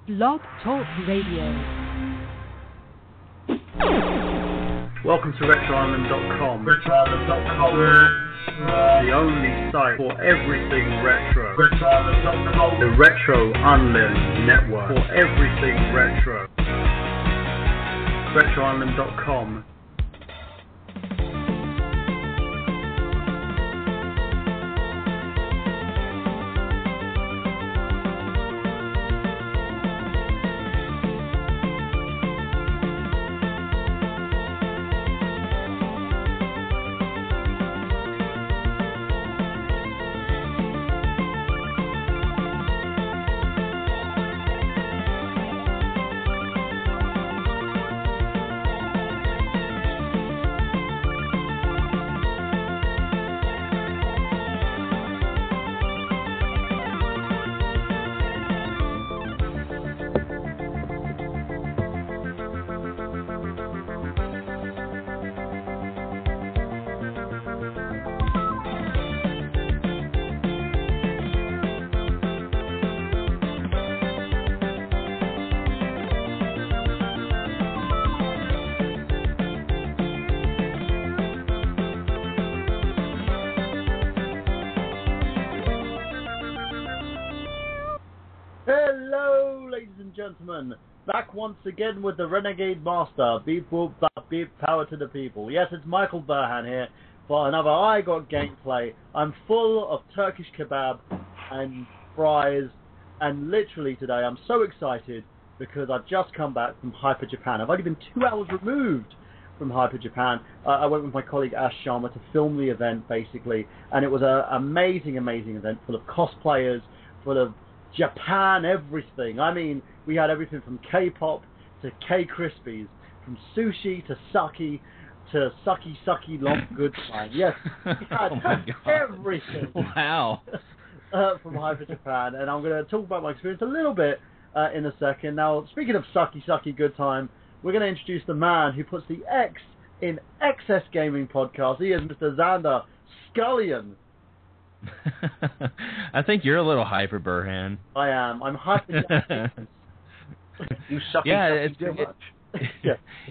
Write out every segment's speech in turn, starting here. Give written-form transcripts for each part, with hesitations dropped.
Blog Talk Radio. Welcome to RetroIsland.com. The only site for everything retro. RetroIsland.com. The Retro Unlim Network for everything retro. RetroIsland.com. Gentlemen, back once again with the Renegade Master. Beep boop bop beep, power to the people. Yes, it's Michael Burhan here for another I Got Gameplay. I'm full of Turkish kebab and fries, and literally today I'm so excited because I've just come back from Hyper Japan. I've only been 2 hours removed from Hyper Japan. I went with my colleague Ash Sharma to film the event basically, and it was an amazing event full of cosplayers, full of Japan, everything. I mean, we had everything from K-pop to K-Krispies, from sushi to sake to sucky long good time. Yes, we had everything. Wow. From Hyper Japan, and I'm going to talk about my experience a little bit in a second. Now, speaking of sucky good time, we're going to introduce the man who puts the X in Excess Gaming Podcast. He is Mr. Xander Scullion. I think you're a little hyper, Burhan. I am. I'm hyper. You suck. Yeah,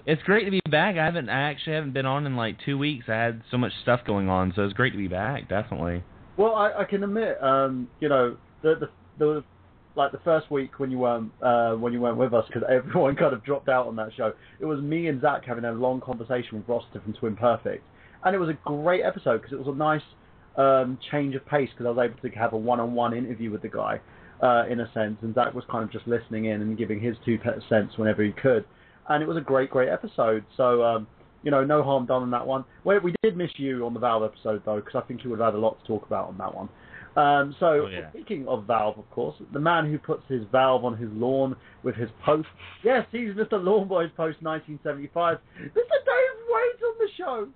it's great to be back. I actually haven't been on in like 2 weeks. I had so much stuff going on, so it's great to be back. Definitely. Well, I can admit, you know, the first week when you weren't with us because everyone kind of dropped out on that show. It was me and Zach having a long conversation with Roster from Twin Perfect, and it was a great episode because it was a nice change of pace because I was able to have a one-on-one interview with the guy in a sense, and Zach was kind of just listening in and giving his 2 cents whenever he could, and it was a great episode. So you know, no harm done on that one. Well, we did miss you on the Valve episode though, because I think you would have had a lot to talk about on that one. Speaking of Valve, of course, the man who puts his Valve on his lawn with his post. Yes, he's Mr. Lawn Boys Post 1975. Mr. Dave Wade's on the show.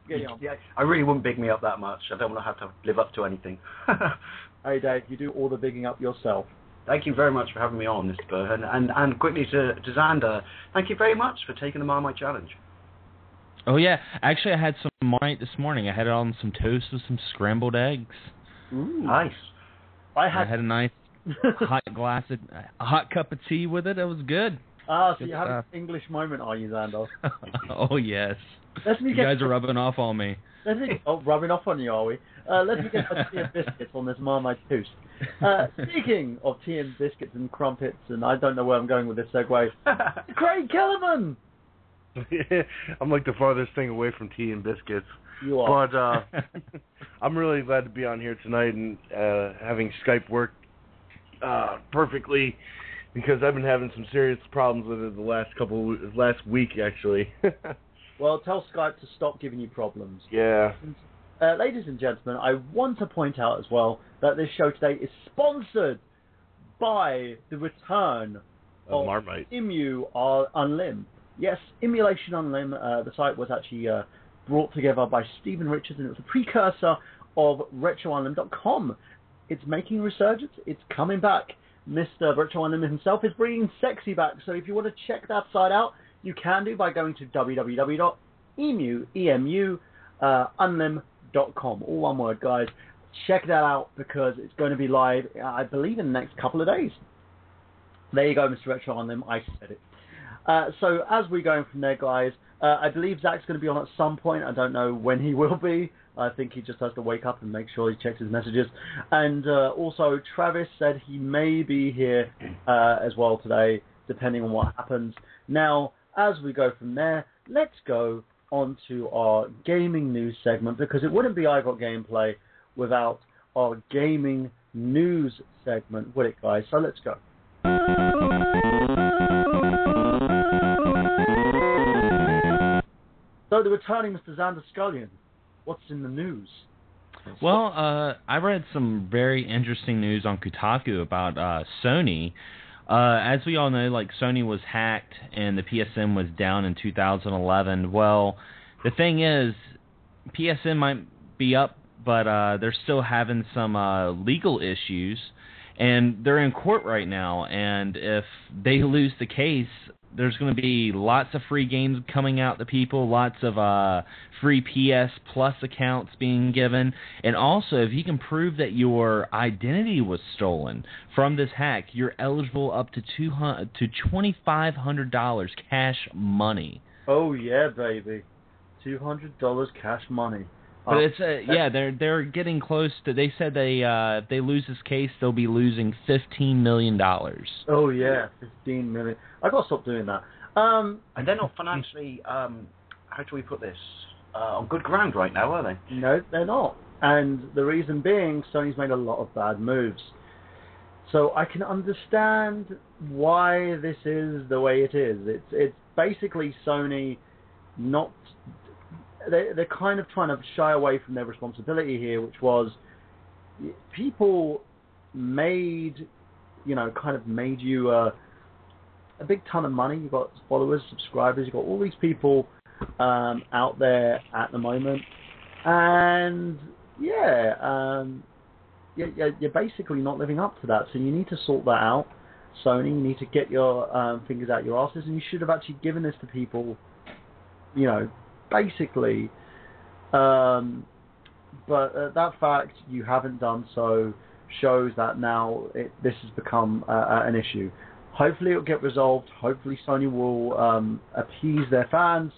Yeah, I really wouldn't big me up that much. I don't want to have to live up to anything. Hey, Dave, you do all the bigging up yourself. Thank you very much for having me on, Mr. Burhan. And quickly to Xander, thank you very much for taking the Marmite Challenge. Oh, yeah. Actually, I had some Marmite this morning. I had it on some toast with some scrambled eggs. Ooh. Nice. I had a nice a hot cup of tea with it. It was good. Ah, so you have an English moment, are you, Xander? Oh, yes. You guys are rubbing off on me. Rubbing off on you, are we? Let's get some tea and biscuits on this Marmite toast. Speaking of tea and biscuits and crumpets, and I don't know where I'm going with this segue, Craig Kellerman! I'm like the farthest thing away from tea and biscuits. You are. But I'm really glad to be on here tonight and having Skype work perfectly, because I've been having some serious problems with it the last week, actually. Well, tell Skype to stop giving you problems. Yeah. Ladies and gentlemen, I want to point out as well that this show today is sponsored by the return of Marmite. Imu Unlim. Yes, Emulation Unlim. The site was actually brought together by Stephen Richards, and it was a precursor of RetroIsland.com. It's making a resurgence. It's coming back. Mr. Retro Unlim himself is bringing sexy back. So if you want to check that site out, you can do by going to www.unlim.com. All one word, guys. Check that out because it's going to be live, I believe, in the next couple of days. There you go, Mr. Retro on them. I said it. So as we're going from there, guys, I believe Zach's going to be on at some point. I don't know when he will be. I think he just has to wake up and make sure he checks his messages. And also, Travis said he may be here as well today, depending on what happens. Now, as we go from there, let's go on to our gaming news segment, because it wouldn't be I Got Gameplay without our gaming news segment, would it, guys? So let's go. So the returning Mr. Xander Scullion, what's in the news? Well, I read some very interesting news on Kotaku about Sony. As we all know, like, Sony was hacked and the PSN was down in 2011. Well, the thing is, PSN might be up, but they're still having some legal issues, and they're in court right now. And if they lose the case, there's going to be lots of free games coming out to people, lots of free PS Plus accounts being given, and also if you can prove that your identity was stolen from this hack, you're eligible up to $2,500 cash money. Oh yeah, baby, $200 cash money. But it's they're getting close to. They said if they lose this case, they'll be losing $15 million. Oh yeah, $15 million. I gotta stop doing that. And they're not financially. How do we put this? On good ground right now, are they? No, they're not. And the reason being, Sony's made a lot of bad moves. So I can understand why this is the way it is. It's basically Sony not. They're kind of trying to shy away from their responsibility here, which was people made you a big ton of money. You've got followers, subscribers, you've got all these people out there at the moment, and you're basically not living up to that. So you need to sort that out, Sony. You need to get your fingers out your asses, and you should have actually given this to people, basically. But that fact you haven't done so shows that now this has become an issue. Hopefully it'll get resolved. Hopefully Sony will appease their fans.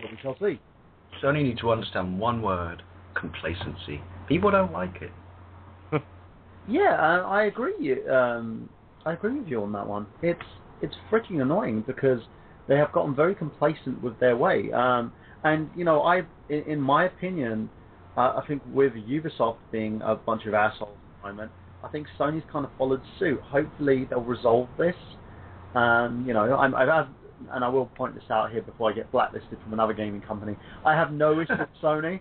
But we shall see. Sony need to understand one word: complacency. People don't like it. Yeah, I agree. I agree with you on that one. It's freaking annoying because they have gotten very complacent with their way. And in my opinion, I think with Ubisoft being a bunch of assholes at the moment, I think Sony's kind of followed suit. Hopefully they'll resolve this. I've had, and I will point this out here before I get blacklisted from another gaming company, I have no issue with Sony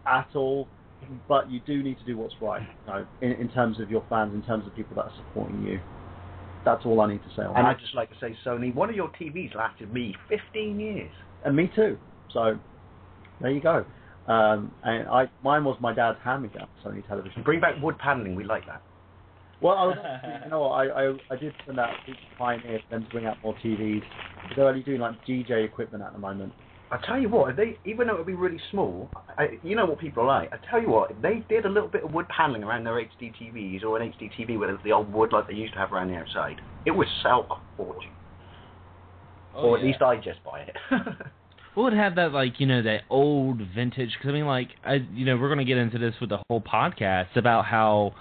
at all, but you do need to do what's right, in terms of your fans, in terms of people that are supporting you. That's all I need to say on that. And I'd just like to say, Sony, one of your TVs lasted me 15 years. And me too. So, there you go. And mine was my dad's hand-me-down Sony television. Bring back wood paneling. We like that. Well, I did send out to Pioneer for them to bring out more TVs. They're only doing like DJ equipment at the moment. I tell you what, even though it would be really small, you know what people are like. I tell you what, if they did a little bit of wood paneling around their HD TVs, or an HD TV with the old wood like they used to have around the outside, it would sell a fortune. Or at least I'd just buy it. We would have that, that old vintage, because we're going to get into this with the whole podcast about how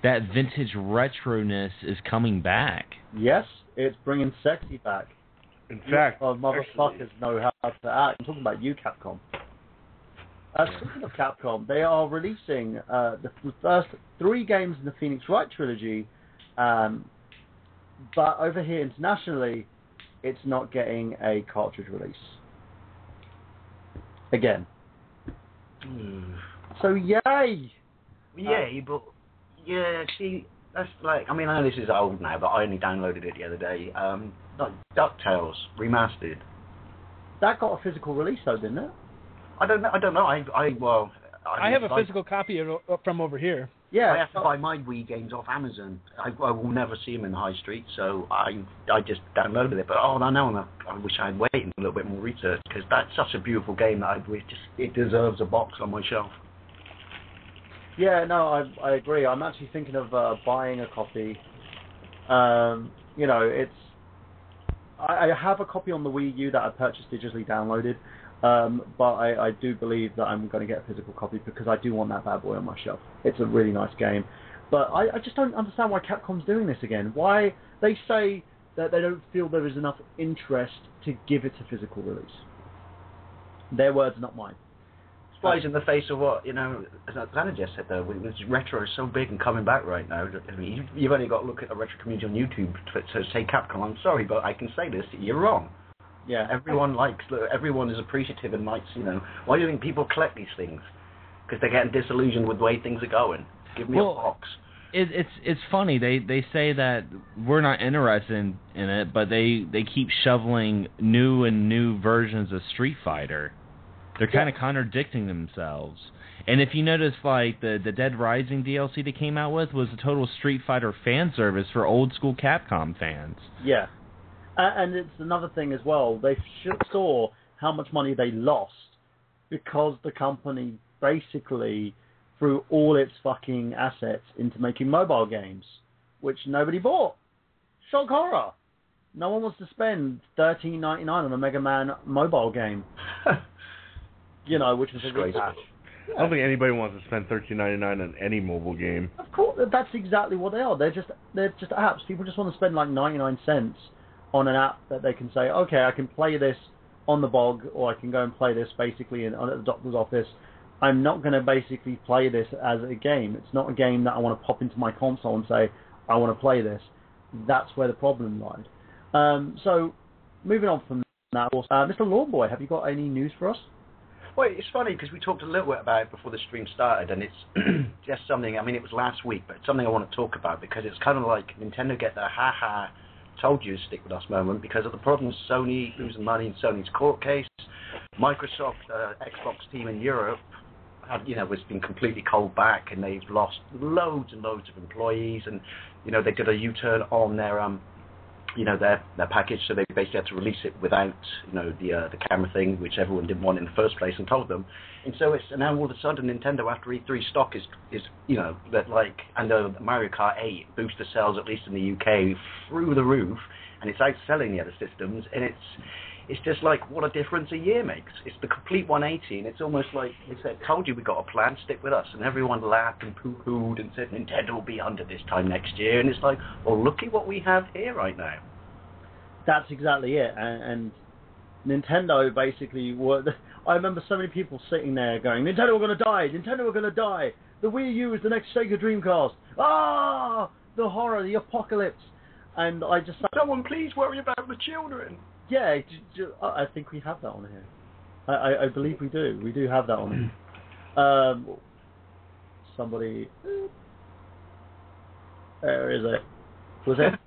that vintage retroness is coming back. Yes, it's bringing sexy back. In fact, motherfuckers know how to act. I'm talking about you, Capcom. Speaking of Capcom, they are releasing the first 3 games in the Phoenix Wright trilogy, but over here internationally, it's not getting a cartridge release. Again. So yay! Yay, but see, that's I know this is old now, but I only downloaded it the other day. DuckTales Remastered. That got a physical release though, didn't it? I don't know. I have a physical copy of it from over here. Yeah. I have to buy my Wii games off Amazon. I will never see them in the high street, so I just downloaded it. But I wish I had waited a little bit more research, because that's such a beautiful game that it deserves a box on my shelf. Yeah, no, I agree. I'm actually thinking of buying a copy. You know, it's. I have a copy on the Wii U that I purchased digitally downloaded, but I do believe that I'm going to get a physical copy because I do want that bad boy on my shelf. It's a really nice game. But I just don't understand why Capcom's doing this again. Why they say that they don't feel there is enough interest to give it a physical release. Their words, not mine. Flies in the face of what, you know, as Anna just said though, retro is so big and coming back right now. I mean, you've only got to look at the retro community on YouTube to say Capcom. I'm sorry, but I can say this, you're wrong. Yeah. Everyone is appreciative and likes, you know, why do you think people collect these things? Because they're getting disillusioned with the way things are going. Give me a box. It's funny, they say that we're not interested in it, but they keep shoveling new versions of Street Fighter. They're kind of contradicting themselves. And if you notice, like, the Dead Rising DLC they came out with was a total Street Fighter fan service for old school Capcom fans. Yeah. And it's another thing as well. They saw how much money they lost because the company basically threw all its fucking assets into making mobile games, which nobody bought. Shock horror. No one wants to spend $13.99 on a Mega Man mobile game. You know, which was a great cash. I don't think anybody wants to spend $13.99 on any mobile game. Of course, that's exactly what they are. They're just apps. People just want to spend like 99 cents on an app that they can say, okay, I can play this on the bog, or I can go and play this basically at the doctor's office. I'm not going to basically play this as a game. It's not a game that I want to pop into my console and say, I want to play this. That's where the problem lied. So, moving on from that, Mr. Lawboy, have you got any news for us? Well, it's funny because we talked a little bit about it before the stream started, and it's just something, I mean, it was last week, but it's something I want to talk about because it's kind of like Nintendo get their ha-ha, told you to stick with us moment because of the problems Sony losing money in Sony's court case. Microsoft, Xbox team in Europe, has been completely cold back, and they've lost loads and loads of employees, and, you know, they did a U-turn on their their package, so they basically had to release it without, you know, the camera thing, which everyone didn't want in the first place, and told them. And so it's now all of a sudden Nintendo after E3 stock is you know, that like, and the Mario Kart 8 boosted sales at least in the UK through the roof, and it's outselling the other systems, and it's just like what a difference a year makes. It's the complete 180, and it's almost like they said, told you we got a plan, stick with us, and everyone laughed and poo-pooed and said Nintendo will be under this time next year, and it's like, well, look at what we have here right now. That's exactly it, and Nintendo basically I remember so many people sitting there going, Nintendo are going to die, Nintendo are going to die, the Wii U is the next Sega Dreamcast, the horror, the apocalypse, and I just... Someone please worry about the children. Yeah, I think we have that on here. I believe we do. We do have that on here. Somebody... Where is it? Was it?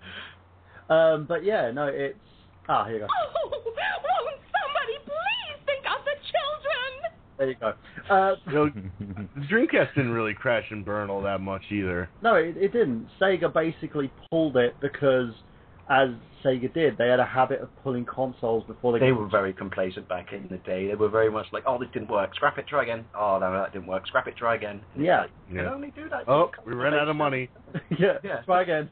But yeah, no, it's... here you go. Oh, won't somebody please think of the children? There you go. The Dreamcast didn't really crash and burn all that much either. No, it didn't. Sega basically pulled it because, as Sega did, they had a habit of pulling consoles before they were very complacent back in the day. They were very much like, oh, this didn't work, scrap it, try again. Oh, no, that didn't work, scrap it, try again. And yeah. Like, you can only do that. Oh, we ran out of money. yeah, try again.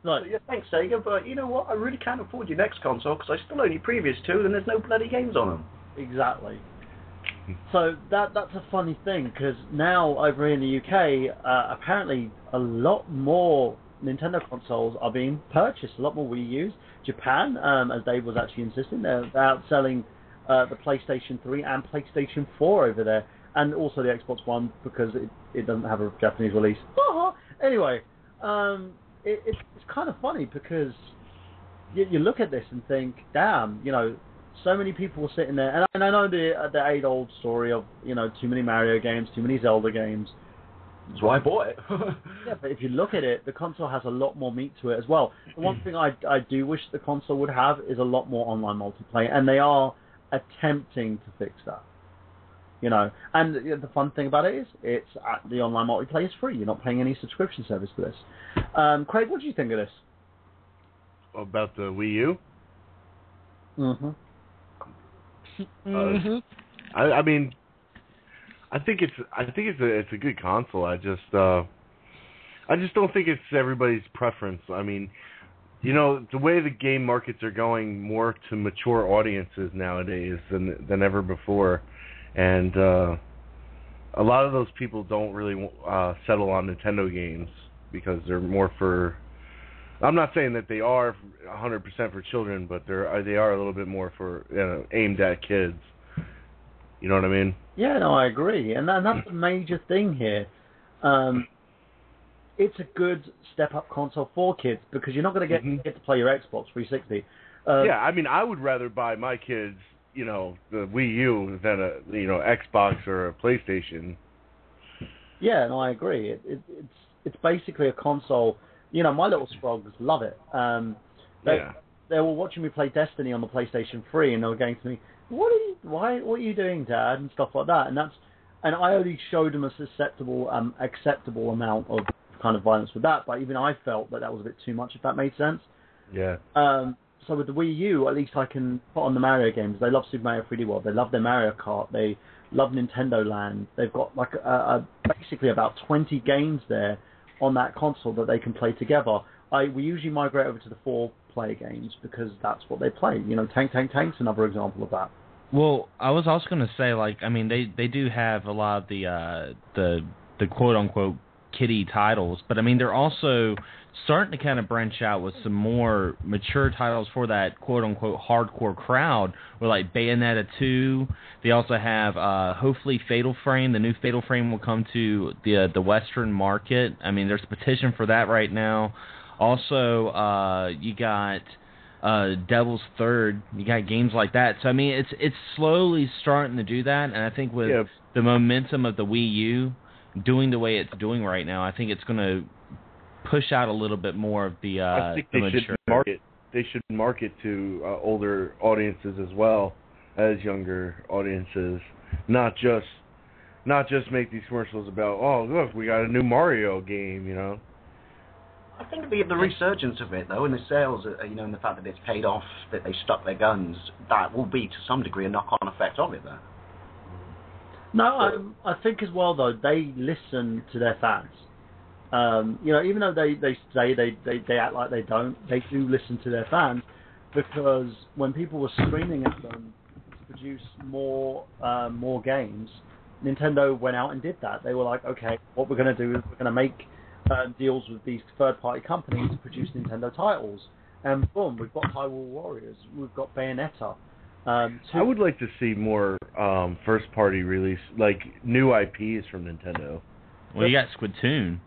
So, yeah, thanks, Sega, but you know what? I really can't afford your next console because I still own your previous two, and there's no bloody games on them. Exactly. So that's a funny thing, because now over in the UK, apparently a lot more Nintendo consoles are being purchased, a lot more Wii U's. Japan, as Dave was actually insisting, they're outselling the PlayStation 3 and PlayStation 4 over there, and also the Xbox One because it doesn't have a Japanese release. Anyway, it's kind of funny because you look at this and think, damn, you know, so many people were sitting there, and I know the age-old story of, you know, too many Mario games, too many Zelda games. That's why I bought it. Yeah, but if you look at it, the console has a lot more meat to it as well. The one thing I do wish the console would have is a lot more online multiplayer, and they are attempting to fix that. You know, and the fun thing about it is the online multiplayer is free. You're not paying any subscription service for this. Craig, what do you think of this? About the Wii U? Mm-hmm. I mean, I think it's a good console. I just I just don't think it's everybody's preference. I mean, you know, the way the game markets are going more to mature audiences nowadays than ever before, and a lot of those people don't really settle on Nintendo games because they're more for. I'm not saying that they are 100% for children, but they are a little bit more for aimed at kids. You know what I mean? Yeah, no, I agree, and that's a major thing here. It's a good step-up console for kids because you're not going to get to play your Xbox 360. Yeah, I mean, I would rather buy my kids, you know, the Wii U than a Xbox or a PlayStation. Yeah, no, I agree. It's basically a console. You know, my little Sprogs love it. They were watching me play Destiny on the PlayStation 3, and they were going to me, "What are you doing, Dad?" and stuff like that. And I only showed them a acceptable amount of kind of violence with that. But even I felt that was a bit too much, if that made sense. Yeah. So with the Wii U, at least I can put on the Mario games. They love Super Mario 3D World. They love their Mario Kart. They love Nintendo Land. They've got like basically about 20 games there on that console that they can play together. We usually migrate over to the 4-player games because that's what they play. You know, Tank's another example of that. Well, I was also going to say, like, I mean, they do have a lot of the quote-unquote kiddie titles, but I mean, they're also starting to kind of branch out with some more mature titles for that quote-unquote hardcore crowd, with like Bayonetta 2. They also have, hopefully, Fatal Frame. The new Fatal Frame will come to the Western market. I mean, there's a petition for that right now. Also, you got Devil's Third. You got games like that. So, I mean, it's slowly starting to do that, and I think with the momentum of the Wii U doing the way it's doing right now, I think it's going to push out a little bit more of the I think they should market to older audiences as well as younger audiences, not just make these commercials about, oh, look, we got a new Mario game, you know. I think the resurgence of it, though, and the sales, and the fact that it's paid off, that they stuck their guns, that will be to some degree a knock-on effect of it, though. No, I think as well, though, they listen to their fans. Even though they say they act like they don't, they do listen to their fans, because when people were screaming at them to produce more games, Nintendo went out and did that. They were like, okay, what we're going to do is we're going to make deals with these third-party companies to produce Nintendo titles. And boom, we've got Hyrule Warriors, we've got Bayonetta. I would like to see more first-party release, like new IPs from Nintendo. Well, you got Splatoon.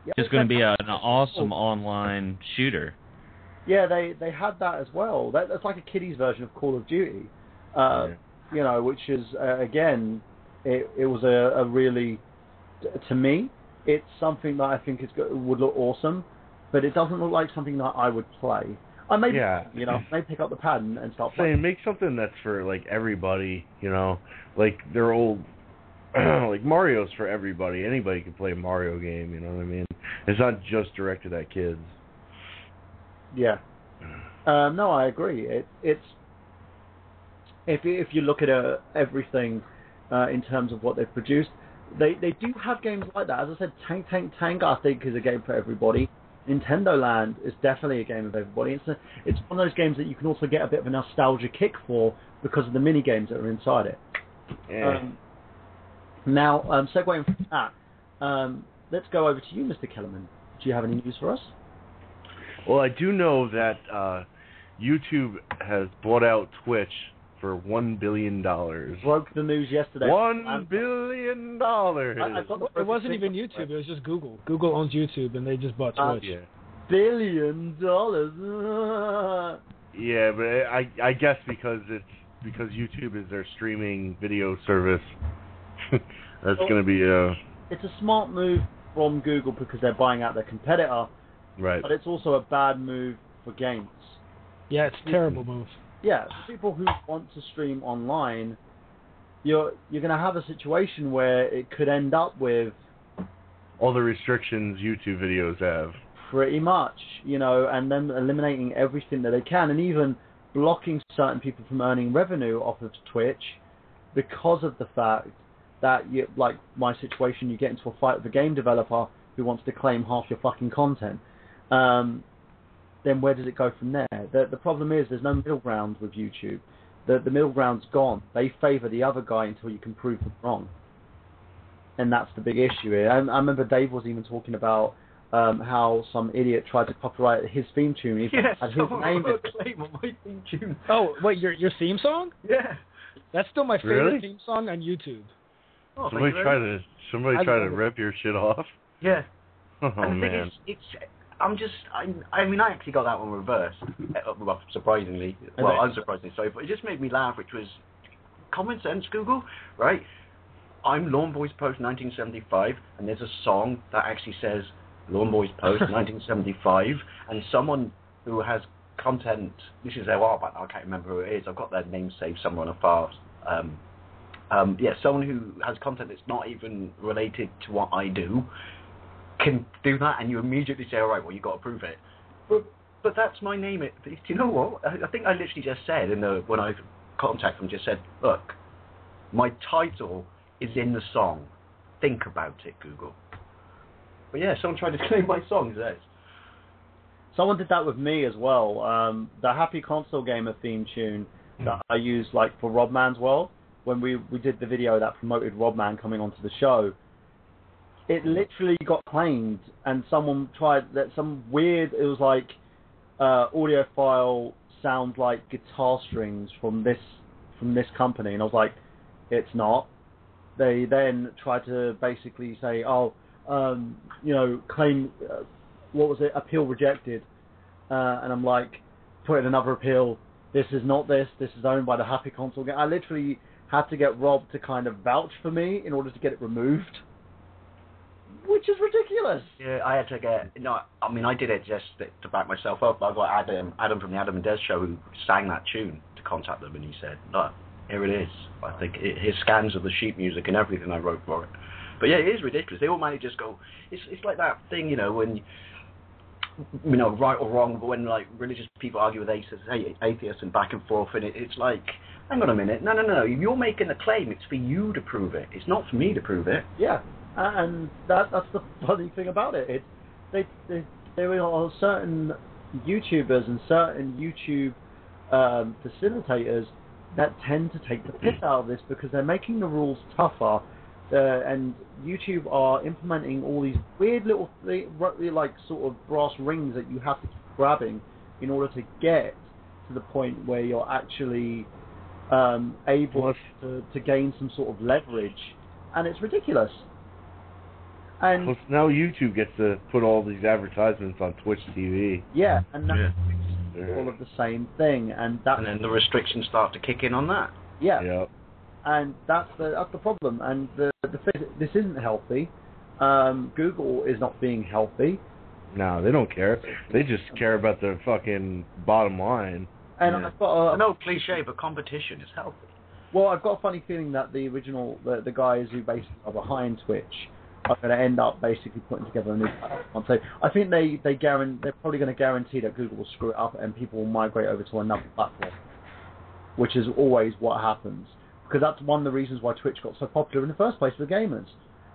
Yeah, it's going to be an awesome online shooter. Yeah, they had that as well. That's like a kiddies version of Call of Duty. Which is again, it was a really, to me, it's something that I think would look awesome, but it doesn't look like something that I would play. I may, may pick up the pad and start playing. Make something that's for like everybody, like their old, like Mario's for everybody. Anybody can play a Mario game, you know what I mean? It's not just directed at kids. Yeah. No, I agree. It's if you look at everything in terms of what they've produced, they do have games like that. As I said, Tank, I think, is a game for everybody. Nintendo Land is definitely a game of everybody. It's one of those games that you can also get a bit of a nostalgia kick for because of the mini games that are inside it. Yeah. Now, segueing from that, let's go over to you, Mr. Kellerman. Do you have any news for us? Well, I do know that YouTube has bought out Twitch for $1 billion. Broke the news yesterday. $1 billion. It wasn't even YouTube. It was just Google. Google owns YouTube, and they just bought Twitch. Yeah. $1 billion. Yeah, but I guess because YouTube is their streaming video service, that's going to be It's a smart move from Google because they're buying out their competitor. Right. But it's also a bad move for games. Yeah, it's a terrible move. Yeah, for people who want to stream online, you're going to have a situation where it could end up with all the restrictions YouTube videos have. Pretty much, and then eliminating everything that they can, and even blocking certain people from earning revenue off of Twitch because of the fact that, like my situation, you get into a fight with a game developer who who wants to claim half your fucking content, then where does it go from there? The problem is there's no middle ground with YouTube. The middle ground's gone. They favour the other guy until you can prove them wrong. And that's the big issue here. I remember Dave was even talking about how some idiot tried to copyright his theme tune. He had his name put a claim on my theme tune. Oh, wait, your theme song? Yeah. That's still my favorite Really? theme song on YouTube. Oh, Somebody try to rip your shit off? Yeah. Oh, And the thing man. is, I actually got that one reversed, well, surprisingly. Well, unsurprisingly, sorry, but it just made me laugh, which was common sense, Google, right? I'm Lawn Boys Post 1975, and there's a song that actually says Lawn Boys Post 1975, and someone who has content, this is a while back, I can't remember who it is, I've got their name saved somewhere on a file. Someone who has content that's not even related to what I do, can do that, and you immediately say, all right, well, you've got to prove it. But that's my name. Do you know what? I think I literally just said when I contacted them, just said, look, my title is in the song. Think about it, Google. But yeah, someone tried to claim my song. Someone did that with me as well. The Happy Console Gamer theme tune that I used like for Rob Man's World, when we did the video that promoted Rob Man coming onto the show, it literally got claimed, and someone tried that some weird, it was like audio file sounds like guitar strings from this company, and I was like, it's not. They then tried to basically say, claim, what was it, appeal rejected, and I'm like, put in another appeal, this is not this is owned by the Happy Console Game. I literally had to get Rob to kind of vouch for me in order to get it removed. Which is ridiculous. Yeah, I had to get... No, I mean, I did it just to back myself up. I got Adam from the Adam and Des show who sang that tune to contact them, and he said, look, here it is. I think his scans of the sheet music and everything I wrote for it. But yeah, it is ridiculous. They all might just go... It's like that thing, when... right or wrong, but when like religious people argue with atheists and back and forth, and it's like, hang on a minute, no, you're making a claim, it's for you to prove it, it's not for me to prove it. Yeah, and that's the funny thing about it. There are certain YouTubers and certain YouTube facilitators that tend to take the piss out of this because they're making the rules tougher. And YouTube are implementing all these weird little like sort of brass rings that you have to keep grabbing in order to get to the point where you're actually able to gain some sort of leverage, and it's ridiculous. And Plus now YouTube gets to put all these advertisements on Twitch TV. Yeah, and that's all of the same thing, and then the restrictions start to kick in on that. Yeah. Yep. And that's the problem. And the thing, this isn't healthy. Google is not being healthy. No, they don't care. They just care about their fucking bottom line. And I've got no cliche, but competition is healthy. Well, I've got a funny feeling that the original, the guys who basically are behind Twitch are going to end up basically putting together a new platform. So I think they're probably going to guarantee that Google will screw it up and people will migrate over to another platform, which is always what happens. Because that's one of the reasons why Twitch got so popular in the first place for gamers,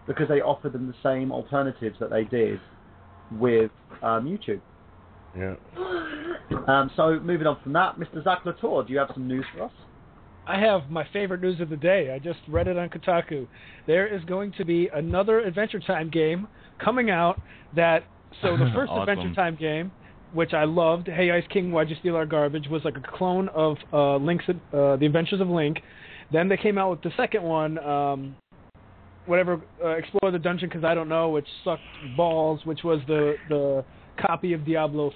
because they offered them the same alternatives that they did with YouTube. Yeah. So moving on from that, Mr. Zach Latour, do you have some news for us? I have my favorite news of the day. I just read it on Kotaku. There is going to be another Adventure Time game coming out so the first Awesome. Adventure Time game, which I loved, Hey Ice King, Why'd You Steal Our Garbage, was like a clone of The Adventures of Link. Then they came out with the second one, Explore the Dungeon Because I Don't Know, which sucked balls, which was the copy of Diablo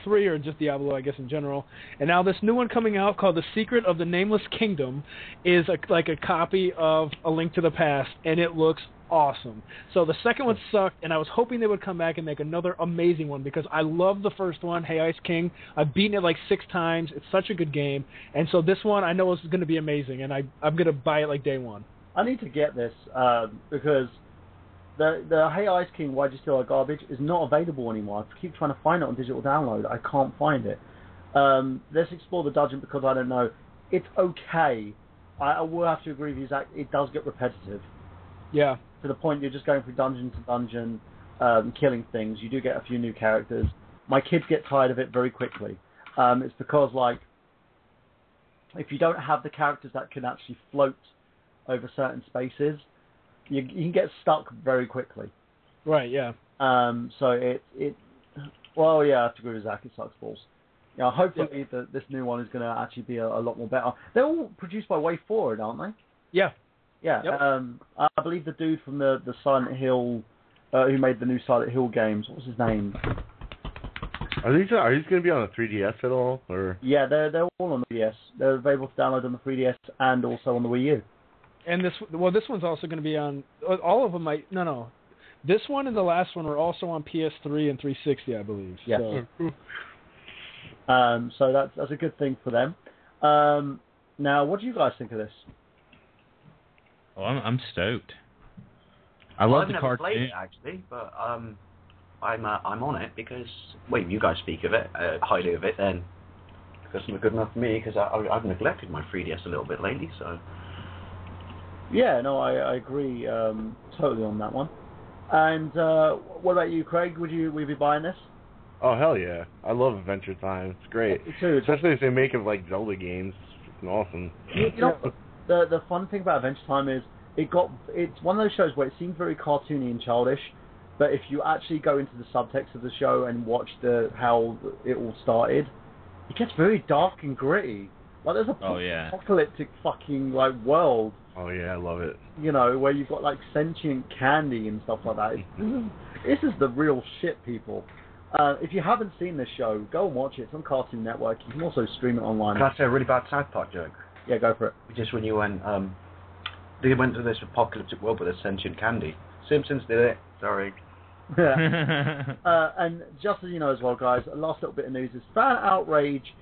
3, or just Diablo, I guess, in general. And now this new one coming out called The Secret of the Nameless Kingdom is like a copy of A Link to the Past, and it looks awesome. So the second one sucked, and I was hoping they would come back and make another amazing one, because I love the first one, Hey Ice King. I've beaten it like 6 times. It's such a good game. And so this one I know is going to be amazing, and I'm going to buy it like day one. I need to get this because the Hey Ice King, Why'd You Steal Our Garbage is not available anymore. I keep trying to find it on digital download. I can't find it. Let's Explore the Dungeon Because I Don't Know. It's okay. I will have to agree with you, Zach. It does get repetitive. Yeah. To the point you're just going from dungeon to dungeon. killing things. You do get a few new characters. My kids get tired of it very quickly. It's because, like, if you don't have the characters that can actually float over certain spaces, you can get stuck very quickly. Right, yeah. So well, yeah, I have to agree with Zach, it sucks balls. Yeah, hopefully this new one is going to actually be a lot more better. They're all produced by Way Forward, aren't they? Yeah. Yeah. Yep. I believe the dude from the Silent Hill, who made the new Silent Hill games, what was his name? Are these going to be on the 3DS at all, or? Yeah, they're all on the 3DS. They're available to download on the 3DS and also on the Wii U. And this one's also going to be on. All of them might. No. This one and the last one were also on PS3 and 360, I believe. Yeah. So that's a good thing for them. Now, what do you guys think of this? Well, I'm stoked. I love the I've never cartoon. played it actually, but I'm on it because you guys speak of it highly of it, then because it's not good enough for me because I've neglected my 3DS a little bit lately. So yeah, no, I agree totally on that one. And what about you, Craig? Would you be buying this? Oh hell yeah! I love Adventure Time. It's great, Me too. especially if they make it like Zelda games. It's awesome. You know, the fun thing about Adventure Time is it's one of those shows where it seems very cartoony and childish, but if you actually go into the subtext of the show and watch how it all started, it gets very dark and gritty. Like there's a apocalyptic fucking like world. Oh yeah, I love it. You know, where you've got like sentient candy and stuff like that. This is the real shit, people. If you haven't seen this show, go and watch it. It's on Cartoon Network. You can also stream it online. can I say a really bad South Park joke? Yeah, go for it. Just when you went, they went to this apocalyptic world with a sentient candy. Simpsons did it. Sorry. Yeah. And just as you know as well, guys, a last little bit of news is fan outrage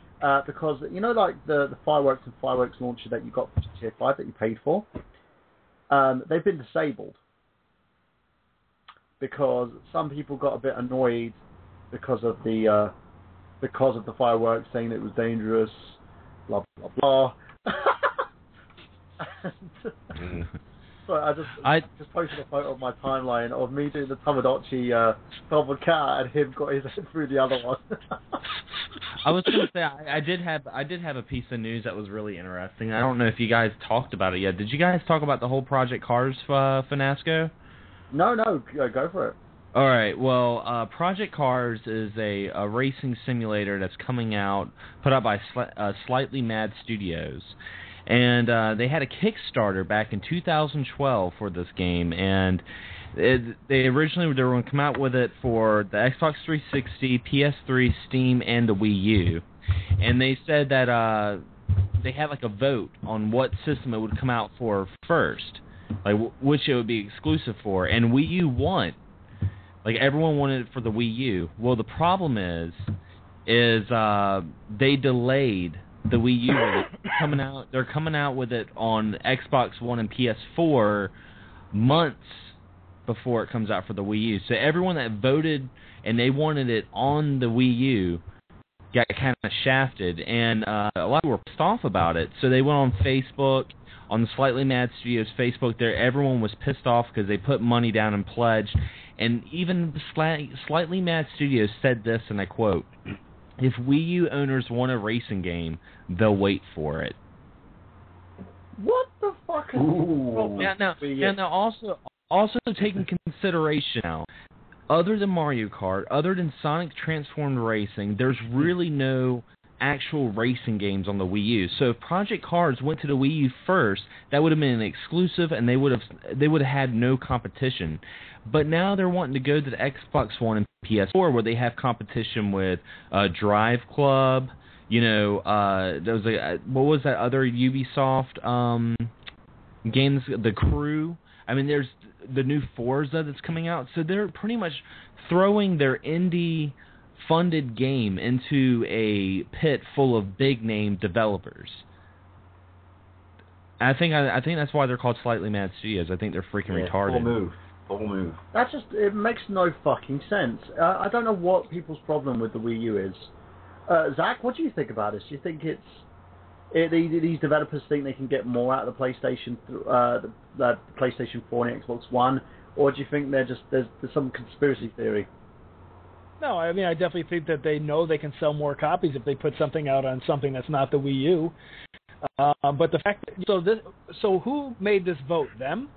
because, you know, like the fireworks and fireworks launcher that you got for GTA 5 that you paid for, they've been disabled because some people got a bit annoyed because of the fireworks, saying that it was dangerous, blah blah blah. So I just posted a photo of my timeline of me doing the Tamagotchi Purple Cat and him got his head through the other one. I was going to say I did have a piece of news that was really interesting. I don't know if you guys talked about it yet. Did you guys talk about the whole Project Cars fiasco? No, go for it. All right. Well, Project Cars is a racing simulator that's coming out, put out by Slightly Mad Studios. And they had a Kickstarter back in 2012 for this game, and they originally were going to come out with it for the Xbox 360, PS3, Steam, and the Wii U. And they said that they had like a vote on what system it would come out for first, like which it would be exclusive for, and Wii U won. Like everyone wanted it for the Wii U. Well, the problem is they delayed the Wii U with it coming out. They're coming out with it on Xbox One and PS4 months before it comes out for the Wii U. So everyone that voted and they wanted it on the Wii U got kind of shafted, and a lot of people were pissed off about it. So they went on Facebook, on the Slightly Mad Studios Facebook. There, everyone was pissed off because they put money down and pledged. And even Slightly Mad Studios said this, and I quote, "If Wii U owners want a racing game, they'll wait for it." What the fuck is Now, also taking consideration now, other than Mario Kart, other than Sonic Transformed Racing, there's really no actual racing games on the Wii U. So if Project Cars went to the Wii U first, that would have been an exclusive, and they would have had no competition. But now they're wanting to go to the Xbox One and PS4, where they have competition with Drive Club. You know, there was what was that other Ubisoft games? The Crew. I mean, there's the new Forza that's coming out. So they're pretty much throwing their indie-funded game into a pit full of big-name developers. I think that's why they're called Slightly Mad Studios. I think they're freaking retarded. Full move. That's just, it makes no fucking sense. I don't know what people's problem with the Wii U is. Zach, what do you think about this? Do you think these developers think they can get more out of the PlayStation 4 and Xbox One or do you think there's some conspiracy theory? No, I mean, I definitely think that they know they can sell more copies if they put something out on something that's not the Wii U. But the fact that so who made this vote? Them?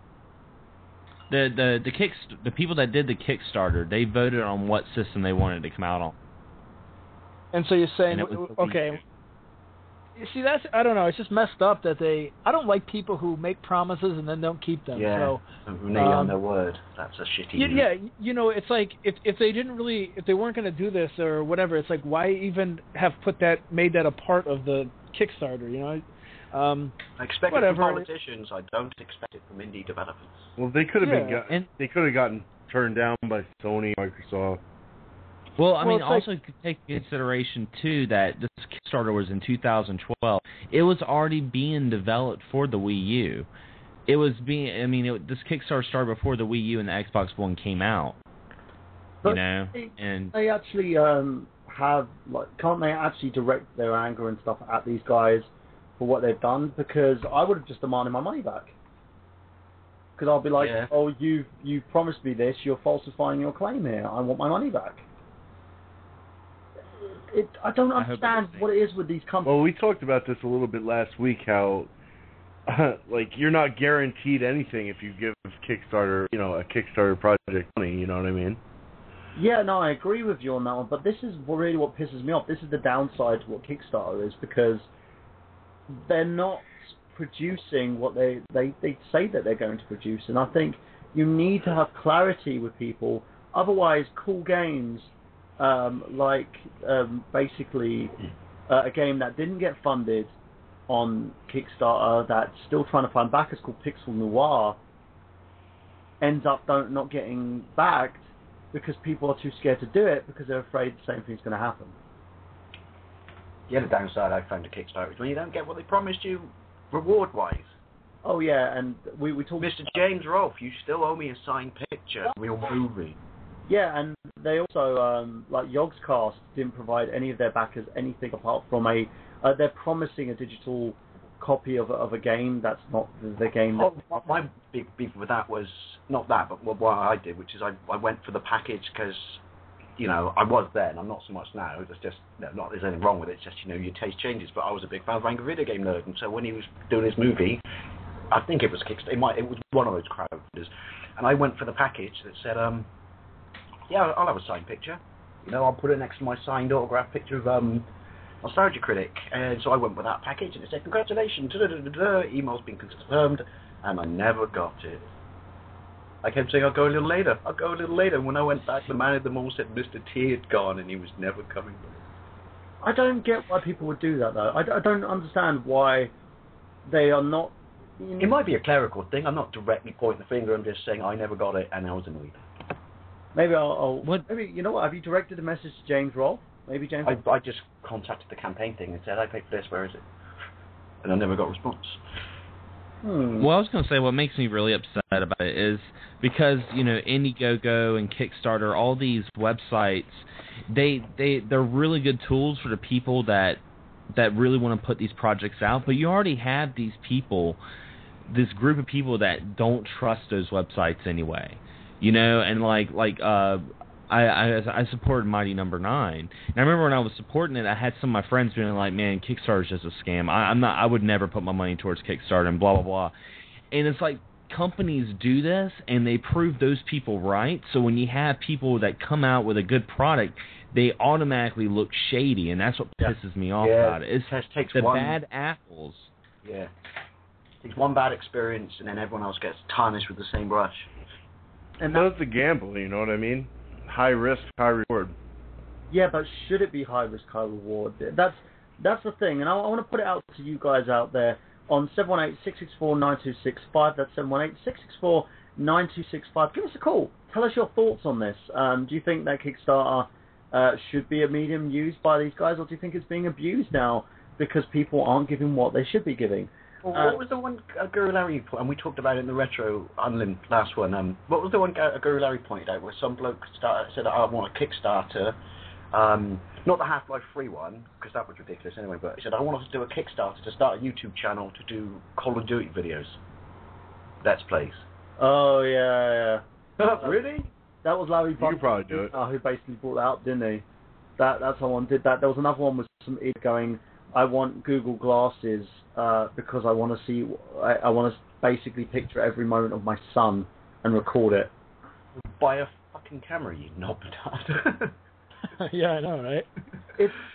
The people that did the Kickstarter, they voted on what system they wanted to come out on. And so you're saying, And it was okay. You see, that's, I don't know, it's just messed up that I don't like people who make promises and then don't keep them. Yeah, so, renege on their word. That's a shitty move. Yeah, you know, it's like, if they weren't going to do this or whatever, it's like, why even have made that a part of the Kickstarter, you know? I expect it from politicians, I don't expect it from indie developers. Well, they could have gotten turned down by Sony, Microsoft. Well, I mean, also take into consideration, too, that this Kickstarter was in 2012. It was already being developed for the Wii U. It was this Kickstarter started before the Wii U and the Xbox One came out. But you know? And they actually can't they actually direct their anger and stuff at these guys for what they've done? Because I would have just demanded my money back. Because I'll be like, oh, you promised me this, you're falsifying your claim here, I want my money back. I don't understand what it is with these companies. Well, we talked about this a little bit last week, how like you're not guaranteed anything if you give Kickstarter, a Kickstarter project money, you know what I mean? Yeah, no, I agree with you on that one, but this is really what pisses me off. This is the downside to what Kickstarter is, because they're not producing what they say that they're going to produce, and I think you need to have clarity with people. Otherwise, cool games basically a game that didn't get funded on Kickstarter that's still trying to find backers, called Pixel Noir, ends up not getting backed because people are too scared to do it because they're afraid the same thing's going to happen. The other downside I found to Kickstarter is when you don't get what they promised you reward-wise. Oh yeah, and we talked... Mr. James Rolfe, you still owe me a signed picture of your movie. Yeah, and they also, like Yogscast, didn't provide any of their backers anything apart from they're promising a digital copy of a game that's not the game. My big beef with that was not that, but what I did, which is I went for the package because, I was then, I'm not so much now. It's just, not there's anything wrong with it. It's just, your taste changes. But I was a big fan of Angry Video Game Nerd, and so when he was doing his movie, I think it was Kickstarter. It was one of those crowdfunders, and I went for the package that said, yeah, I'll have a signed picture. I'll put it next to my signed autograph picture of Nostalgia Critic. And so I went with that package, and it said, congratulations, email's been confirmed, and I never got it. I kept saying, I'll go a little later. And when I went back, the man at the mall said Mr. T had gone, and he was never coming back. I don't get why people would do that, though. I don't understand why they are not... It might be a clerical thing. I'm not directly pointing the finger. I'm just saying I never got it, and I was annoyed. Maybe maybe, you know what, have you directed a message to James Rolfe? Maybe James... I just contacted the campaign thing and said, I paid for this, where is it? And I never got a response. Well, I was going to say what makes me really upset about it is because, Indiegogo and Kickstarter, all these websites, they're really good tools for the people that really want to put these projects out, but you already have these people, this group of people that don't trust those websites anyway. And I supported Mighty No. 9, and I remember when I was supporting it, I had some of my friends being like, "Man, Kickstarter's just a scam. I would never put my money towards Kickstarter," and blah blah blah. And it's like companies do this, and they prove those people right. So when you have people that come out with a good product, they automatically look shady, and that's what pisses me off about it. It takes the bad apples. Yeah, it takes one bad experience, and then everyone else gets tarnished with the same brush. And that's a gamble, you know what I mean? High risk, high reward. Yeah, but should it be high risk, high reward? That's the thing, and I want to put it out to you guys out there on 718-664-9265. That's 718-664-9265. Give us a call. Tell us your thoughts on this. Do you think that Kickstarter should be a medium used by these guys, or do you think it's being abused now because people aren't giving what they should be giving? Well, what was the one Guru Larry put, and we talked about it in the Retro Unlim last one, what was the one Guru Larry pointed out where some bloke said, I want a Kickstarter, not the Half-Life 3 one, because that was ridiculous anyway, but he said, I want us to do a Kickstarter to start a YouTube channel to do Call of Duty videos. Let's Plays. Oh, yeah. Really? That was Larry You Buck, could probably do it. who basically brought that up, didn't he? That someone did that. There was another one with some idiot going, I want Google Glasses because I want to see, I want to basically picture every moment of my son and record it. Buy a fucking camera, you knobtard. Yeah, I know, right?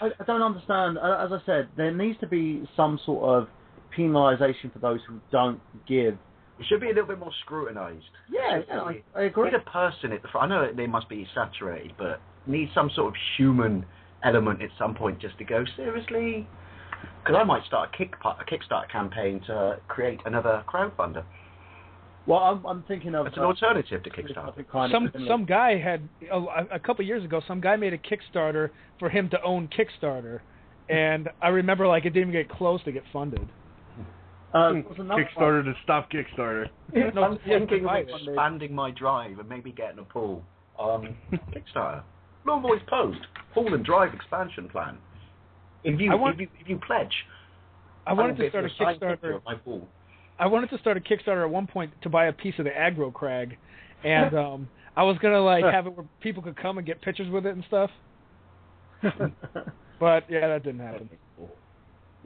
I don't understand. As I said, there needs to be some sort of penalisation for those who don't give. It should be a little bit more scrutinised. Yeah, I agree. Need a person at the front. I know they must be saturated, but need some sort of human element at some point just to go, seriously? Because I might start a Kickstarter campaign to create another crowdfunder. Well, I'm thinking of... It's an alternative to Kickstarter. Some guy had, a couple of years ago, some guy made a Kickstarter for him to own Kickstarter, and I remember it didn't even get close to get funded. Kickstarter to stop Kickstarter. I'm thinking of expanding my drive and maybe getting a pool on Kickstarter. Long Boys Post, pool and drive expansion plan. If you pledge, I wanted to start a Kickstarter. My pool. I wanted to start a Kickstarter at one point to buy a piece of the aggro crag, and I was gonna have it where people could come and get pictures with it and stuff. But yeah, that didn't happen.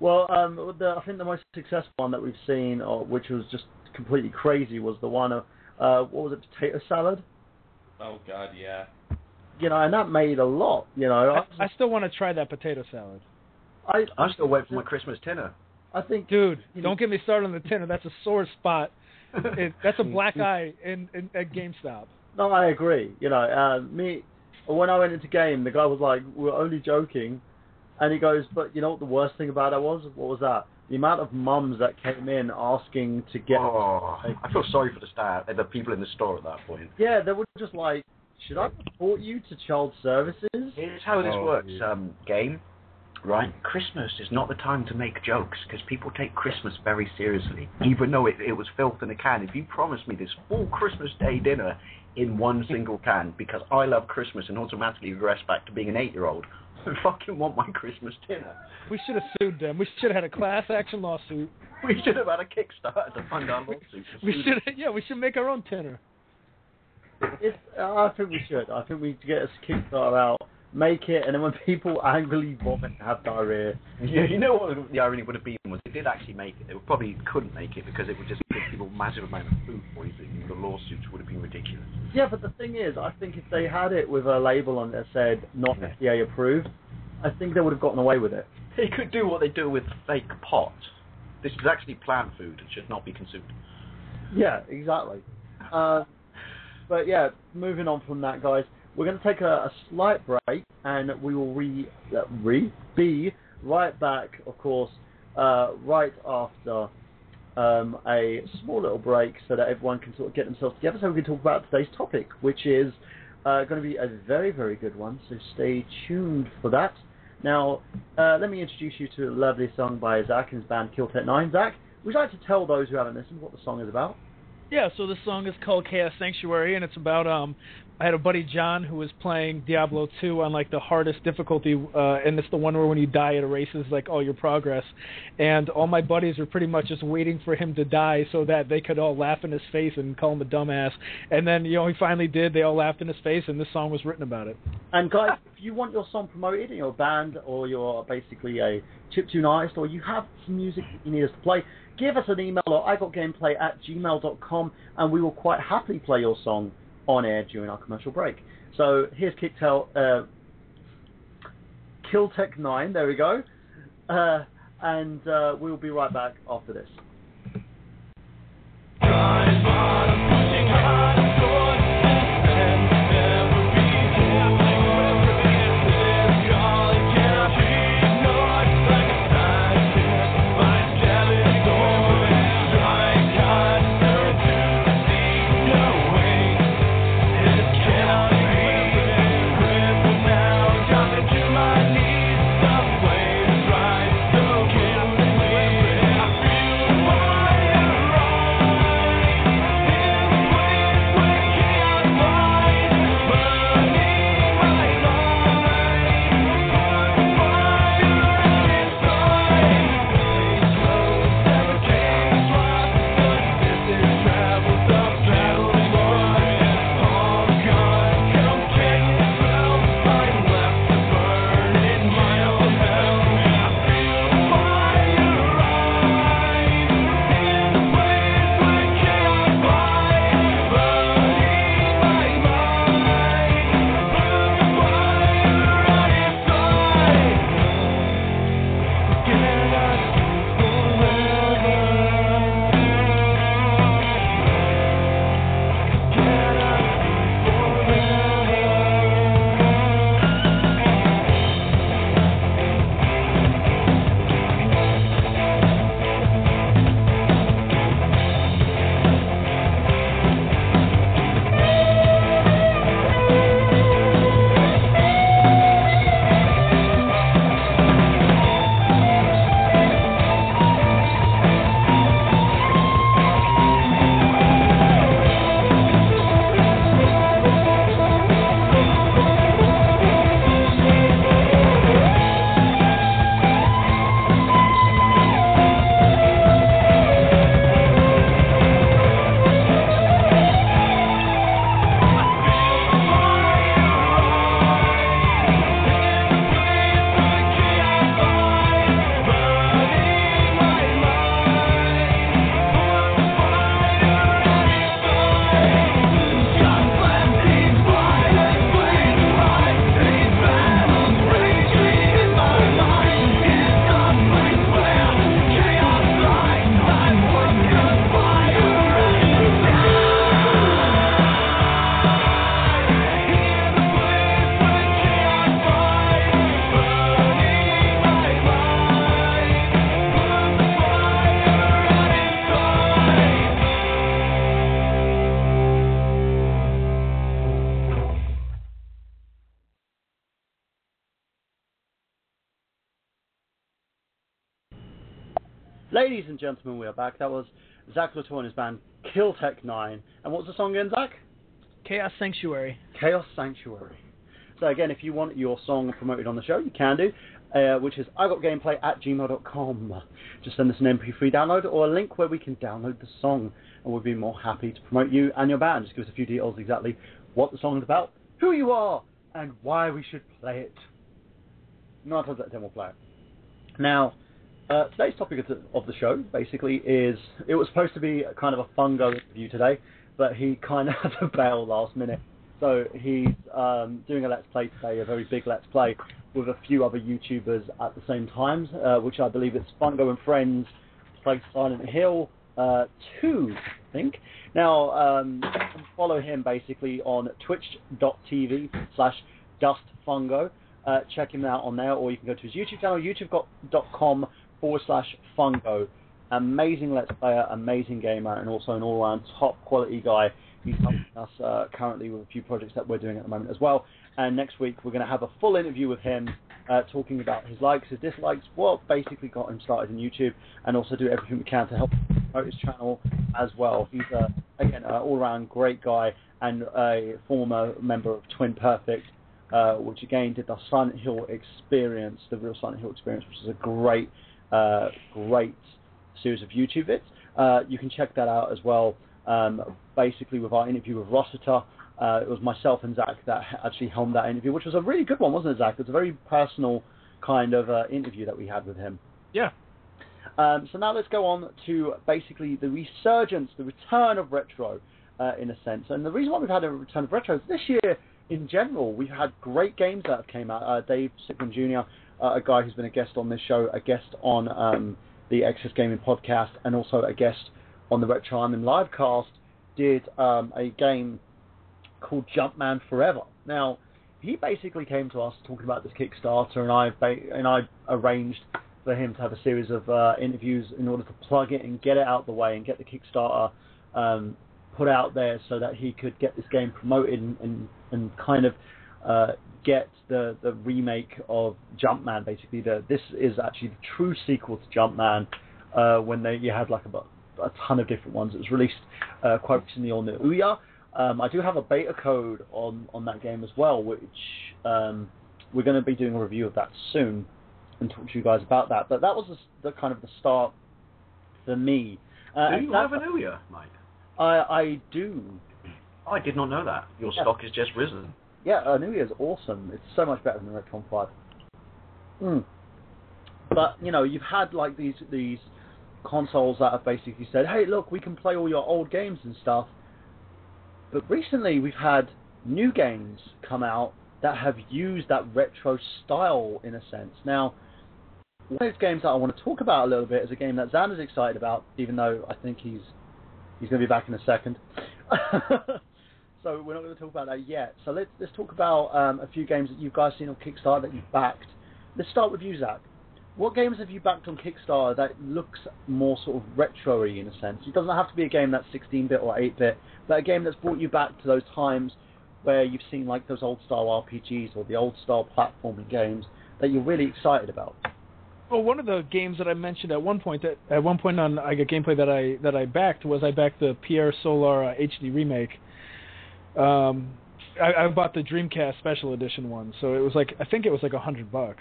Well, I think the most successful one that we've seen, which was just completely crazy, was the one of what was it, potato salad? Oh God, yeah. And that made a lot. I still want to try that potato salad. I'm still waiting for my Christmas dinner. I think, dude, don't get me started on the tinner. That's a sore spot. That's a black eye at GameStop. No, I agree. When I went into game, the guy was like, "We're only joking," and he goes, "But you know what the worst thing about it was? What was that? The amount of mums that came in asking to get." Oh, I feel sorry for the people in the store at that point. Yeah, they were just like, "Should I report you to child services?" Here's how this works. Game. Right, Christmas is not the time to make jokes because people take Christmas very seriously, even though it was filth in a can. If you promise me this full Christmas Day dinner in one single can because I love Christmas and automatically regress back to being an 8-year-old, I fucking want my Christmas dinner. We should have sued them. We should have had a class action lawsuit. We should have had a Kickstarter to fund our lawsuit. We should make our own tinner. I think we should. I think we get a Kickstarter out. Make it, and then when people angrily vomit and have diarrhea. Yeah, you know what the irony would have been was they did actually make it. They probably couldn't make it because it would just give people massive amount of food poisoning. The lawsuits would have been ridiculous. Yeah, but the thing is, I think if they had it with a label on it that said not FDA approved, I think they would have gotten away with it. They could do what they do with fake pot. This is actually plant food and should not be consumed. Yeah, exactly. But yeah, moving on from that, guys. We're going to take a slight break, and we will be right back, of course, right after a small little break so that everyone can sort of get themselves together so we can talk about today's topic, which is going to be a very, very good one, so stay tuned for that. Now, let me introduce you to a lovely song by Zach and his band Kill Tech 9. Zach, would you like to tell those who haven't listened what the song is about? Yeah, so this song is called Chaos Sanctuary, and it's about, I had a buddy, John, who was playing Diablo 2 on, the hardest difficulty, and it's the one where when you die it erases, all your progress. And all my buddies were pretty much just waiting for him to die so that they could all laugh in his face and call him a dumbass. And then, he finally did. They all laughed in his face, and this song was written about it. And, guys, if you want your song promoted in your band, or you're basically a chiptune artist, or you have some music that you need us to play, give us an email at igotgameplay@gmail.com, and we will quite happily play your song on air during our commercial break. So here's Kill Tech 9, there we go, and we'll be right back after this. Ladies and gentlemen, we are back. That was Zach Latour and his band Kill Tech 9. And what's the song again, Zach? Chaos Sanctuary. Chaos Sanctuary. So again, if you want your song promoted on the show, you can do, which is igotgameplay@gmail.com. Just send us an MP3 download or a link where we can download the song, and we'll be more happy to promote you and your band. Just give us a few details exactly what the song is about, who you are, and why we should play it. 9 times out of 10 we'll play it. Now, today's topic of the show, basically, is it was supposed to be kind of a Fungo interview today, but he kind of had to bail last minute. So he's doing a Let's Play today, a very big Let's Play, with a few other YouTubers at the same time, which I believe it's Fungo and Friends play Silent Hill 2, I think. Now, you can follow him basically on twitch.tv/DustFungo. Check him out on there, or you can go to his YouTube channel, youtube.com/Fungo. Amazing Let's Player, amazing gamer, and also an all-round top quality guy. He's helping us currently with a few projects that we're doing at the moment as well. And next week we're going to have a full interview with him, talking about his likes, his dislikes, what basically got him started in YouTube, and also do everything we can to help promote his channel as well. He's again an all-round great guy and a former member of Twin Perfect, which again did the Silent Hill Experience, the real Silent Hill Experience, which is a great series of YouTube vids. You can check that out as well. Basically, with our interview with Rossiter, it was myself and Zach that actually helmed that interview, which was a really good one, wasn't it, Zach? It was a very personal kind of interview that we had with him. Yeah. So now let's go on to basically the resurgence, the return of retro, in a sense. And the reason why we've had a return of retro is this year, in general, we've had great games that have came out. Dave Sigmund Jr., a guy who's been a guest on this show, a guest on the Excess Gaming podcast, and also a guest on the Retro Armin Livecast, did a game called Jumpman Forever. Now, he basically came to us talking about this Kickstarter, and I arranged for him to have a series of interviews in order to plug it and get it out the way and get the Kickstarter put out there so that he could get this game promoted and kind of get the remake of Jumpman. Basically, this is actually the true sequel to Jumpman. When you had like a ton of different ones. It was released quite recently on the Ouya. I do have a beta code on that game as well, which we're going to be doing a review of that soon and talk to you guys about that. But that was the kind of the start for me. Do you have an Ouya, Mike? I do. I did not know that. Your stock has just risen. Yeah, an Ouya is awesome. It's so much better than the Retron 5. But, you know, you've had like these consoles that have basically said, hey, look, we can play all your old games and stuff. But recently we've had new games come out that have used that retro style in a sense. Now, one of those games that I want to talk about a little bit is a game that Xander's excited about, even though I think he's going to be back in a second. So we're not going to talk about that yet. So let's talk about a few games that you guys seen on Kickstarter that you've backed. Let's start with you, Zach. What games have you backed on Kickstarter that looks more sort of retro-y in a sense? It doesn't have to be a game that's 16-bit or 8-bit, but a game that's brought you back to those times where you've seen like those old-style RPGs or the old-style platforming games that you're really excited about. Well, one of the games that I mentioned at one point on I got gameplay that I backed was I backed the Pierre Solar HD remake. I bought the Dreamcast Special Edition one, so it was like I think it was like $100.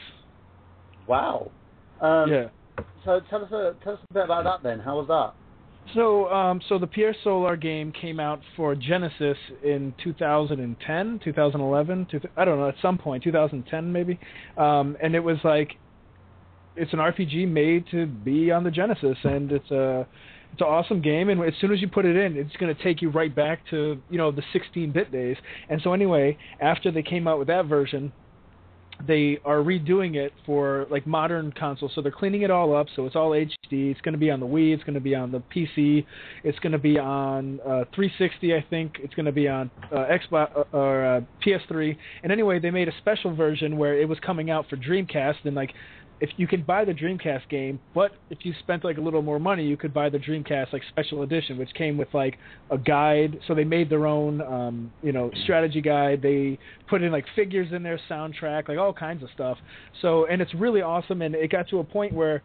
Wow. Yeah. So tell us a bit about that then. How was that? So the Pierre Solar game came out for Genesis in 2010, 2011, I don't know, at some point, 2010 maybe, and it was like. It's an RPG made to be on the Genesis, and it's an awesome game. And as soon as you put it in, it's going to take you right back to the 16-bit days. And so anyway, after they came out with that version, they are redoing it for like modern consoles. So they're cleaning it all up, so it's all HD. It's going to be on the Wii. It's going to be on the PC. It's going to be on 360, I think. It's going to be on Xbox or PS3. And anyway, they made a special version where it was coming out for Dreamcast, and like. if you can buy the Dreamcast game, but if you spent like a little more money, you could buy the Dreamcast like special edition, which came with like a guide. So they made their own, strategy guide. They put in like figures in their soundtrack, like all kinds of stuff. So, and it's really awesome. And it got to a point where,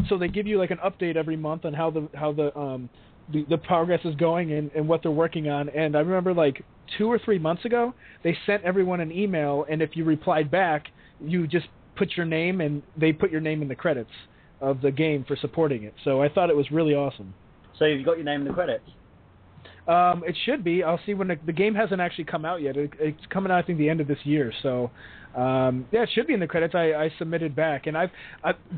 so they give you like an update every month on how the progress is going and what they're working on. And I remember like 2 or 3 months ago, they sent everyone an email, and if you replied back, you just put your name, and they put your name in the credits of the game for supporting it. So I thought it was really awesome. So you've got your name in the credits? It should be. I'll see when the game hasn't actually come out yet. It's coming out, I think, the end of this year. So, it should be in the credits. I submitted back, and I've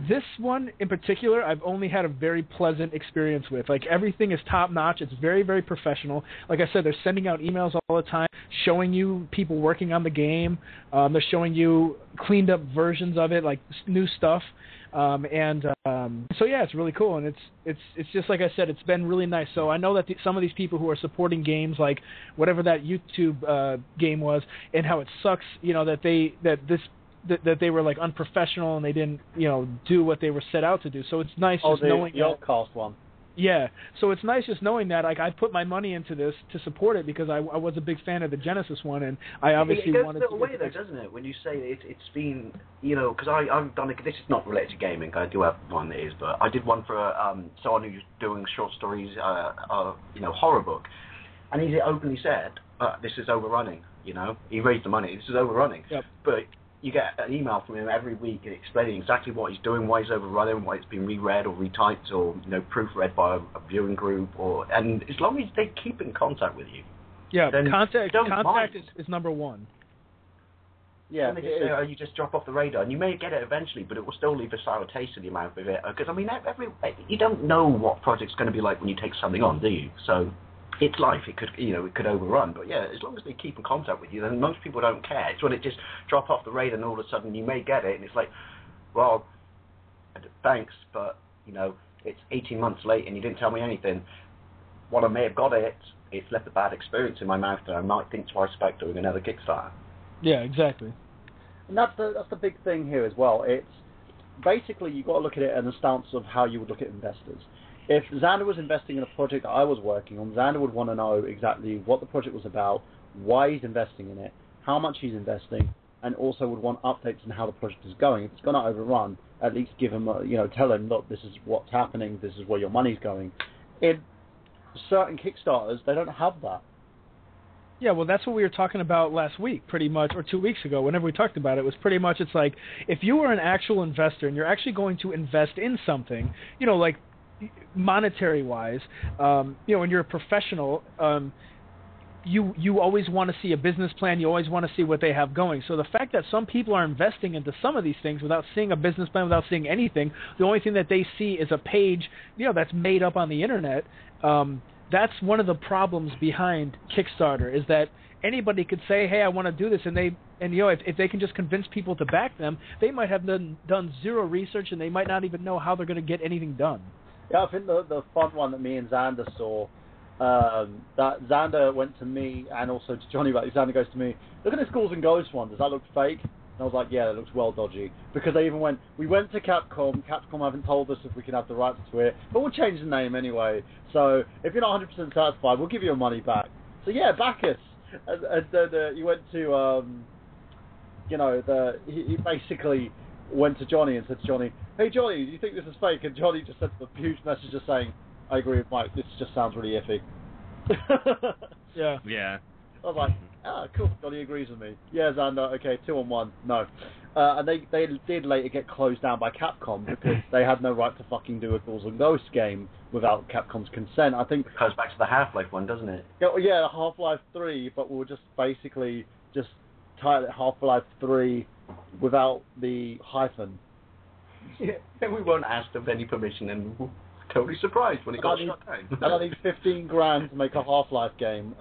this one in particular, I've only had a very pleasant experience with. Like, everything is top notch. It's very, very professional. Like I said, they're sending out emails all the time, showing you people working on the game. They're showing you cleaned up versions of it, like new stuff. So yeah, it's really cool, and it's just like I said, it's been really nice. So I know that some of these people who are supporting games like whatever that YouTube game was, and how it sucks, that they were like unprofessional and they didn't do what they were set out to do. So it's nice just knowing the Outcast one. Yeah, so it's nice just knowing that I put my money into this to support it because I was a big fan of the Genesis one, and I obviously wanted to. It goes a little way though, doesn't it? When you say it's been, because I've done this is not related to gaming. I do have one that is, but I did one for someone who's doing short stories, horror book, and he openly said, "This is overrunning." He raised the money. This is overrunning. Yep. But you get an email from him every week explaining exactly what he's doing, why he's overrunning, why it's been reread or retyped or proofread by a viewing group, and as long as they keep in contact with you. Yeah, then contact is number one. Yeah, you just drop off the radar, and you may get it eventually, but it will still leave a sour taste in your mouth with it. Because you don't know what project's going to be like when you take something on, do you? So it's life. It could overrun, but yeah, as long as they keep in contact with you, then most people don't care. It's when it just drop off the radar, and all of a sudden you may get it, and it's like, well, thanks, but it's 18 months late, and you didn't tell me anything. While I may have got it, it's left a bad experience in my mouth, and I might think twice about doing another Kickstarter. Yeah, exactly. And that's the big thing here as well. It's basically you've got to look at it in the stance of how you would look at investors. If Xander was investing in a project that I was working on, Xander would want to know exactly what the project was about, why he's investing in it, how much he's investing, and also would want updates on how the project is going. If it's going to overrun, at least give him, tell him, look, this is what's happening, this is where your money's going. In certain Kickstarters, they don't have that. Yeah, well, that's what we were talking about last week, pretty much, or 2 weeks ago. Whenever we talked about it, it was pretty much, it's like, if you were an actual investor and you're actually going to invest in something, like monetary-wise, and you're a professional, you always want to see a business plan. You always want to see what they have going. So the fact that some people are investing into some of these things without seeing a business plan, without seeing anything, the only thing that they see is a page, that's made up on the internet. That's one of the problems behind Kickstarter, is that anybody could say, hey, I want to do this, and if they can just convince people to back them, they might have done zero research, and they might not even know how they're going to get anything done. Yeah, I think the fun one that me and Xander saw, that Xander went to me and also to Johnny, but Xander goes to me, look at this Ghouls and Ghosts one, does that look fake? And I was like, yeah, it looks well dodgy. Because they even we went to Capcom haven't told us if we can have the rights to it, but we'll change the name anyway. So if you're not 100% satisfied, we'll give you your money back. So yeah, back us. And he went to, he basically went to Johnny and said to Johnny, hey Johnny, do you think this is fake? And Johnny just sent a huge message just saying, I agree with Mike, this just sounds really iffy. Yeah. Yeah. I was like, cool, Johnny agrees with me. Yeah, Xander, okay, 2-on-1, no. And they did later get closed down by Capcom because they had no right to fucking do a Ghouls and Ghosts game without Capcom's consent. I think it goes back to the Half-Life one, doesn't it? Yeah, Half-Life 3, but we'll just basically just title it Half-Life 3 without the hyphen. Yeah, and we weren't asked of any permission, and we were totally surprised when it got shut down. And I need $15,000 to make a Half-Life game.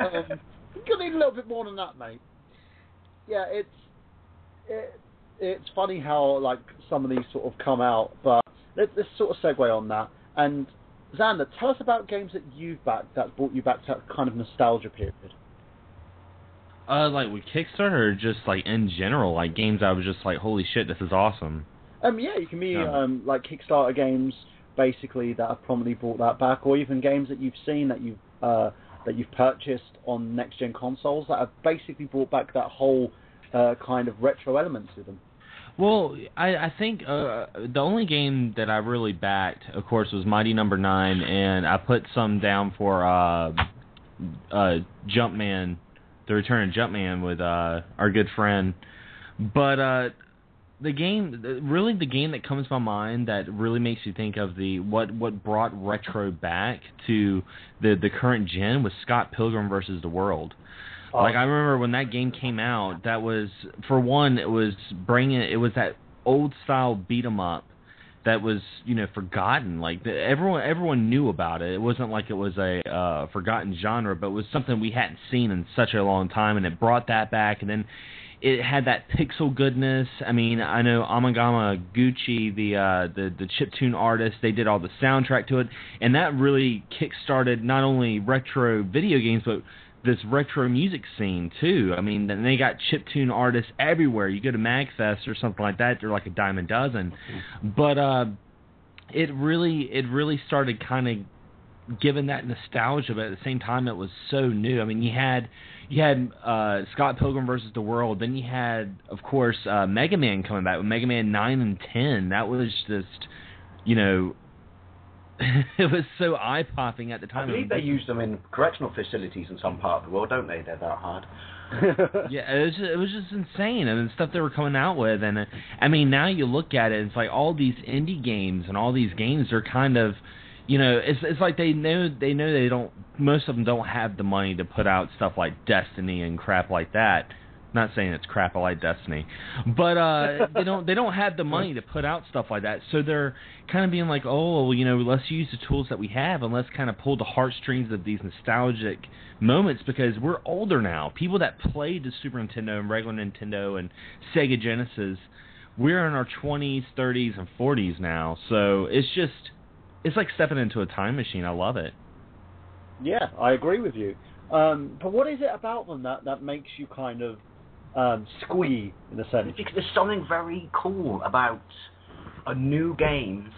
You need a little bit more than that, mate. Yeah, it's funny how like some of these sort of come out, but let's sort of segue on that. And Xander, tell us about games that you've backed that brought you back to that kind of nostalgia period. Like with Kickstarter, or just like in general, like games I was just like, holy shit, this is awesome. Yeah, you can be like Kickstarter games, basically, that have prominently brought that back, or even games that you've seen that you've purchased on next-gen consoles that have basically brought back that whole kind of retro element to them. Well, I think the only game that I really backed, of course, was Mighty Number 9, and I put some down for Jumpman, the Return of Jumpman with our good friend. But the game that comes to my mind that really makes you think of what brought retro back to the current gen was Scott Pilgrim versus the World. Like, I remember when that game came out, that was, for one, it was that old style beat 'em up that was, forgotten. Like, everyone knew about it. It wasn't like it was a forgotten genre, but it was something we hadn't seen in such a long time, and it brought that back. And then it had that pixel goodness. I mean, I know Amagama Gucci, the chiptune artist, they did all the soundtrack to it, and that really kick-started not only retro video games, but this retro music scene too. I mean, and they got chiptune artists everywhere. You go to MagFest or something like that, they're like a dime a dozen. But it really started kind of giving that nostalgia, but at the same time it was so new. I mean, you had Scott Pilgrim versus the World, then you had, of course, Mega Man coming back with Mega Man 9 and 10. That was just, it was so eye-popping at the time. I believe they use them in correctional facilities in some part of the world, don't they? They're that hard. Yeah, it was just insane, and the stuff they were coming out with. And I mean, now you look at it, it's like all these indie games and all these games are kind of, it's like they know they don't. Most of them don't have the money to put out stuff like Destiny and crap like that. Not saying it's crap, I like Destiny, but they don't have the money to put out stuff like that. So they're kind of being like, oh, let's use the tools that we have and let's kind of pull the heartstrings of these nostalgic moments, because we're older now. People that played the Super Nintendo and regular Nintendo and Sega Genesis, we're in our 20s, 30s, and 40s now. So it's like stepping into a time machine. I love it. Yeah, I agree with you. But what is it about them that makes you kind of squee, in a sense? Because there's something very cool about a new game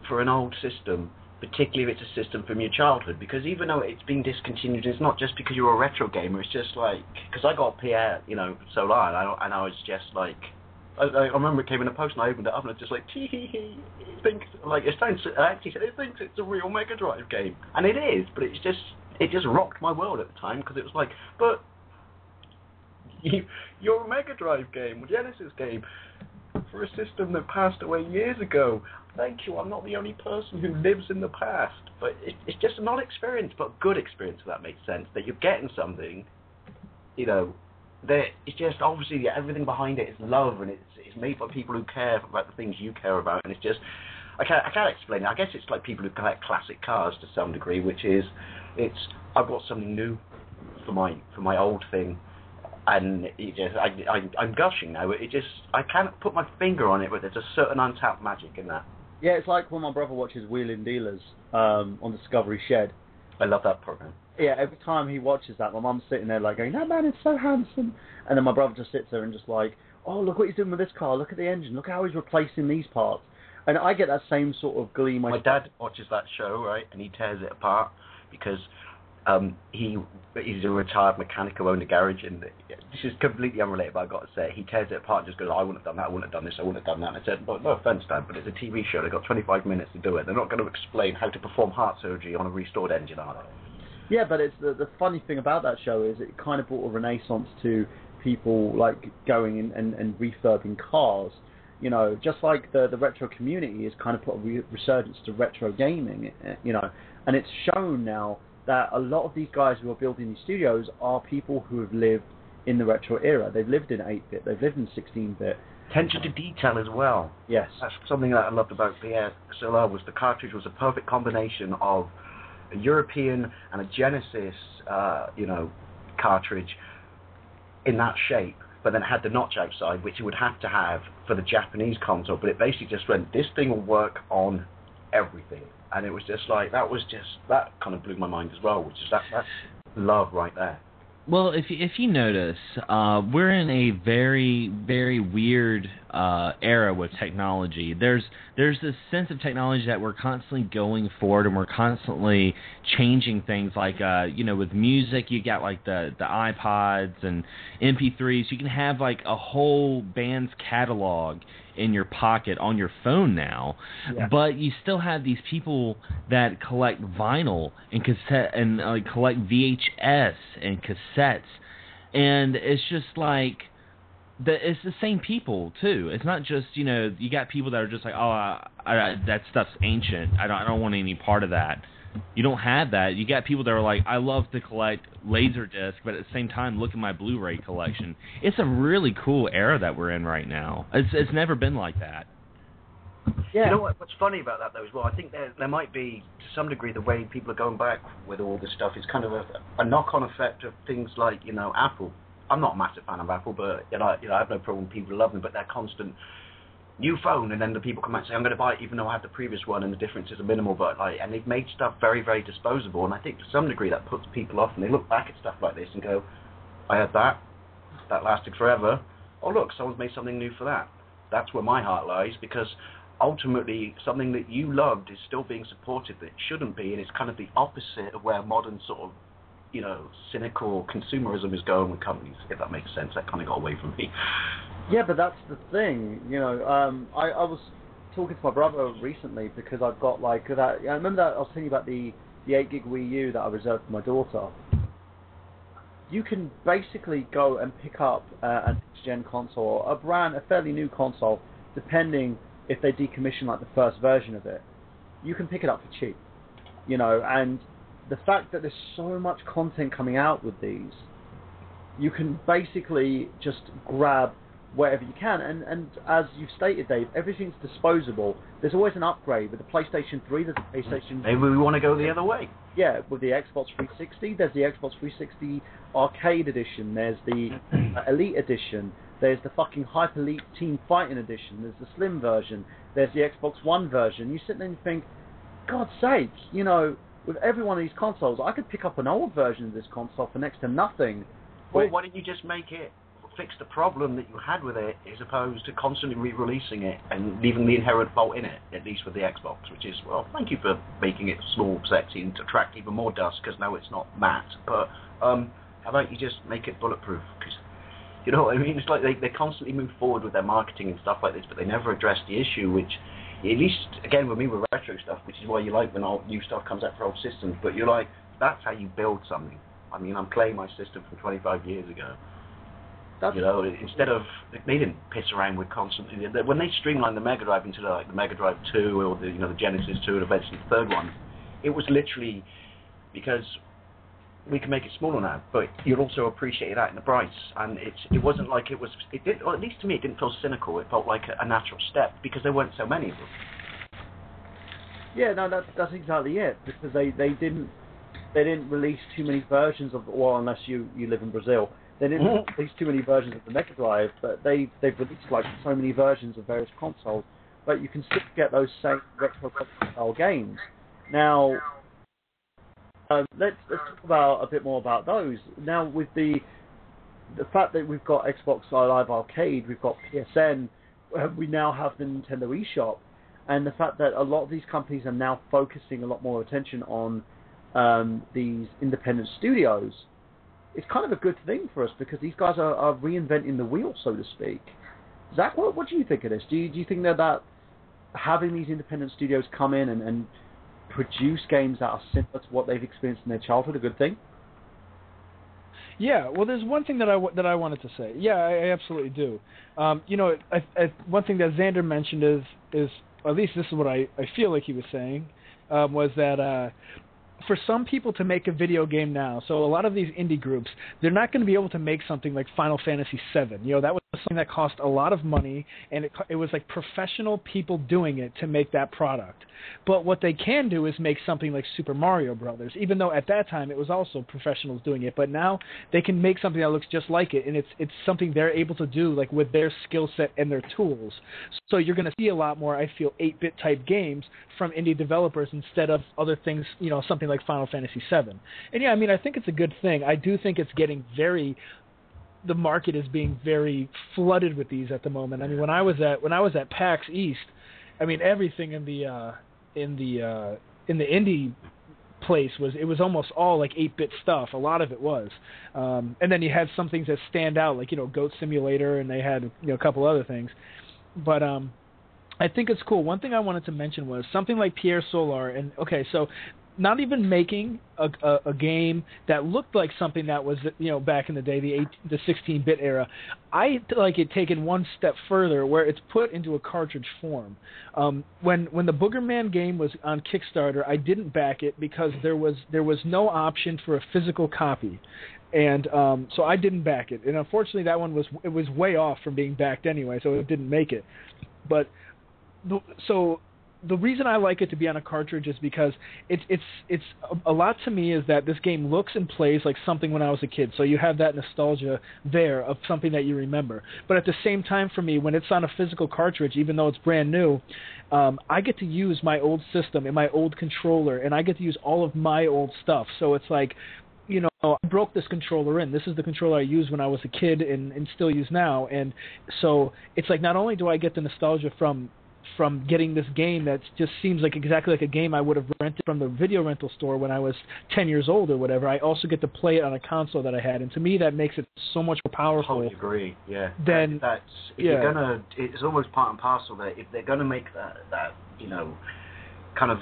for an old system, particularly if it's a system from your childhood. Because even though it's been discontinued, it's not just because you're a retro gamer. It's just like, because I got Pierre, Solar, and I was just like, I remember it came in a post and I opened it up and it's just like, tee-hee-hee, it thinks, like, it actually said it thinks it's a real Mega Drive game. And it is, but it just rocked my world at the time, because it was like, but you're a Mega Drive game, a Genesis game, for a system that passed away years ago. Thank you, I'm not the only person who lives in the past. But it's just an odd experience, but a good experience, if that makes sense, that you're getting something, that it's just, obviously, everything behind it is love, and it's made by people who care about the things you care about, and it's just, I can't explain it. I guess it's like people who collect classic cars to some degree, which is, I've got something new for my old thing, and it just, I'm gushing now. I can't put my finger on it, but there's a certain untapped magic in that. Yeah, it's like when my brother watches Wheeling Dealers on Discovery Shed. I love that program. Yeah, every time he watches that, my mum's sitting there like going, "That man is so handsome," and then my brother just sits there and just like, "Oh, look what he's doing with this car. Look at the engine. Look how he's replacing these parts." And I get that same sort of glee myself. My dad watches that show, right, and he tears it apart because he's a retired mechanic who owned a garage, and this is completely unrelated, but I've got to say, he tears it apart and just goes, "I wouldn't have done that, I wouldn't have done this, I wouldn't have done that." And I said, no offence, Dad, but it's a TV show, they've got 25 minutes to do it. They're not going to explain how to perform heart surgery on a restored engine, are they? Yeah, but it's the funny thing about that show is it kind of brought a renaissance to people like going in and refurbing cars. Just like the retro community has kind of put a resurgence to retro gaming, and it's shown now that a lot of these guys who are building these studios are people who have lived in the retro era. They've lived in 8-bit, they've lived in 16-bit. Attention to detail as well. Yes. That's something that I loved about Pierre Solar, was the cartridge was a perfect combination of a European and a Genesis, cartridge in that shape, but then it had the notch outside, which you would have to have for the Japanese console, but it basically just went, this thing will work on everything. And it was just like, that kind of blew my mind as well, which is that's love right there. Well, if you notice, we're in a very, very weird era with technology. There's this sense of technology that we're constantly going forward and we're constantly changing things. Like with music, you got like the iPods and MP3s. You can have like a whole band's catalog in your pocket on your phone now, but you still have these people that collect vinyl and cassette and collect VHS and cassettes, and it's just like it's the same people too. It's not just you got people that are just like, oh, that stuff's ancient. I don't want any part of that. You don't have that. You got people that are like, I love to collect Laserdisc, but at the same time, look at my Blu-ray collection. It's a really cool era that we're in right now. It's never been like that. Yeah. You know what's funny about that, though, as well? I think there might be, to some degree, the way people are going back with all this stuff is kind of a knock-on effect of things like, Apple. I'm not a massive fan of Apple, but I have no problem with people who love them, but they're constant new phone, and then the people come out and say, I'm going to buy it even though I have the previous one, and the differences are minimal, and they've made stuff very, very disposable, and I think to some degree that puts people off, and they look back at stuff like this and go, I had that lasted forever, oh look, someone's made something new for that. That's where my heart lies, because ultimately something that you loved is still being supported that it shouldn't be, and it's kind of the opposite of where modern sort of cynical consumerism is going with companies, if that makes sense. That kind of got away from me. Yeah, but that's the thing, I was talking to my brother recently because I've got like that. I remember that I was telling you about the 8 gig Wii U that I reserved for my daughter. You can basically go and pick up a next-gen console, a fairly new console, depending if they decommission like the first version of it. You can pick it up for cheap, and the fact that there's so much content coming out with these, you can basically just grab wherever you can, and as you've stated, Dave, everything's disposable. There's always an upgrade. With the PlayStation 3, there's a PlayStation... Maybe we want to go the other way. Yeah, with the Xbox 360, there's the Xbox 360 Arcade Edition, there's the Elite Edition, there's the fucking Hyper Elite Team Fighting Edition, there's the Slim version, there's the Xbox One version. You sit there and you think, God's sake, with every one of these consoles, I could pick up an old version of this console for next to nothing. Well, why didn't you just fix the problem that you had with it, as opposed to constantly re-releasing it and leaving the inherent fault in it, at least with the Xbox, which is, well, thank you for making it small, sexy, and to attract even more dust, because now it's not matte, but how about you just make it bulletproof? Because, you know what I mean? It's like they constantly move forward with their marketing and stuff like this, but they never address the issue, which, at least, again, with me, with retro stuff, which is why you like when new stuff comes out for old systems, but you're like, that's how you build something. I mean, I'm playing my system from 25 years ago. Instead of, they didn't piss around with constantly, when they streamlined the Mega Drive into the Mega Drive 2 or the Genesis 2 and eventually the third one, it was literally because we can make it smaller now, but you'd also appreciate that in the price, and it wasn't like it did, or at least to me, it didn't feel cynical. It felt like a natural step because there weren't so many of them. Yeah, no, that's exactly it, because they didn't release too many versions of, well, unless you live in Brazil. They didn't release too many versions of the Mega Drive, but they've released like so many versions of various consoles, but you can still get those same retro style games. Now, let's talk about a bit more about those. Now, with the fact that we've got Xbox Live Arcade, we've got PSN, we now have the Nintendo eShop, and the fact that a lot of these companies are now focusing a lot more attention on these independent studios, it's kind of a good thing for us, because these guys are reinventing the wheel, so to speak. Zach, what do you think of this? Do you think that having these independent studios come in and produce games that are similar to what they've experienced in their childhood a good thing? Yeah, well, there's one thing that I wanted to say. Yeah, I absolutely do. One thing that Xander mentioned is at least this is what I feel like he was saying, was that for some people to make a video game now, so a lot of these indie groups, they're not going to be able to make something like Final Fantasy VII. That was something that cost a lot of money, and it was like professional people doing it to make that product. But what they can do is make something like Super Mario Brothers, even though at that time it was also professionals doing it. But now they can make something that looks just like it, and it's something they're able to do like with their skill set and their tools. So you're going to see a lot more, I feel, 8-bit type games from indie developers instead of other things, something like Final Fantasy VII. And yeah, I mean, I think it's a good thing. I do think it's getting very the market is being very flooded with these at the moment. I mean, when I was at PAX East, I mean, everything in the indie place was almost all like 8-bit stuff. A lot of it was, and then you had some things that stand out, like Goat Simulator, and they had a couple other things. But I think it's cool. One thing I wanted to mention was something like Pierre Solar, and okay, so not even making a game that looked like something that was back in the day, the 16-bit era. I like it taken one step further, where it's put into a cartridge form. When the Boogerman game was on Kickstarter, I didn't back it because there was no option for a physical copy, and so I didn't back it. And unfortunately, that one was way off from being backed anyway, so it didn't make it. But the reason I like it to be on a cartridge is because it's a lot to me is that this game looks and plays like something when I was a kid. So you have that nostalgia there of something that you remember. But at the same time, for me, when it's on a physical cartridge, even though it's brand new, I get to use my old system and my old controller, and I get to use all of my old stuff. So it's like, I broke this controller in. This is the controller I used when I was a kid and still use now. And so it's like, not only do I get the nostalgia from getting this game that just seems like exactly like a game I would have rented from the video rental store when I was 10 years old or whatever, I also get to play it on a console that I had. And to me, that makes it so much more powerful. I totally agree, yeah. Then, you're gonna, it's almost part and parcel that if they're going to make that kind of,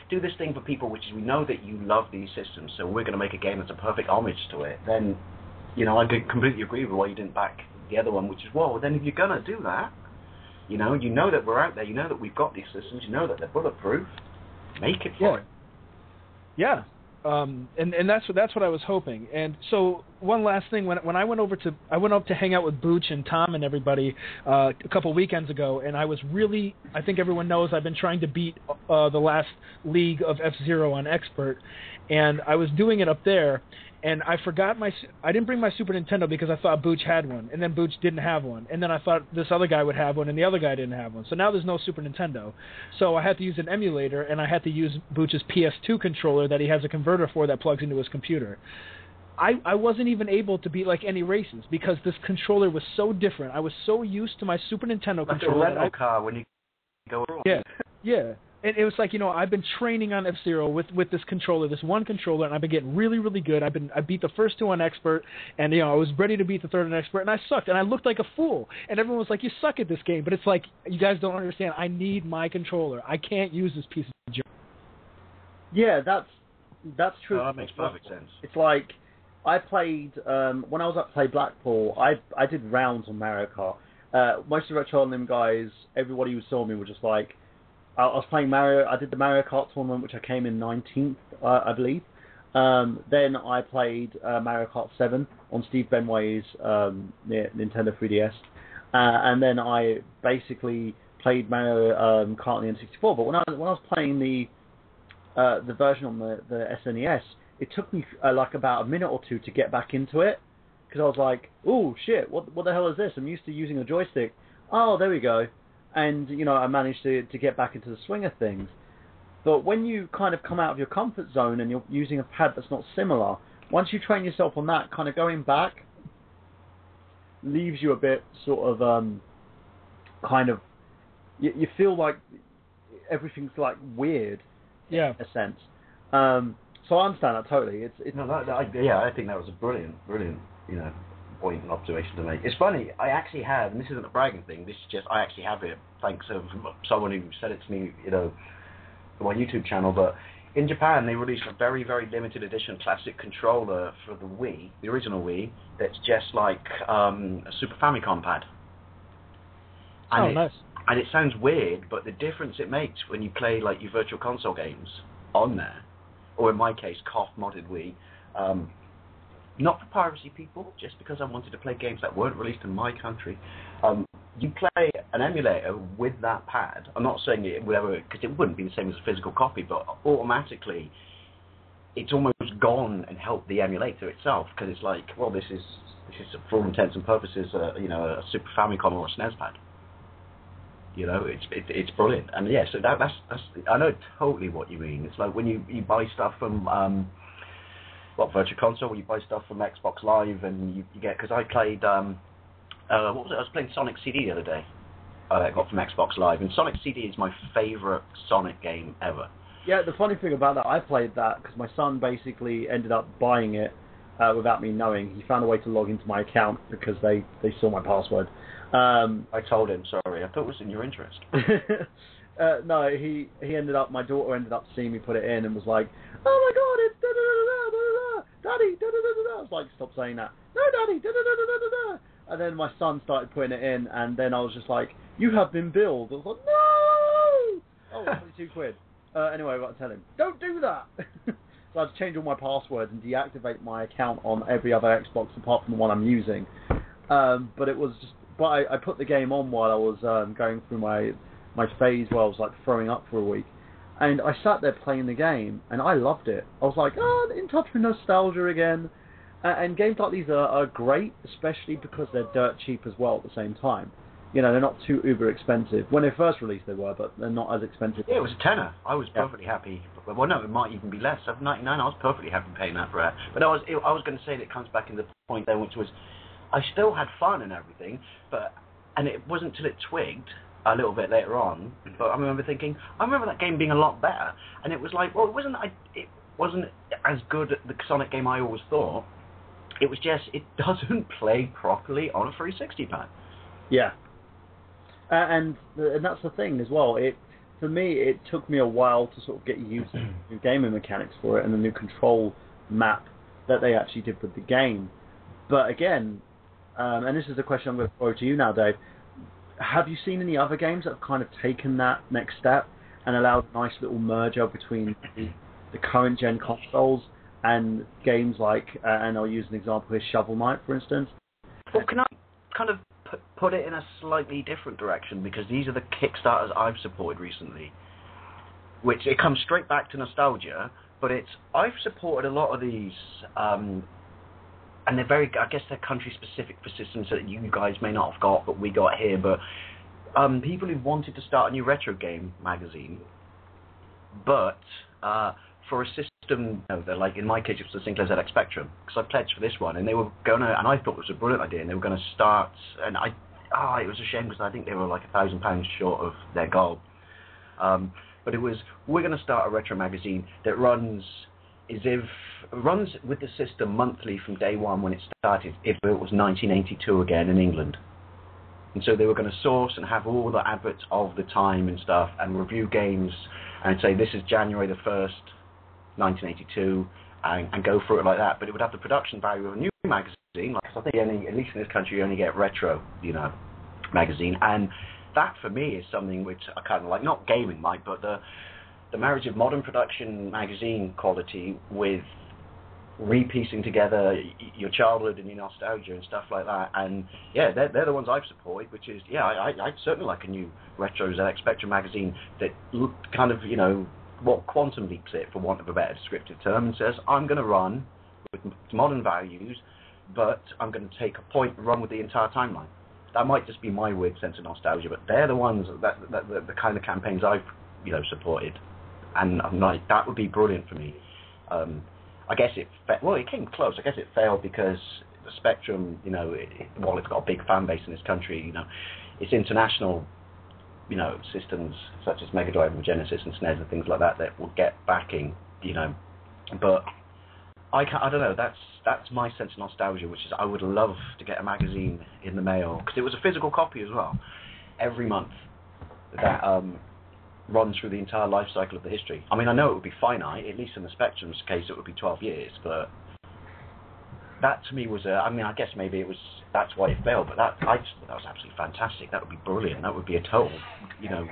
do this thing for people, which is we know that you love these systems, so we're going to make a game that's a perfect homage to it, then, I completely agree with why you didn't back the other one, which is, well, then if you're going to do that, you know that we're out there, you know that we've got these systems, you know that they're bulletproof, make it for it. Yeah. And that's what I was hoping. And so one last thing, when I went up to hang out with Booch and Tom and everybody a couple weekends ago, and I think everyone knows I've been trying to beat the last league of F-Zero on Expert, and I was doing it up there, and I didn't bring my Super Nintendo because I thought Booch had one, and then Booch didn't have one, and then I thought this other guy would have one, and the other guy didn't have one. So now there's no Super Nintendo. So I had to use an emulator, and I had to use Booch's PS2 controller that he has a converter for that plugs into his computer. I wasn't even able to beat like any races because this controller was so different. I was so used to my Super Nintendo controller. Like a rental car when you go wrong. Yeah. And it was like, I've been training on F-Zero with this controller, this one controller, and I've been getting really, really good. I beat the first two on Expert, and I was ready to beat the third on Expert, and I sucked, and I looked like a fool. And everyone was like, "You suck at this game," but it's like, you guys don't understand. I need my controller. I can't use this piece of junk. Yeah, that's true. Oh, that makes perfect sense. It's like I played when I was at Play Blackpool. I did rounds on Mario Kart. Most of the Retro Lim guys, everybody who saw me were just like. I was playing Mario. I did the Mario Kart tournament, which I came in 19th, I believe. Then I played Mario Kart 7 on Steve Benway's Nintendo 3DS, and then I basically played Mario Kart on the N64. But when I was playing the version on the SNES, it took me like about a minute or two to get back into it because I was like, "Oh shit, what the hell is this? I'm used to using a joystick. Oh, there we go." And, I managed to get back into the swing of things. But when you kind of come out of your comfort zone and you're using a pad that's not similar, once you train yourself on that, kind of going back leaves you a bit sort of kind of... You feel like everything's like weird, in a sense. So I understand that totally. I think that was a brilliant, point and observation to make. It's funny, I actually have, and this isn't a bragging thing, this is just, I actually have it thanks to someone who said it to me, on my YouTube channel, but in Japan they released a very, very limited edition classic controller for the Wii, the original Wii, that's just like a Super Famicom pad. And nice. And it sounds weird, but the difference it makes when you play like your Virtual Console games on there, or in my case, KOF modded Wii, not for piracy people, just because I wanted to play games that weren't released in my country. You play an emulator with that pad. I'm not saying it would ever, because it wouldn't be the same as a physical copy, but automatically it's almost gone and helped the emulator itself, because it's like, well, this is for all intents and purposes, a Super Famicom or a SNES pad. It's brilliant, and yeah, so that's I know totally what you mean. It's like when you buy stuff from Virtual Console, where you buy stuff from Xbox Live and you get, because I played, what was it? I was playing Sonic CD the other day. I got from Xbox Live, and Sonic CD is my favourite Sonic game ever. Yeah, the funny thing about that, I played that because my son basically ended up buying it without me knowing. He found a way to log into my account because they saw my password. I told him, sorry, I thought it was in your interest. No, he ended up, my daughter ended up seeing me put it in and was like, oh my god, it's da-da-da-da-da-da-da, daddy, da-da-da-da-da. I was like, stop saying that. No, daddy, da-da-da-da-da-da. And then my son started putting it in, and then I was just like, you have been billed. I was like, no! Oh, £22. Anyway, I've got to tell him, don't do that! So I had to change all my passwords and deactivate my account on every other Xbox apart from the one I'm using. But it was just, I put the game on while I was going through my phase where I was like throwing up for a week. And I sat there playing the game, and I loved it. I was like, in touch with nostalgia again. And games like these are great, especially because they're dirt cheap as well at the same time. You know, they're not too uber expensive. When they first released, they were, but they're not as expensive. Yeah, it was a tenner. I was perfectly happy. Well, no, it might even be less. $7.99. I was perfectly happy paying that for it. But I was going to say that it comes back in the point there, which was, I still had fun and everything, and it wasn't till it twigged a little bit later on. But I remember thinking, that game being a lot better, and it was like, well, it wasn't as good at the Sonic game I always thought. It was just, it doesn't play properly on a 360 pad. Yeah. And that's the thing as well. For me, it took me a while to sort of get used to new gaming mechanics for it and the new control map that they actually did with the game. But again, and this is the question I'm going to throw to you now, Dave. Have you seen any other games that have kind of taken that next step and allowed a nice little merger between the current gen consoles and games like, and I'll use an example here, Shovel Knight, for instance? Well, can I kind of put it in a slightly different direction, because these are the Kickstarters I've supported recently, which it comes straight back to nostalgia, but I've supported a lot of these, and they're I guess they're country specific for systems that you guys may not have got, but we got here, but people who wanted to start a new retro game magazine, but for a system, they're like, in my case it was the Sinclair ZX Spectrum, because I pledged for this one, and they were gonna, and I thought it was a brilliant idea, and they were gonna start, and it was a shame because I think they were like £1,000 short of their goal. But it was, we're gonna start a retro magazine that runs with the system monthly from day one when it started, if it was 1982 again in England. And so they were going to source and have all the adverts of the time and stuff, and review games, and say this is January the 1st, 1982, and go through it like that. But it would have the production value of a new magazine. Like, I think at least in this country, you only get retro, magazine. And that for me is something which I kind of like, not gaming, Mike, but the marriage of modern production magazine quality with repiecing together your childhood and your nostalgia and stuff like that. And yeah, they're the ones I've supported, which is, I'd certainly like a new retro ZX Spectrum magazine that kind of, what quantum leaps it, for want of a better descriptive term, and says, I'm going to run with modern values, but I'm going to take a point and run with the entire timeline. That might just be my weird sense of nostalgia, but they're the ones that the kind of campaigns I've, supported. And I'm like, that would be brilliant for me. I guess it came close. I guess it failed because the Spectrum, while it's got a big fan base in this country, it's international, systems such as Mega Drive and Genesis and SNES and things like that will get backing, But I don't know. That's my sense of nostalgia, which is I would love to get a magazine in the mail, because it was a physical copy as well, every month that runs through the entire life cycle of the history. I mean, I know it would be finite, at least in the Spectrum's case it would be 12 years, but that to me was I guess maybe that's why it failed, but I just thought that was absolutely fantastic. That would be brilliant. That would be a total,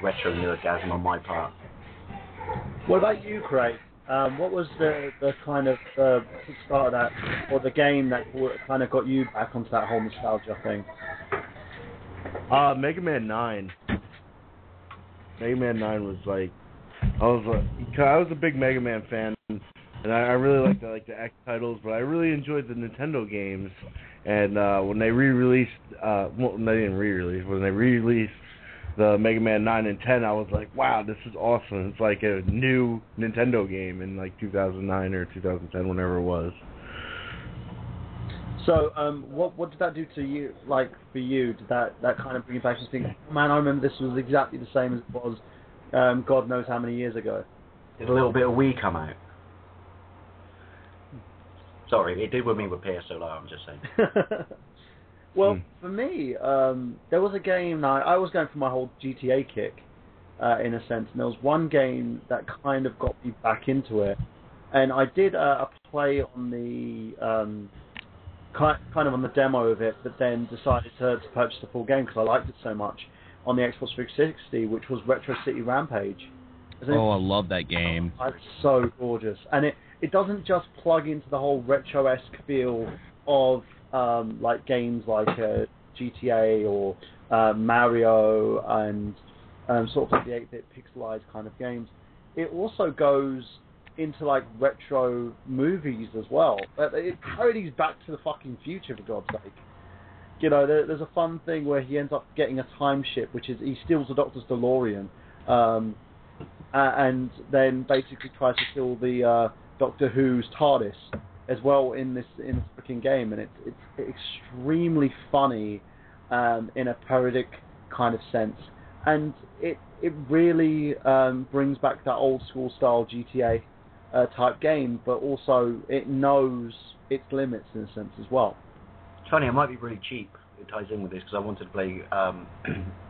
retro nerdgasm on my part. What about you, Craig? What was the kind of start of that, or the game that kind of got you back onto that whole nostalgia thing? Mega Man 9. Mega Man 9 was like, I was a big Mega Man fan, and I really liked the X titles, but I really enjoyed the Nintendo games. And when they re-released, when they re-released the Mega Man 9 and 10, I was like, wow, this is awesome. It's like a new Nintendo game in like 2009 or 2010, whenever it was. So, what did that do to you? Like for you, did that kind of bring you back and think, oh, man, I remember this was exactly the same as it was, God knows how many years ago. Did a little bit of Wii come out? Sorry, it did with me with PSOLAR, I'm just saying. Well, for me, there was a game. I was going for my whole GTA kick, in a sense, and there was one game that kind of got me back into it, and I did a play on the kind of on the demo of it, but then decided to purchase the full game because I liked it so much on the Xbox 360, which was Retro City Rampage. Oh, I love that game. It's so gorgeous, and it doesn't just plug into the whole retro-esque feel of like games like GTA or Mario and sort of like the 8-bit pixelized kind of games. It also goes into like retro movies as well. It parodies Back to the fucking Future, for God's sake. You know, there's a fun thing where he ends up getting a time ship, which is he steals the Doctor's DeLorean, and then basically tries to steal the Doctor Who's TARDIS as well in this freaking game, and it's extremely funny in a parodic kind of sense, and it really brings back that old school style GTA type game, but also it knows its limits in a sense as well. It's funny, I might be really cheap. It ties in with this because I wanted to play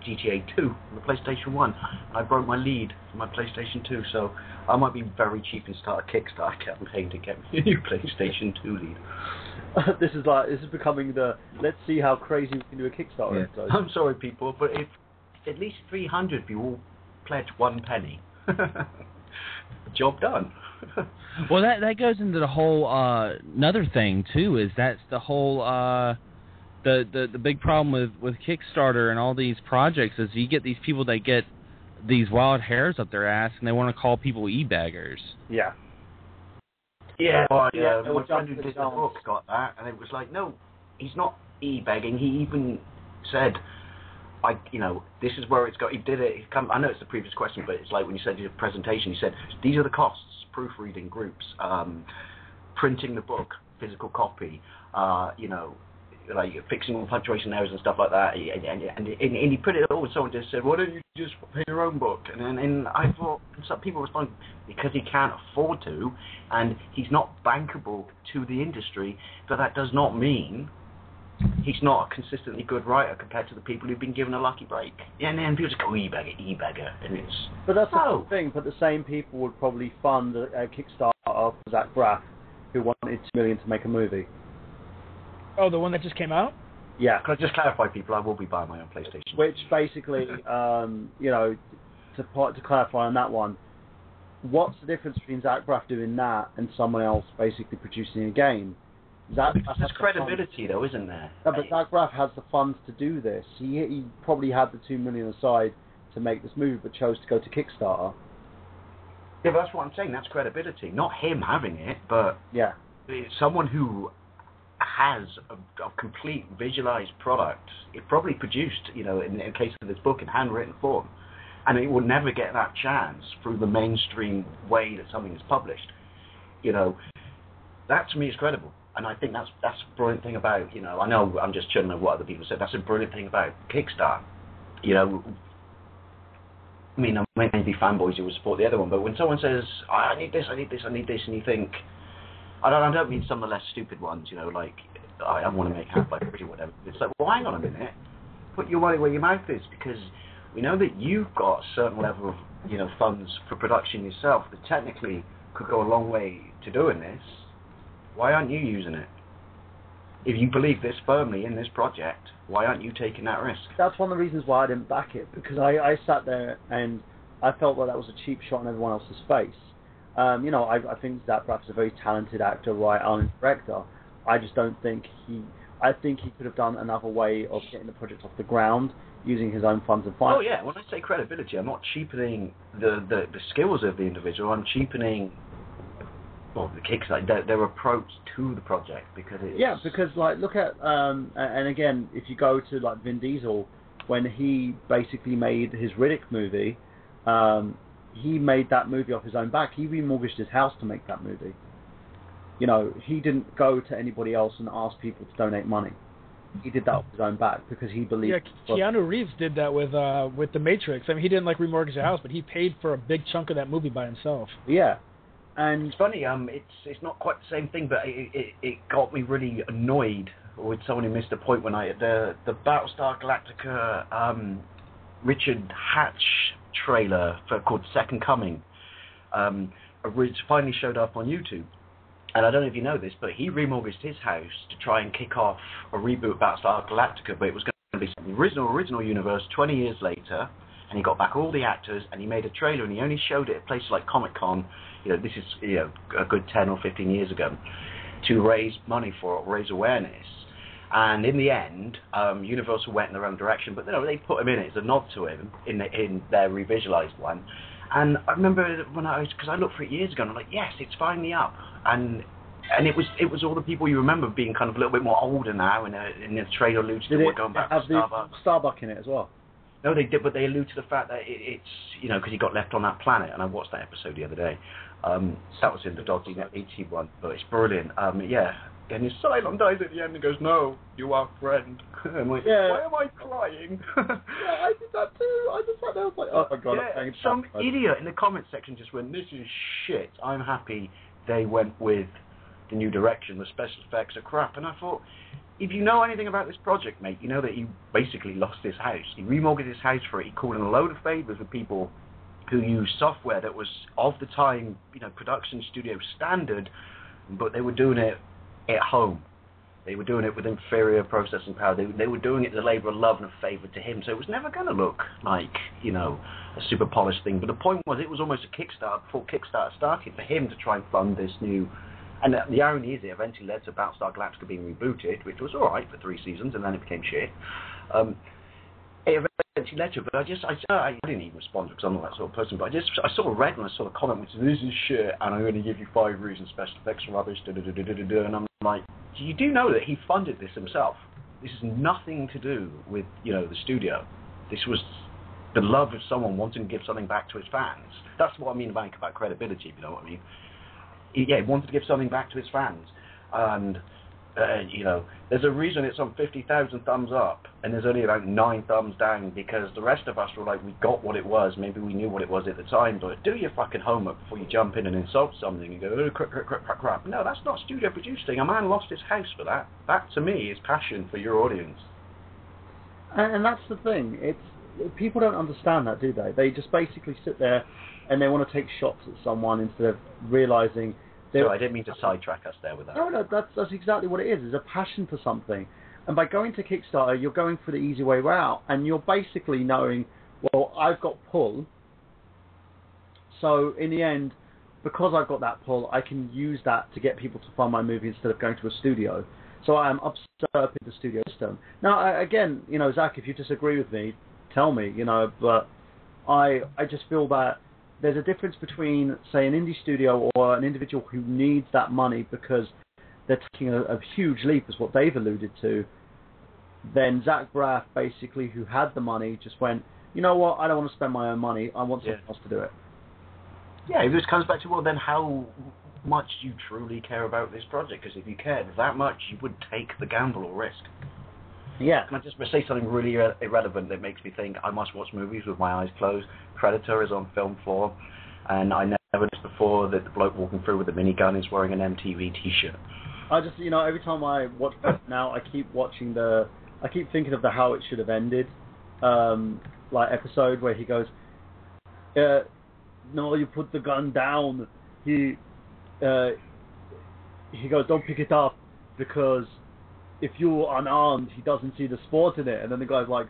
GTA 2 on the PlayStation 1. And I broke my lead for my PlayStation 2, so I might be very cheap and start a Kickstarter campaign to get me a new PlayStation 2 lead. This is becoming the let's see how crazy we can do a Kickstarter episode. I'm sorry, people, but if at least 300 of you all pledge 1 penny, job done. Well, that goes into the whole another thing too. Is that's the whole the big problem with Kickstarter and all these projects is you get these people that get these wild hairs up their ass and they want to call people e-baggers. Yeah. Yeah, my friend who did the book got that, and it was like, no, he's not e-begging. He even said, this is where it's got. He did it. I know it's the previous question, but it's like when you said your presentation. He said these are the costs: proofreading groups, printing the book, physical copy, like fixing all punctuation errors and stuff like that. And he put it all. Someone just said, "Why don't you just pay your own book?" And I thought some people respond because he can't afford to, and he's not bankable to the industry. But that does not mean he's not a consistently good writer compared to the people who've been given a lucky break. Yeah, and then people just go e-bagger, and it's... But that's the thing, but the same people would probably fund a Kickstarter of Zach Braff, who wanted $2 million to make a movie. Oh, the one that just came out? Yeah. Can I just clarify, people, I will be buying my own PlayStation. Which basically, to clarify on that one, what's the difference between Zach Braff doing that and someone else basically producing a game? There's credibility, though, isn't there? No, but Zach Braff has the funds to do this. He probably had the $2 million aside to make this movie, but chose to go to Kickstarter. Yeah, but that's what I'm saying. That's credibility. Not him having it, but someone who has a complete visualized product. It probably produced, in the case of this book, in handwritten form. And it will never get that chance through the mainstream way that something is published. That to me is credible. And I think that's a brilliant thing about, I know I'm just chilling with what other people said. That's a brilliant thing about Kickstarter. I mean, there may be fanboys who will support the other one, but when someone says, I need this, and you think, I don't mean some of the less stupid ones, like, I want to make Half-Life 3 or whatever. It's like, well, hang on a minute. Put your money where your mouth is, because we know that you've got a certain level of, funds for production yourself that technically could go a long way to doing this. Why aren't you using it? If you believe this firmly in this project, why aren't you taking that risk? That's one of the reasons why I didn't back it, because I sat there and I felt like that was a cheap shot in everyone else's face. I think Zach Braff is a very talented actor, writer, and director. I just don't think I think he could have done another way of getting the project off the ground using his own funds and finance. Oh yeah, when I say credibility, I'm not cheapening the skills of the individual. I'm cheapening the Kickstarter, their approach to the project, because it's... Yeah, because look at and again, if you go to Vin Diesel, when he basically made his Riddick movie, he made that movie off his own back. He remortgaged his house to make that movie. You know, he didn't go to anybody else and ask people to donate money. He did that off his own back because he believed. Yeah, Keanu Reeves did that with The Matrix. I mean, he didn't like remortgage the house, but he paid for a big chunk of that movie by himself. Yeah, and it's funny. It's not quite the same thing, but it got me really annoyed with someone who missed a point when the Battlestar Galactica Richard Hatch trailer called Second Coming finally showed up on YouTube. And I don't know if you know this, but he remortgaged his house to try and kick off a reboot of Battlestar Galactica, but it was going to be the original universe 20 years later, and he got back all the actors, and he made a trailer, and he only showed it at places like Comic-Con, this is a good 10 or 15 years ago, to raise money for it, raise awareness. And in the end, Universal went in their own direction, but they put him in it as a nod to him in their revisualized one. And I remember because I looked for it years ago, and I'm like, yes, it's finally up. And it was all the people you remember being kind of a little bit more older now, and in the trailer alluded to we're going back to Starbuck. Starbuck in it as well? No, they did, but they allude to the fact that it's because he got left on that planet, and I watched that episode the other day. That was in the Dodgy Net 81, but it's brilliant. Yeah. And his Cylon dies at the end and goes, "No, you are friend." I'm like, why am I crying? Yeah, I did that too. I just sat there, I was like, oh my god. Yeah, some idiot in the comment section just went, "This is shit." I'm happy they went with the new direction. The special effects are crap. And I thought, if you know anything about this project, mate, you know that he basically lost his house. He remortgaged his house for it. He called in a load of favors with people who used software that was of the time, production studio standard, but they were doing it at home. They were doing it with inferior processing power. They were doing it as a labour of love and a favour to him. So it was never going to look like, a super polished thing. But the point was, it was almost a Kickstarter before Kickstarter started for him to try and fund this new. And the irony is, it eventually led to Battlestar Galactica being rebooted, which was all right for 3 seasons, and then it became shit. It eventually led to it, but I didn't even respond because I'm not that sort of person. But I sort of read and I saw the comment which said, "This is shit, and I'm going to give you 5 reasons special effects are rubbish." And I'm like, you do know that he funded this himself. This has nothing to do with the studio. This was the love of someone wanting to give something back to his fans. That's what I mean about credibility. If you know what I mean. He wanted to give something back to his fans, and there's a reason it's on 50,000 thumbs up, and there's only about 9 thumbs down, because the rest of us were like, we got what it was, maybe we knew what it was at the time, but do your fucking homework before you jump in and insult something and go, oh, crap. No, that's not studio produced thing. A man lost his house for that. That, to me, is passion for your audience. And that's the thing. People don't understand that, do they? They just basically sit there and they want to take shots at someone instead of realising... So I didn't mean to sidetrack us there with that. No, that's exactly what it is. It's a passion for something. And by going to Kickstarter, you're going for the easy way out, and you're basically knowing, well, I've got pull, so in the end, because I've got that pull, I can use that to get people to fund my movie instead of going to a studio. So I am usurping the studio system. Now, again, Zach, if you disagree with me, tell me, but I just feel that there's a difference between, say, an indie studio or an individual who needs that money because they're taking a huge leap, is what Dave alluded to. Then Zach Braff, basically, who had the money, just went, you know what, I don't want to spend my own money, I want someone else to do it. Yeah, it just comes back to, well, then how much do you truly care about this project? Because if you cared that much, you would take the gamble or risk. Yeah. Can I just say something really irrelevant that makes me think I must watch movies with my eyes closed? Predator is on film floor, and I never noticed before that the bloke walking through with the minigun is wearing an MTV T-shirt. I just, every time I watch Predator now, I keep thinking of the How It Should Have Ended, episode where he goes, no, you put the gun down. He goes, don't pick it up, because if you're unarmed, he doesn't see the sport in it. And then the guy's like,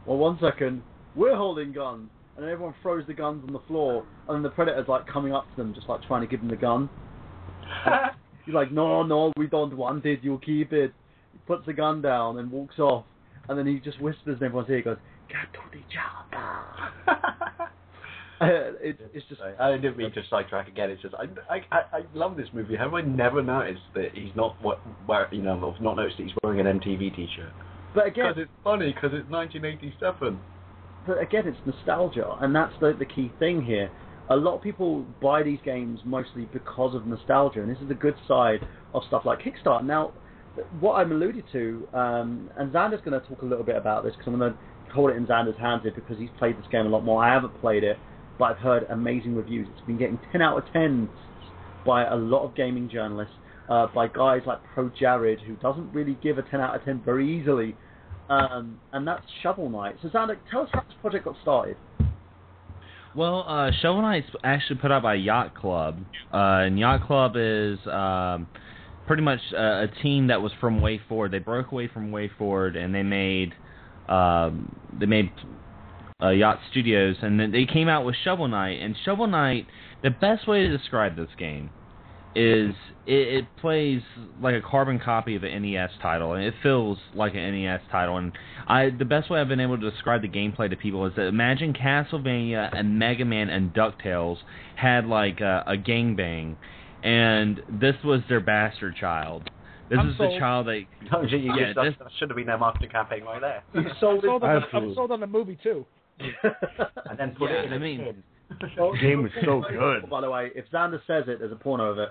well, 1 second, we're holding guns. And then everyone throws the guns on the floor, and then the Predator's coming up to them, just trying to give them the gun. He's like, no, we don't want it, you keep it. He puts the gun down and walks off, and then he just whispers in everyone's ear, he goes, get to the chopper. It's just... I didn't mean to sidetrack again. It's just I love this movie. Have I never noticed that he's not not noticed that he's wearing an MTV T-shirt? But again, because it's funny, because it's 1987. But again, it's nostalgia, and that's the key thing here. A lot of people buy these games mostly because of nostalgia, and this is the good side of stuff like Kickstarter. Now, what I'm alluded to, and Xander's going to talk a little bit about this, because I'm going to hold it in Xander's hands here, because he's played this game a lot more. I haven't played it, but I've heard amazing reviews. It's been getting 10 out of 10 by a lot of gaming journalists, by guys like Pro Jared, who doesn't really give a 10 out of 10 very easily, and that's Shovel Knight. So Xander, tell us how this project got started. Well, Shovel Knight's actually put out by Yacht Club, and Yacht Club is pretty much a team that was from WayForward. They broke away from WayForward, and they made Yacht Studios, and then they came out with Shovel Knight. And Shovel Knight, the best way to describe this game is it plays like a carbon copy of an NES title, and it feels like an NES title. And the best way I've been able to describe the gameplay to people is that imagine Castlevania and Mega Man and DuckTales had like a gangbang, and this was their bastard child. This is the child that... that should have been their marketing campaign right there. I'm sold on the movie, too. And then put it in a tin. The game was so good. By the way, if Xander says it, there's a porno of it.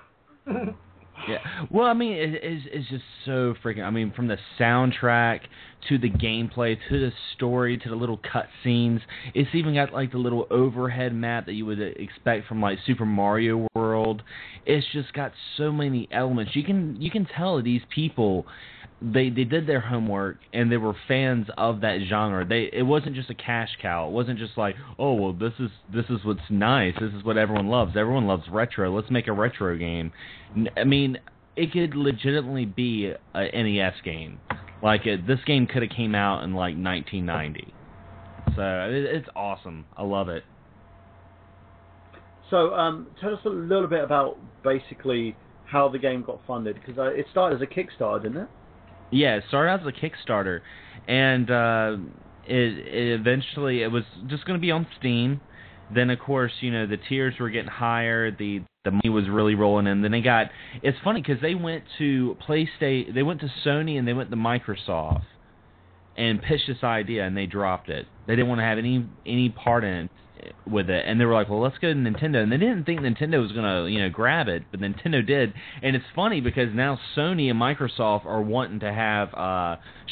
Yeah. Well, I mean, it's just so freaking... I mean, from the soundtrack to the gameplay to the story to the little cutscenes. It's even got, like, the little overhead map that you would expect from, like, Super Mario World. It's just got so many elements. You can tell these people... They did their homework, and they were fans of that genre. It wasn't just a cash cow. It wasn't just like, oh, well, this is what's nice. This is what everyone loves. Everyone loves retro. Let's make a retro game. I mean, it could legitimately be a NES game. Like, this game could have came out in, like, 1990. So, it's awesome. I love it. So, tell us a little bit about, basically, how the game got funded. Because it started as a Kickstarter, didn't it? Yeah, it started out as a Kickstarter, and it eventually it was just going to be on Steam. Then, of course, the tiers were getting higher, the money was really rolling in. Then it's funny because they went to PlayStation, they went to Sony, and they went to Microsoft, and pitched this idea, and they dropped it. They didn't want to have any part in it with it, and they were like, well, let's go to Nintendo, and they didn't think Nintendo was gonna grab it, but Nintendo did. And it's funny because now Sony and Microsoft are wanting to have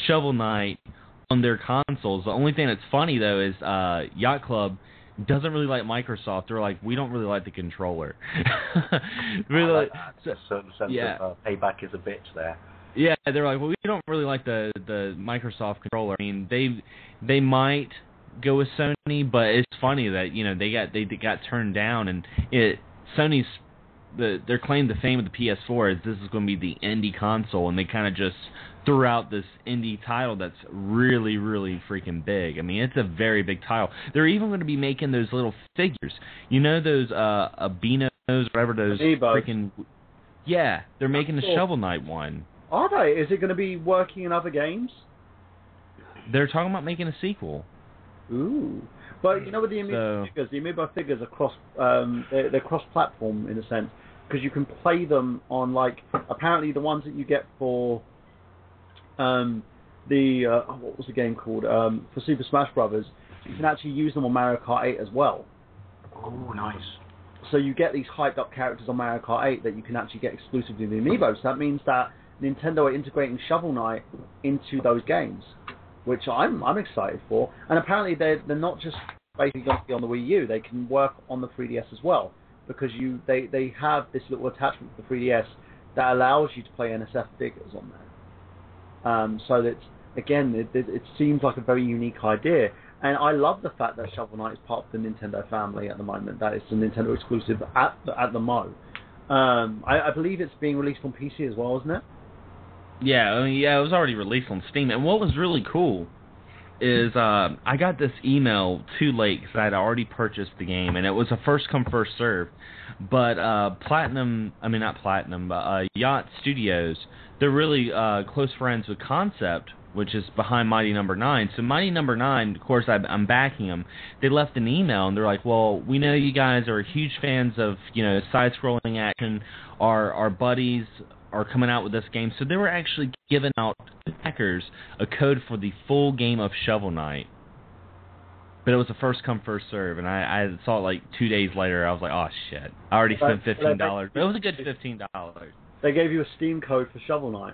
Shovel Knight on their consoles. The only thing that's funny though is Yacht Club doesn't really like Microsoft. They're like, we don't really like the controller. Really, a certain sense of payback is a bitch there. Yeah, they're like, well, we don't really like the Microsoft controller. I mean, they might go with Sony, but it's funny that they got turned down, and Sony's their claim to fame of the PS4 is this is going to be the indie console, and they kind of just threw out this indie title that's really, really freaking big. I mean, it's a very big title. They're even going to be making those little figures, those Abinos, whatever those freaking. Yeah, they're making the Shovel Knight one. Are they? Is it going to be working in other games? They're talking about making a sequel. Ooh, but with the Amiibo figures, the Amiibo figures are they're cross-platform in a sense, because you can play them on apparently the ones that you get for what was the game called for Super Smash Brothers. You can actually use them on Mario Kart 8 as well. Oh, nice. So you get these hyped up characters on Mario Kart 8 that you can actually get exclusively in the Amiibo. So that means that Nintendo are integrating Shovel Knight into those games, which I'm excited for. And apparently they're not just basically going to be on the Wii U. They can work on the 3DS as well, because they have this little attachment to the 3DS that allows you to play NSF figures on there. So that again, it seems like a very unique idea. And I love the fact that Shovel Knight is part of the Nintendo family at the moment. That it's a Nintendo exclusive at the Mo. I believe it's being released on PC as well, isn't it? Yeah, it was already released on Steam. And what was really cool is I got this email too late because I had already purchased the game, and it was a first come, first served. But Yacht Studios, they're really close friends with Concept, which is behind Mighty No. 9. So Mighty No. 9, of course, I'm backing them. They left an email, and they're like, well, we know you guys are huge fans of, side-scrolling action. Our buddies are coming out with this game. So they were actually giving out hackers a code for the full game of Shovel Knight. But it was a first come, first serve, and I saw it like 2 days later. I was like, oh shit! I already spent $15. But it was a good $15. They gave you a Steam code for Shovel Knight.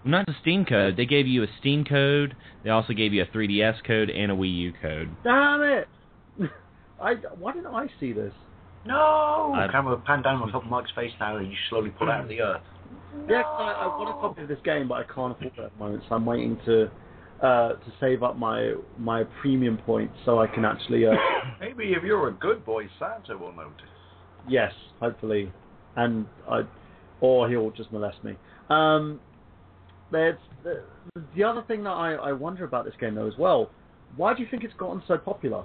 Not the Steam code. They gave you a Steam code. They also gave you a 3DS code and a Wii U code. Damn it! Why didn't I see this? No! Camera pan down on top of Mike's face now, and you slowly pull out of the earth. Yeah, I want a copy of this game, but I can't afford it at the moment, so I'm waiting to save up my premium points so I can actually. Maybe if you're a good boy, Santa will notice. Yes, hopefully, or he'll just molest me. There's the other thing that I wonder about this game though as well. Why do you think it's gotten so popular?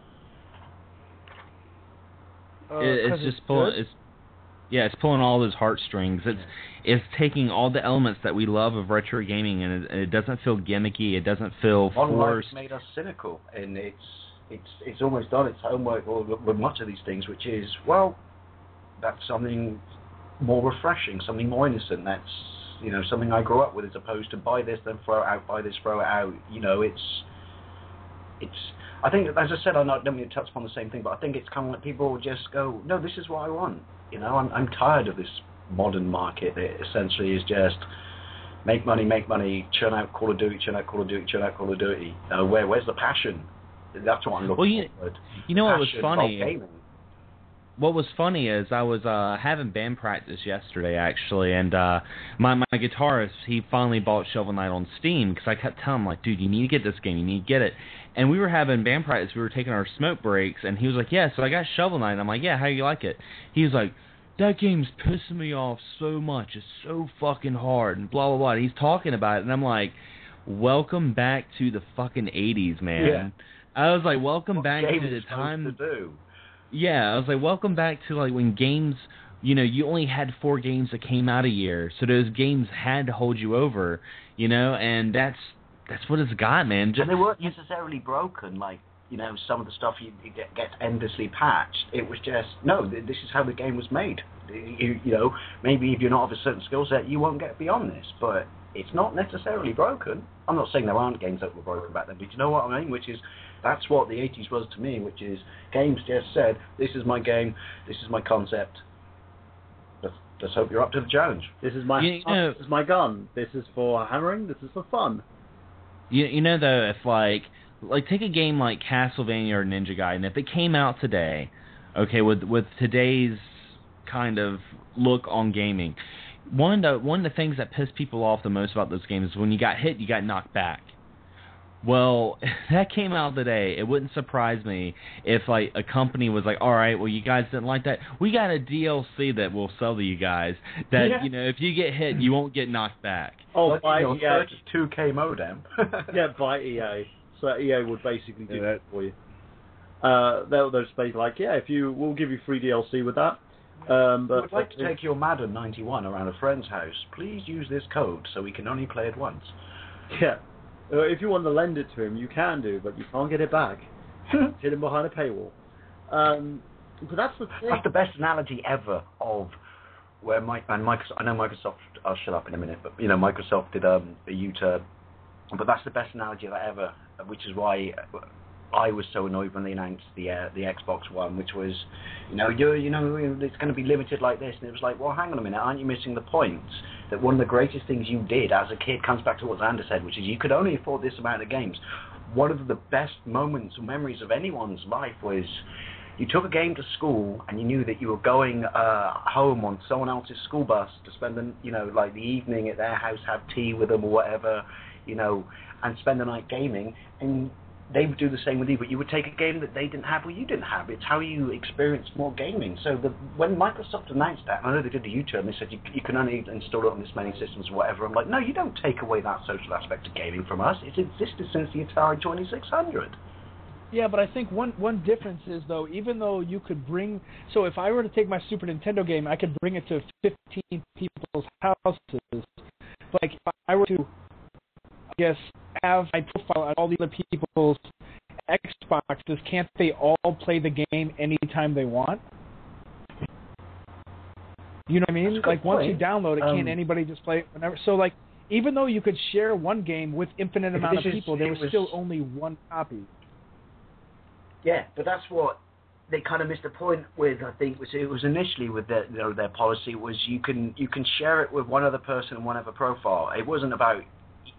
It's just pulling. It's pulling all those heartstrings. It's taking all the elements that we love of retro gaming, and it doesn't feel gimmicky. It doesn't feel forced. Online made us cynical, and it's almost done its homework with much of these things, which is, well, that's something more refreshing, something more innocent. That's, you know, something I grew up with, as opposed to buy this, then throw it out, buy this, throw it out. You know, it's. I think, as I said, I don't mean to touch upon the same thing, but I think it's kind of like people just go, no, this is what I want. You know, I'm tired of this modern market that essentially is just make money, churn out Call of Duty, churn out Call of Duty, churn out Call of Duty. Where's the passion? That's what I'm looking for. You know what was funny? What was funny is I was having band practice yesterday, actually, and my guitarist, he finally bought Shovel Knight on Steam, because I kept telling him, like, dude, you need to get this game, you need to get it. And we were having band practice, we were taking our smoke breaks, and he was like, yeah, so I got Shovel Knight. And I'm like, yeah, how you like it? He was like, that game's pissing me off so much, it's so fucking hard, and blah, blah, blah. And he's talking about it, and I'm like, welcome back to the fucking 80s, man. Yeah. I was like, welcome back to the time... to do? Yeah, I was like, welcome back to like when games, you know, you only had 4 games that came out a year, so those games had to hold you over, you know, and that's what it's got, man. And they weren't necessarily broken, like, you know, some of the stuff you get endlessly patched. It was just, no, this is how the game was made. You know, maybe if you're not of a certain skill set, you won't get beyond this, but it's not necessarily broken. I'm not saying there aren't games that were broken back then, but you know what I mean, which is, that's what the 80s was to me, which is games just said, this is my game, this is my concept. Let's hope you're up to the challenge. This is my this is my gun. This is for hammering. This is for fun. You know, though, if like take a game like Castlevania or Ninja Gaiden, if it came out today, okay, with today's kind of look on gaming, one of the things that pissed people off the most about those games is when you got hit, you got knocked back. Well, if that came out today, it wouldn't surprise me if like a company was like, all right, well, you guys didn't like that. We got a DLC that we'll sell to you guys that, you know, if you get hit, you won't get knocked back. Oh, by EA. 32K modem. Yeah, by EA. So EA would basically do that for you. They'll just be like, yeah, we'll give you free DLC with that. But I'd like to take your Madden 91 around a friend's house. Please use this code so we can only play it once. Yeah. If you want to lend it to him, you can do, but you can't get it back. Hit him behind a paywall. But that's the thing. That's the best analogy ever of where Microsoft. I know Microsoft. I'll shut up in a minute, but you know Microsoft did a U-turn. But that's the best analogy ever, which is why I was so annoyed when they announced the Xbox One, which was, you know, it's going to be limited like this, and it was like, well, hang on a minute, aren't you missing the point? That one of the greatest things you did as a kid comes back to what Xander said, which is you could only afford this amount of games. One of the best moments or memories of anyone's life was you took a game to school and you knew that you were going home on someone else's school bus to spend like the evening at their house, have tea with them or whatever, you know, and spend the night gaming, and they would do the same with you, but you would take a game that they didn't have or you didn't have. It's how you experience more gaming. So when Microsoft announced that, I know they did the U-turn, they said you can only install it on this many systems or whatever. I'm like, no, you don't take away that social aspect of gaming from us. It's existed since the Atari 2600. Yeah, but I think one difference is, though, even though you could bring... So if I were to take my Super Nintendo game, I could bring it to 15 people's houses. Like, if I were to, I guess, have my profile on all the other people's Xboxes, can't they all play the game anytime they want? You know what I mean? That's a good Like once you point. download it, can't anybody just play it whenever? So like, even though you could share one game with infinite amount of people, there was still only one copy. Yeah, but that's what they kind of missed the point with. I think it was initially with their policy was you can share it with one other person and one other profile. It wasn't about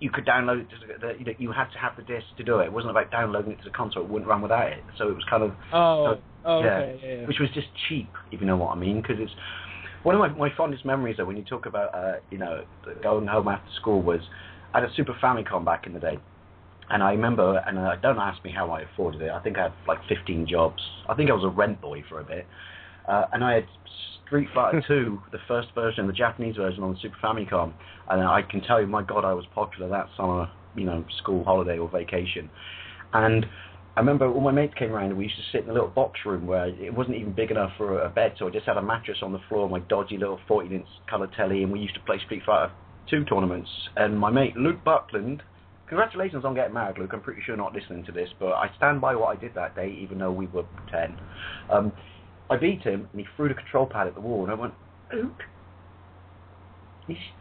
you could download it. You had to have the disc to do it. It wasn't about downloading it to the console. It wouldn't run without it. So it was kind of okay, yeah. Which was just cheap, if you know what I mean. Because it's one of my fondest memories. Though, when you talk about going home after school, was I had a Super Famicom back in the day. And I remember, and don't ask me how I afforded it. I think I had like 15 jobs. I think I was a rent boy for a bit. And I had Street Fighter 2, the first version, the Japanese version on the Super Famicom. And I can tell you, my God, I was popular that summer, school holiday or vacation. And I remember all my mates came around and we used to sit in a little box room where it wasn't even big enough for a bed, so I just had a mattress on the floor, my dodgy little 14-inch colour telly, and we used to play Street Fighter 2 tournaments. And my mate, Luke Buckland, congratulations on getting married, Luke. I'm pretty sure you're not listening to this, but I stand by what I did that day, even though we were 10. I beat him, and he threw the control pad at the wall, and I went, Luke,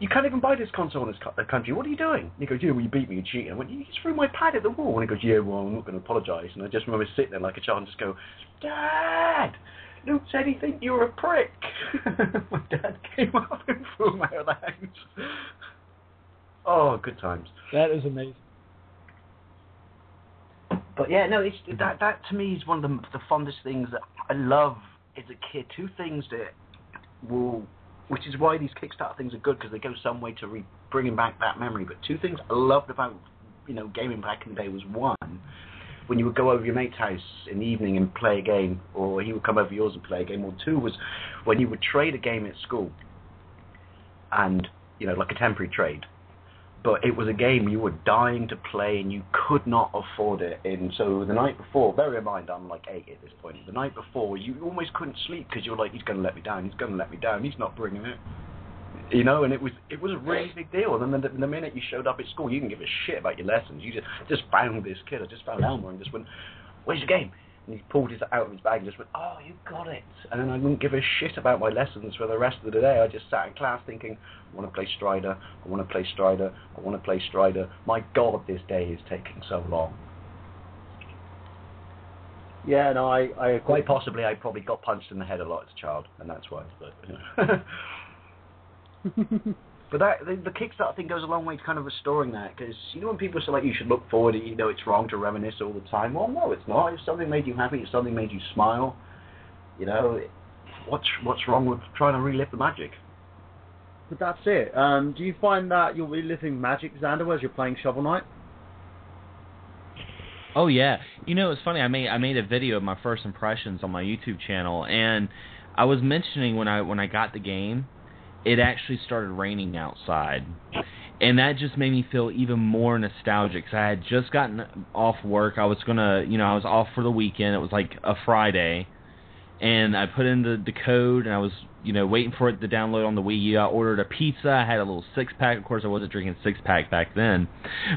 you can't even buy this console in this country. What are you doing? And he goes, yeah, well, you beat me, you cheated. I went, you just threw my pad at the wall. And he goes, yeah, well, I'm not going to apologise. And I just remember sitting there like a child and just go, Dad, Luke said he think you're a prick. My dad came up and threw him out of the house. Oh, good times. That is amazing. But yeah, no, it's that to me is one of the fondest things that I love as a kid. Two things that which is why these Kickstarter things are good, because they go some way to bringing back that memory. But two things I loved about gaming back in the day was, one, when you would go over your mate's house in the evening and play a game, or he would come over yours and play a game. Or two was when you would trade a game at school, and like a temporary trade. But it was a game you were dying to play and you could not afford it. And so the night before, bear in mind I'm like 8 at this point, the night before you almost couldn't sleep because you're like, he's going to let me down, he's not bringing it. And it was a really big deal. And then the minute you showed up at school, you didn't give a shit about your lessons. You just found this kid. I just found Elmer and just went, where's your game? And he pulled it out of his bag and just went, oh, you got it. And then I didn't give a shit about my lessons for the rest of the day. I just sat in class thinking, I want to play Strider, I want to play Strider, I want to play Strider. My God, this day is taking so long. Yeah, no, I quite possibly I probably got punched in the head a lot as a child, and that's why. But the Kickstarter thing goes a long way to kind of restoring that, because when people say like you should look forward, it's wrong to reminisce all the time. Well, no, it's not. If something made you happy, if something made you smile, what's wrong with trying to relive the magic? But that's it. Do you find that you're reliving magic, Xander, as you're playing Shovel Knight? Oh yeah, it's funny. I made a video of my first impressions on my YouTube channel, and I was mentioning when I got the game, it actually started raining outside, and that just made me feel even more nostalgic. Cause I had just gotten off work. I was I was off for the weekend. It was like a Friday, and I put in the code, and I was waiting for it to download on the Wii U. I ordered a pizza. I had a little 6-pack. Of course, I wasn't drinking 6-pack back then,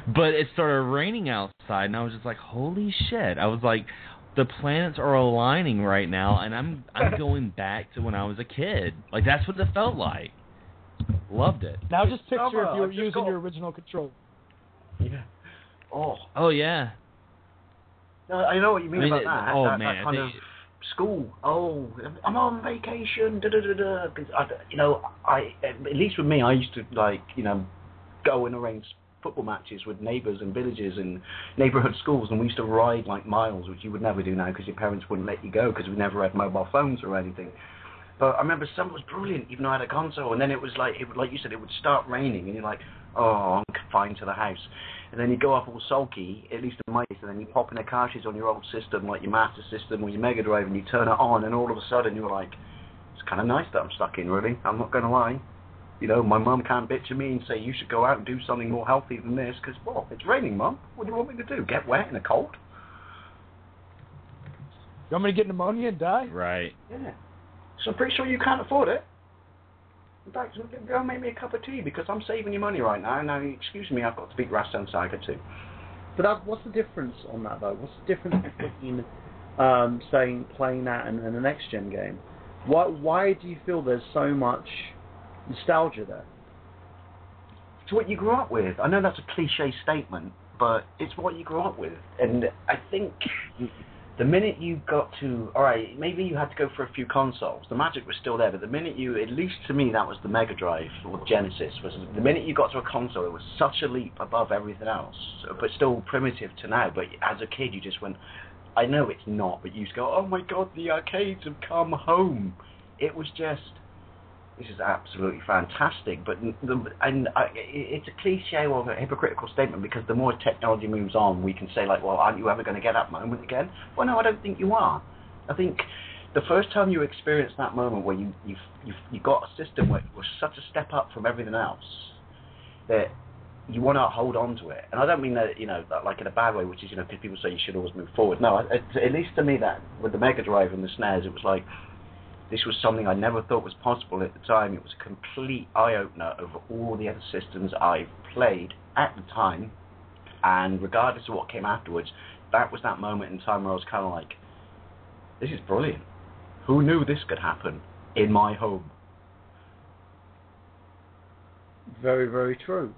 but it started raining outside, and I was just like, holy shit! I was like, the planets are aligning right now, and I'm going back to when I was a kid. Like, that's what it felt like. Loved it. Now just picture if you were using your original controller. Yeah. Oh yeah. No, I know what you mean about that. Oh that, man. That kind of school. Oh, I'm on vacation. Da da da da. At least with me, I used to go and arrange football matches with neighbours and villages and neighbourhood schools, and we used to ride like miles, which you would never do now because your parents wouldn't let you go because we never had mobile phones or anything. But I remember summer was brilliant, even though I had a console, and then it was like you said, it would start raining, and you're like, oh, I'm confined to the house. And then you go up all sulky, at least in my case, and then you pop in a cartridge on your old system, like your Master System or your Mega Drive, and you turn it on, and all of a sudden you're like, it's kind of nice that I'm stuck in, really. I'm not going to lie. My mum can't bitch at me and say, you should go out and do something more healthy than this, because, well, it's raining, Mum. What do you want me to do? Get wet in the cold? You want me to get pneumonia and die? Right. Yeah. So I'm pretty sure you can't afford it. In fact, go make me a cup of tea, because I'm saving you money right now. Now, excuse me, I've got to beat Rastan Saga too. But what's the difference on that, though? What's the difference between, playing that and a next-gen game? Why do you feel there's so much nostalgia there? It's what you grew up with. I know that's a cliche statement, but it's what you grew up with. And I think the minute you got to, all right, maybe you had to go for a few consoles. The magic was still there, but the minute you, at least to me, that was the Mega Drive or Genesis. Was the minute you got to a console, it was such a leap above everything else, but still primitive to now. But as a kid, you just went, I know it's not, but you just go, oh my God, the arcades have come home. It was just, this is absolutely fantastic. But it's a cliche or a hypocritical statement, because the more technology moves on, we can say like, well, aren't you ever going to get that moment again? Well, no, I don't think you are. I think the first time you experienced that moment where you got a system where it was such a step up from everything else that you want to hold on to it. And I don't mean that, that like in a bad way, which is, because people say you should always move forward. No, at least to me, that with the Mega Drive and the SNES, it was like, this was something I never thought was possible at the time. It was a complete eye-opener over all the other systems I've played at the time. And regardless of what came afterwards, that was that moment in time where I was kind of like, this is brilliant. Who knew this could happen in my home? Very, very true.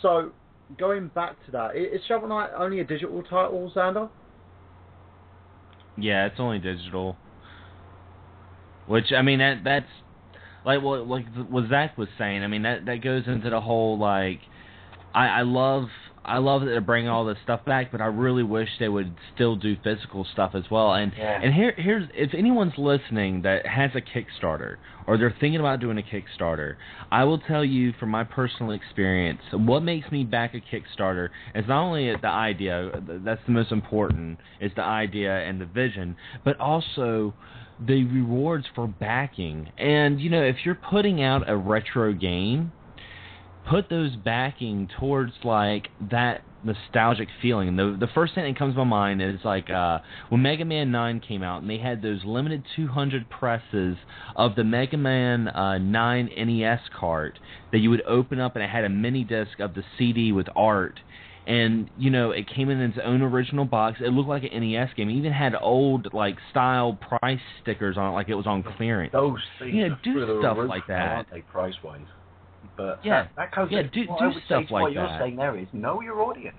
So, going back to that, is Shovel Knight only a digital title, Xander? Yeah, it's only digital. Which, I mean, that's like what Zach was saying. I mean, that goes into the whole, like, I love that they're bringing all this stuff back, but I really wish they would still do physical stuff as well. And here's if anyone's listening that has a Kickstarter or they're thinking about doing a Kickstarter, I will tell you from my personal experience, what makes me back a Kickstarter is not only the idea, that's the most important, is the idea and the vision, but also the rewards for backing. And, if you're putting out a retro game, put those backing towards, like, that nostalgic feeling. And the first thing that comes to my mind is, like, when Mega Man 9 came out, and they had those limited 200 presses of the Mega Man 9 NES cart that you would open up, and it had a mini disc of the CD with art. And, it came in its own original box. It looked like an NES game. It even had old, like, style price stickers on it, like it was on clearance. Those things do stuff like that. Aren't they, price-wise? But yeah, that goes do stuff like what that. You're saying there is, know your audience.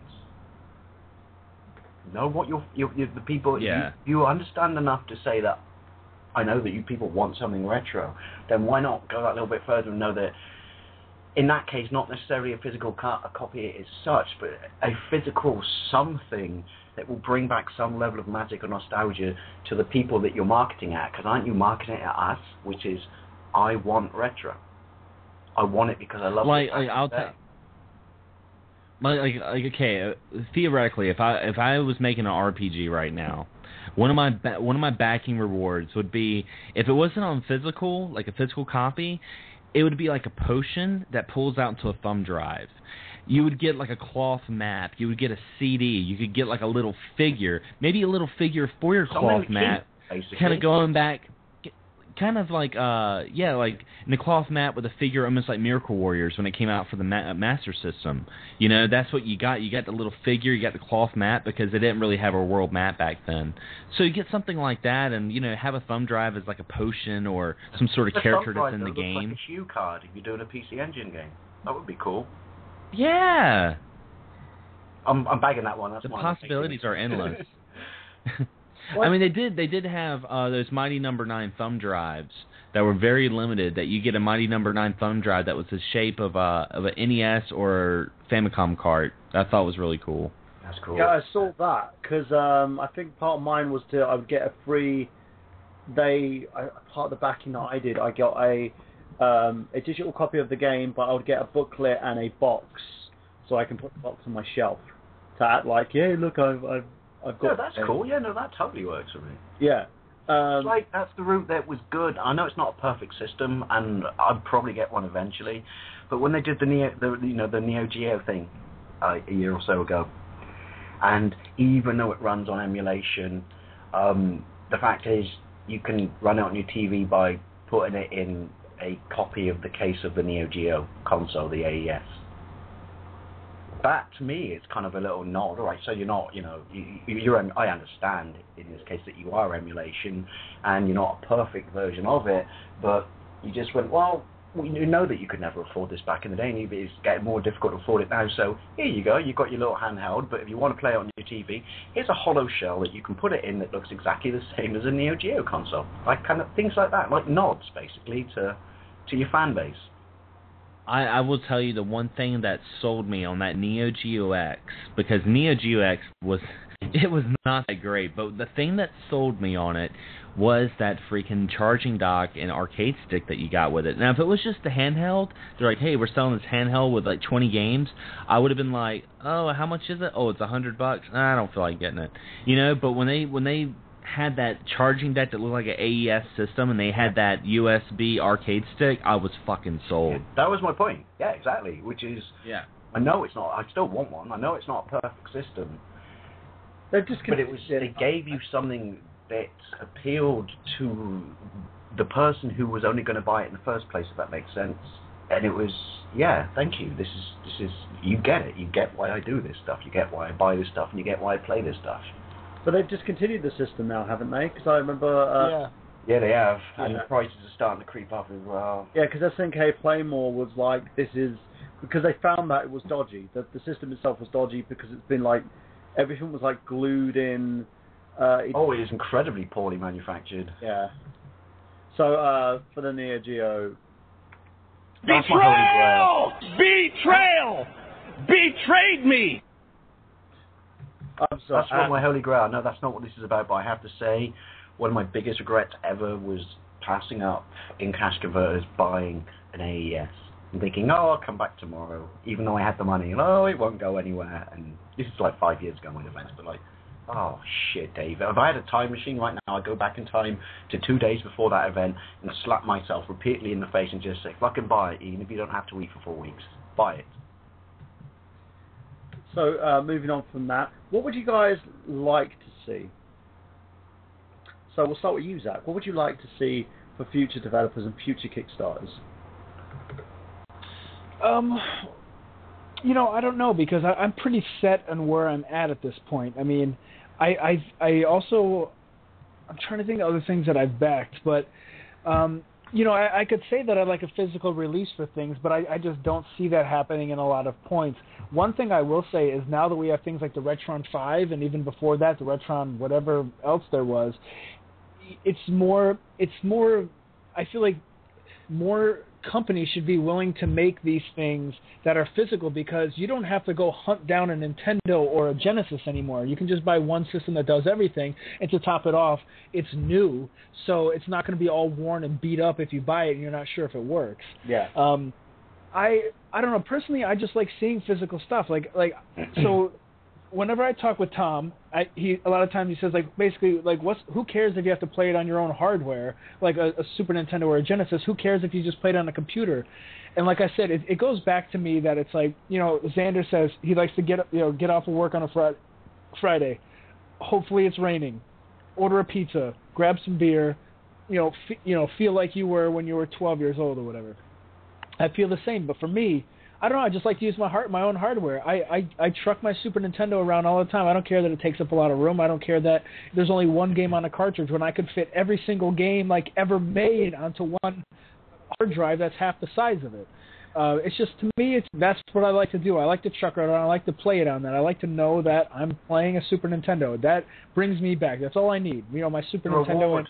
Know what the people... Yeah. You understand enough to say that, I know that you people want something retro. Then why not go that little bit further and know that, in that case, not necessarily a physical copy as such, but a physical something that will bring back some level of magic or nostalgia to the people that you're marketing at. Because aren't you marketing it at us, which is, I want retro. I want it because I love it. Okay, theoretically, if I was making an RPG right now, one of my backing rewards would be, if it wasn't on physical, like a physical copy, it would be like a potion that pulls out into a thumb drive. You would get like a cloth map. You would get a CD. You could get like a little figure, maybe a little figure for your cloth map. Kind of going back, kind of like like in the cloth map with a figure, almost like Miracle Warriors when it came out for the Master System. That's what you got. You got the little figure. You got the cloth map because they didn't really have a world map back then. So you get something like that, and have a thumb drive as like a potion or some sort of character that's in the game. Like a shoe card if you're doing a PC Engine game. That would be cool. Yeah. I'm bagging that one. That's the possibilities are endless. I mean, they did have those Mighty No. 9 thumb drives that were very limited. That you get a Mighty No. 9 thumb drive that was the shape of an NES or Famicom cart. I thought was really cool. That's cool. Yeah, I saw that because I think part of mine was I would get a free. Part of the backing that I did, I got a digital copy of the game, but I would get a booklet and a box, so I can put the box on my shelf to act like, yeah, look, I've got. Yeah, that's cool. Yeah, no, that totally works for me. Yeah. It's like, that's the route that was good. I know it's not a perfect system, and I'd probably get one eventually. But when they did the Neo Geo thing a year or so ago, and even though it runs on emulation, the fact is you can run it on your TV by putting it in a copy of the case of the Neo Geo console, the AES. that to me is kind of a little nod. All right, so you're not, I understand in this case that you are emulation, and you're not a perfect version of it, but you just went, well, we know that you could never afford this back in the day, and it's getting more difficult to afford it now, so here you go, you've got your little handheld, but if you want to play it on your TV, here's a hollow shell that you can put it in that looks exactly the same as a Neo Geo console. Like, kind of things like that, like nods, basically, to your fan base. I will tell you the one thing that sold me on that Neo Geo X, because Neo Geo X was not that great, but the thing that sold me on it was that freaking charging dock and arcade stick that you got with it. Now, if it was just the handheld, they're like, hey, we're selling this handheld with like 20 games, I would have been like, oh, how much is it? Oh, it's $100. I don't feel like getting it. But when they had that charging deck that looked like an AES system, and they had that USB arcade stick, I was fucking sold. Yeah, that was my point. Yeah, exactly. Which is, I know it's not. I still want one. I know it's not a perfect system. But they gave you something that appealed to the person who was only going to buy it in the first place, if that makes sense. And it was, thank you. This is you get it. You get why I do this stuff. You get why I buy this stuff, and you get why I play this stuff. But they've discontinued the system now, haven't they? Because I remember... Yeah, they have. And the prices are starting to creep up as well. Yeah, because SNK Playmore was like, this is... Because they found that it was dodgy. That the system itself was dodgy because it's been like... Everything was like glued in... it is incredibly poorly manufactured. Yeah. So, for the Neo Geo... Betrayal! Betrayal! Betrayed me! I'm sorry. That's not my holy grail. No, that's not what this is about, but I have to say, one of my biggest regrets ever was passing up in cash converters buying an AES. And thinking, I'll come back tomorrow, even though I had the money, and it won't go anywhere. And this is like 5 years ago when the events, but like, oh shit, Dave. If I had a time machine right now, I'd go back in time to 2 days before that event and slap myself repeatedly in the face and just say, fucking buy it, even if you don't have to eat for 4 weeks. Buy it. So, moving on from that, what would you guys like to see? So we'll start with you, Zach. What would you like to see for future developers and future Kickstarters? I don't know, because I'm pretty set on where I'm at this point. I mean, I also, I'm trying to think of other things that I've backed, but I could say that I like a physical release for things, but I just don't see that happening in a lot of points. One thing I will say is now that we have things like the Retron 5, and even before that, the Retron whatever else there was, it's more, I feel like more companies should be willing to make these things that are physical, because you don't have to go hunt down a Nintendo or a Genesis anymore. You can just buy one system that does everything, and to top it off, it's new, so it's not going to be all worn and beat up if you buy it and you're not sure if it works. Yeah. I don't know, personally, I just like seeing physical stuff. So whenever I talk with Tom, a lot of times he says, like, basically, like, who cares if you have to play it on your own hardware, like a Super Nintendo or a Genesis? Who cares if you just play it on a computer? And like I said, it goes back to me that it's like, Xander says he likes to get off of work on a Friday. Hopefully it's raining. Order a pizza, grab some beer, feel like you were when you were 12 years old or whatever. I feel the same, but for me, I don't know, I just like to use my own hardware. I truck my Super Nintendo around all the time. I don't care that it takes up a lot of room. I don't care that there's only one game on a cartridge when I could fit every single game like ever made onto one hard drive that's half the size of it. It's just, to me, that's what I like to do. I like to truck around. I like to play it on that. I like to know that I'm playing a Super Nintendo. That brings me back. That's all I need. My Super Nintendo and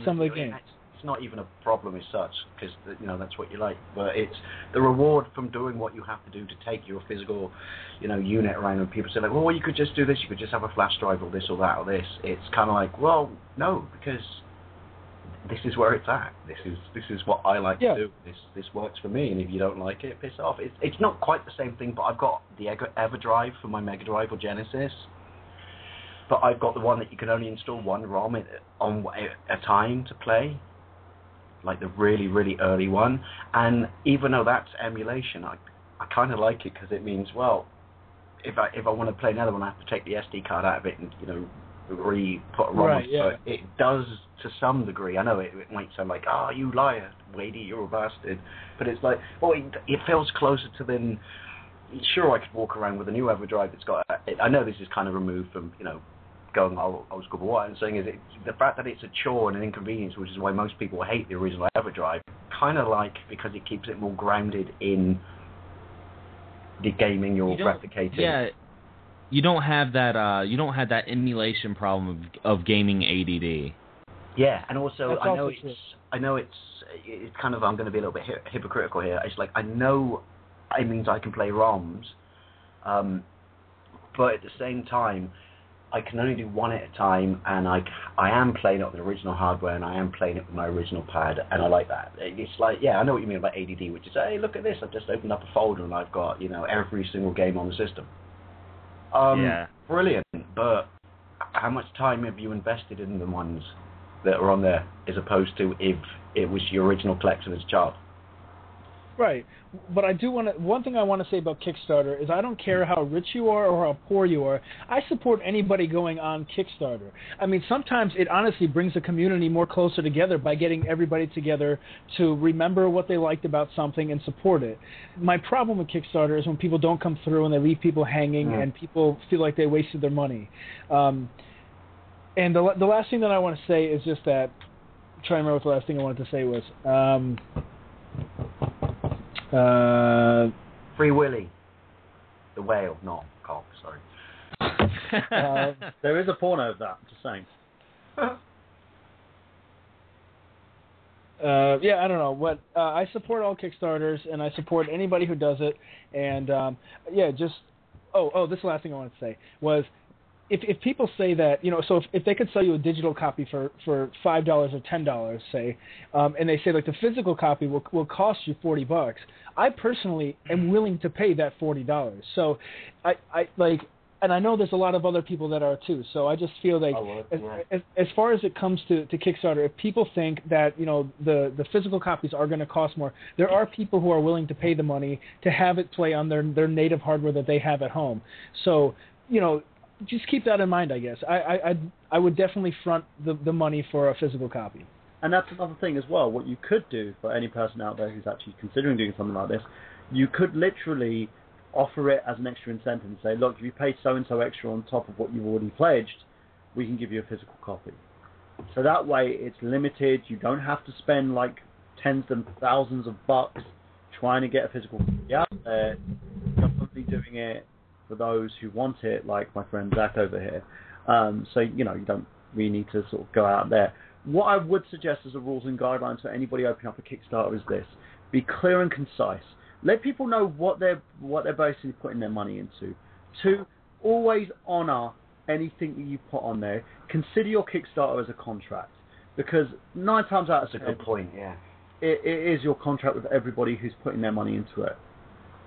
some of the games. It's not even a problem as such, because that's what you like. But it's the reward from doing what you have to do to take your physical, unit around. And people say like, well, you could just do this. You could just have a flash drive or this or that or this. It's kind of like, well, no, because this is where it's at. This is what I like to do. This works for me. And if you don't like it, piss off. It's not quite the same thing. But I've got the EverDrive for my Mega Drive or Genesis. But I've got the one that you can only install one ROM on a time to play. Like the really, really early one. And even though that's emulation, I kind of like it, because it means, well, if I want to play another one, I have to take the SD card out of it and, re-put a ROM on. Yeah. So it does to some degree. I know it might sound like, oh, you liar, Wadey, you're a bastard. But it's like, well, it feels closer to sure, I could walk around with a new EverDrive that's got. I know this is kind of removed from going old school, but what I'm saying is the fact that it's a chore and an inconvenience, which is why most people hate the original EverDrive, kind of like because it keeps it more grounded in the gaming you're replicating. Yeah, you don't have that. You don't have that emulation problem of gaming ADD. Yeah, and also I know it's kind of, I'm going to be a little bit hypocritical here. It's like I know it means I can play ROMs, but at the same time, I can only do one at a time, and I am playing it with the original hardware, and I am playing it with my original pad, and I like that. It's like, yeah, I know what you mean about ADD, which is, hey, look at this, I've just opened up a folder, and I've got, every single game on the system. Brilliant, but how much time have you invested in the ones that are on there, as opposed to if it was your original collection as a child? Right, but I do want to. One thing I want to say about Kickstarter is I don't care how rich you are or how poor you are. I support anybody going on Kickstarter. I mean, sometimes it honestly brings the community more closer together by getting everybody together to remember what they liked about something and support it. My problem with Kickstarter is when people don't come through and they leave people hanging and people feel like they wasted their money. And the last thing that I want to say is just that. I'm trying to remember what the last thing I wanted to say was. Free Willy, the whale, not cock. Sorry. There is a porno of that. Just saying. Yeah, I don't know. What I support all Kickstarters, and I support anybody who does it. And yeah, just this is the last thing I wanted to say was. If people say that, so if they could sell you a digital copy for $5 or $10, say, and they say like the physical copy will cost you $40, I personally am willing to pay that $40. So I like, and I know there's a lot of other people that are too. So I just feel like as far as it comes to Kickstarter, if people think that the physical copies are going to cost more, there are people who are willing to pay the money to have it play on their native hardware that they have at home. So just keep that in mind, I guess. I would definitely front the money for a physical copy. And that's another thing as well. What you could do for any person out there who's actually considering doing something like this, you could literally offer it as an extra incentive and say, look, if you pay so-and-so extra on top of what you've already pledged, we can give you a physical copy. So that way it's limited. You don't have to spend like tens and thousands of bucks trying to get a physical copy out there. You're only doing it for those who want it, like my friend Zach over here. So, you don't really need to sort of go out there. What I would suggest as a rules and guidelines for anybody opening up a Kickstarter is this. Be clear and concise. Let people know what they're basically putting their money into. 2, always honour anything that you put on there. Consider your Kickstarter as a contract. Because 9 times out of 10... That's a good point, yeah. It is your contract with everybody who's putting their money into it.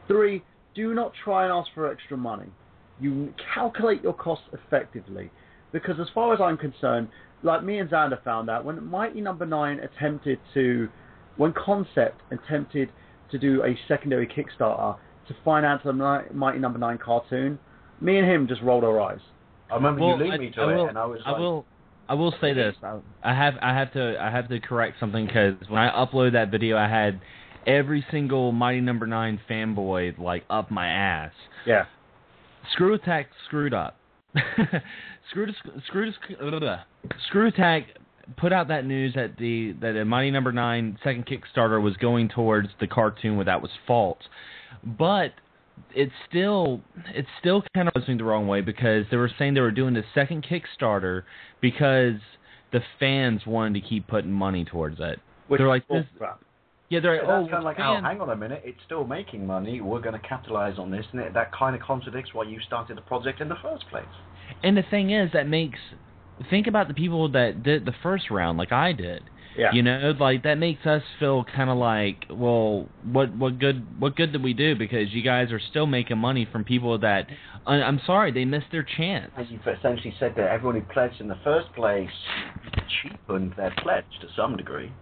3, do not try and ask for extra money. You calculate your costs effectively. Because as far as I'm concerned, like me and Xander found out, when Mighty No. 9 when Concept attempted to do a secondary Kickstarter to finance a Mighty No. 9 cartoon, me and him just rolled our eyes. I remember you linked me to it, and I was like... I will say this. I have to correct something, because when I uploaded that video, I had every single Mighty No. 9 fanboy like up my ass. Yeah. Screw Attack screwed up. Screw Attack put out that news that the Mighty No. 9 second Kickstarter was going towards the cartoon where that was fault, but it's still kind of rubbing the wrong way, because they were saying they were doing the second Kickstarter because the fans wanted to keep putting money towards it. They're like, this, crap. Yeah, they're like, that's kind of like, hang on a minute, it's still making money, we're going to capitalize on this, and that kind of contradicts why you started the project in the first place. And the thing is, think about the people that did the first round, like I did. Yeah. Like that makes us feel kind of like, well, what good did we do? Because you guys are still making money from people that, I'm sorry, they missed their chance. As you've essentially said that everyone who pledged in the first place cheapened their pledge to some degree.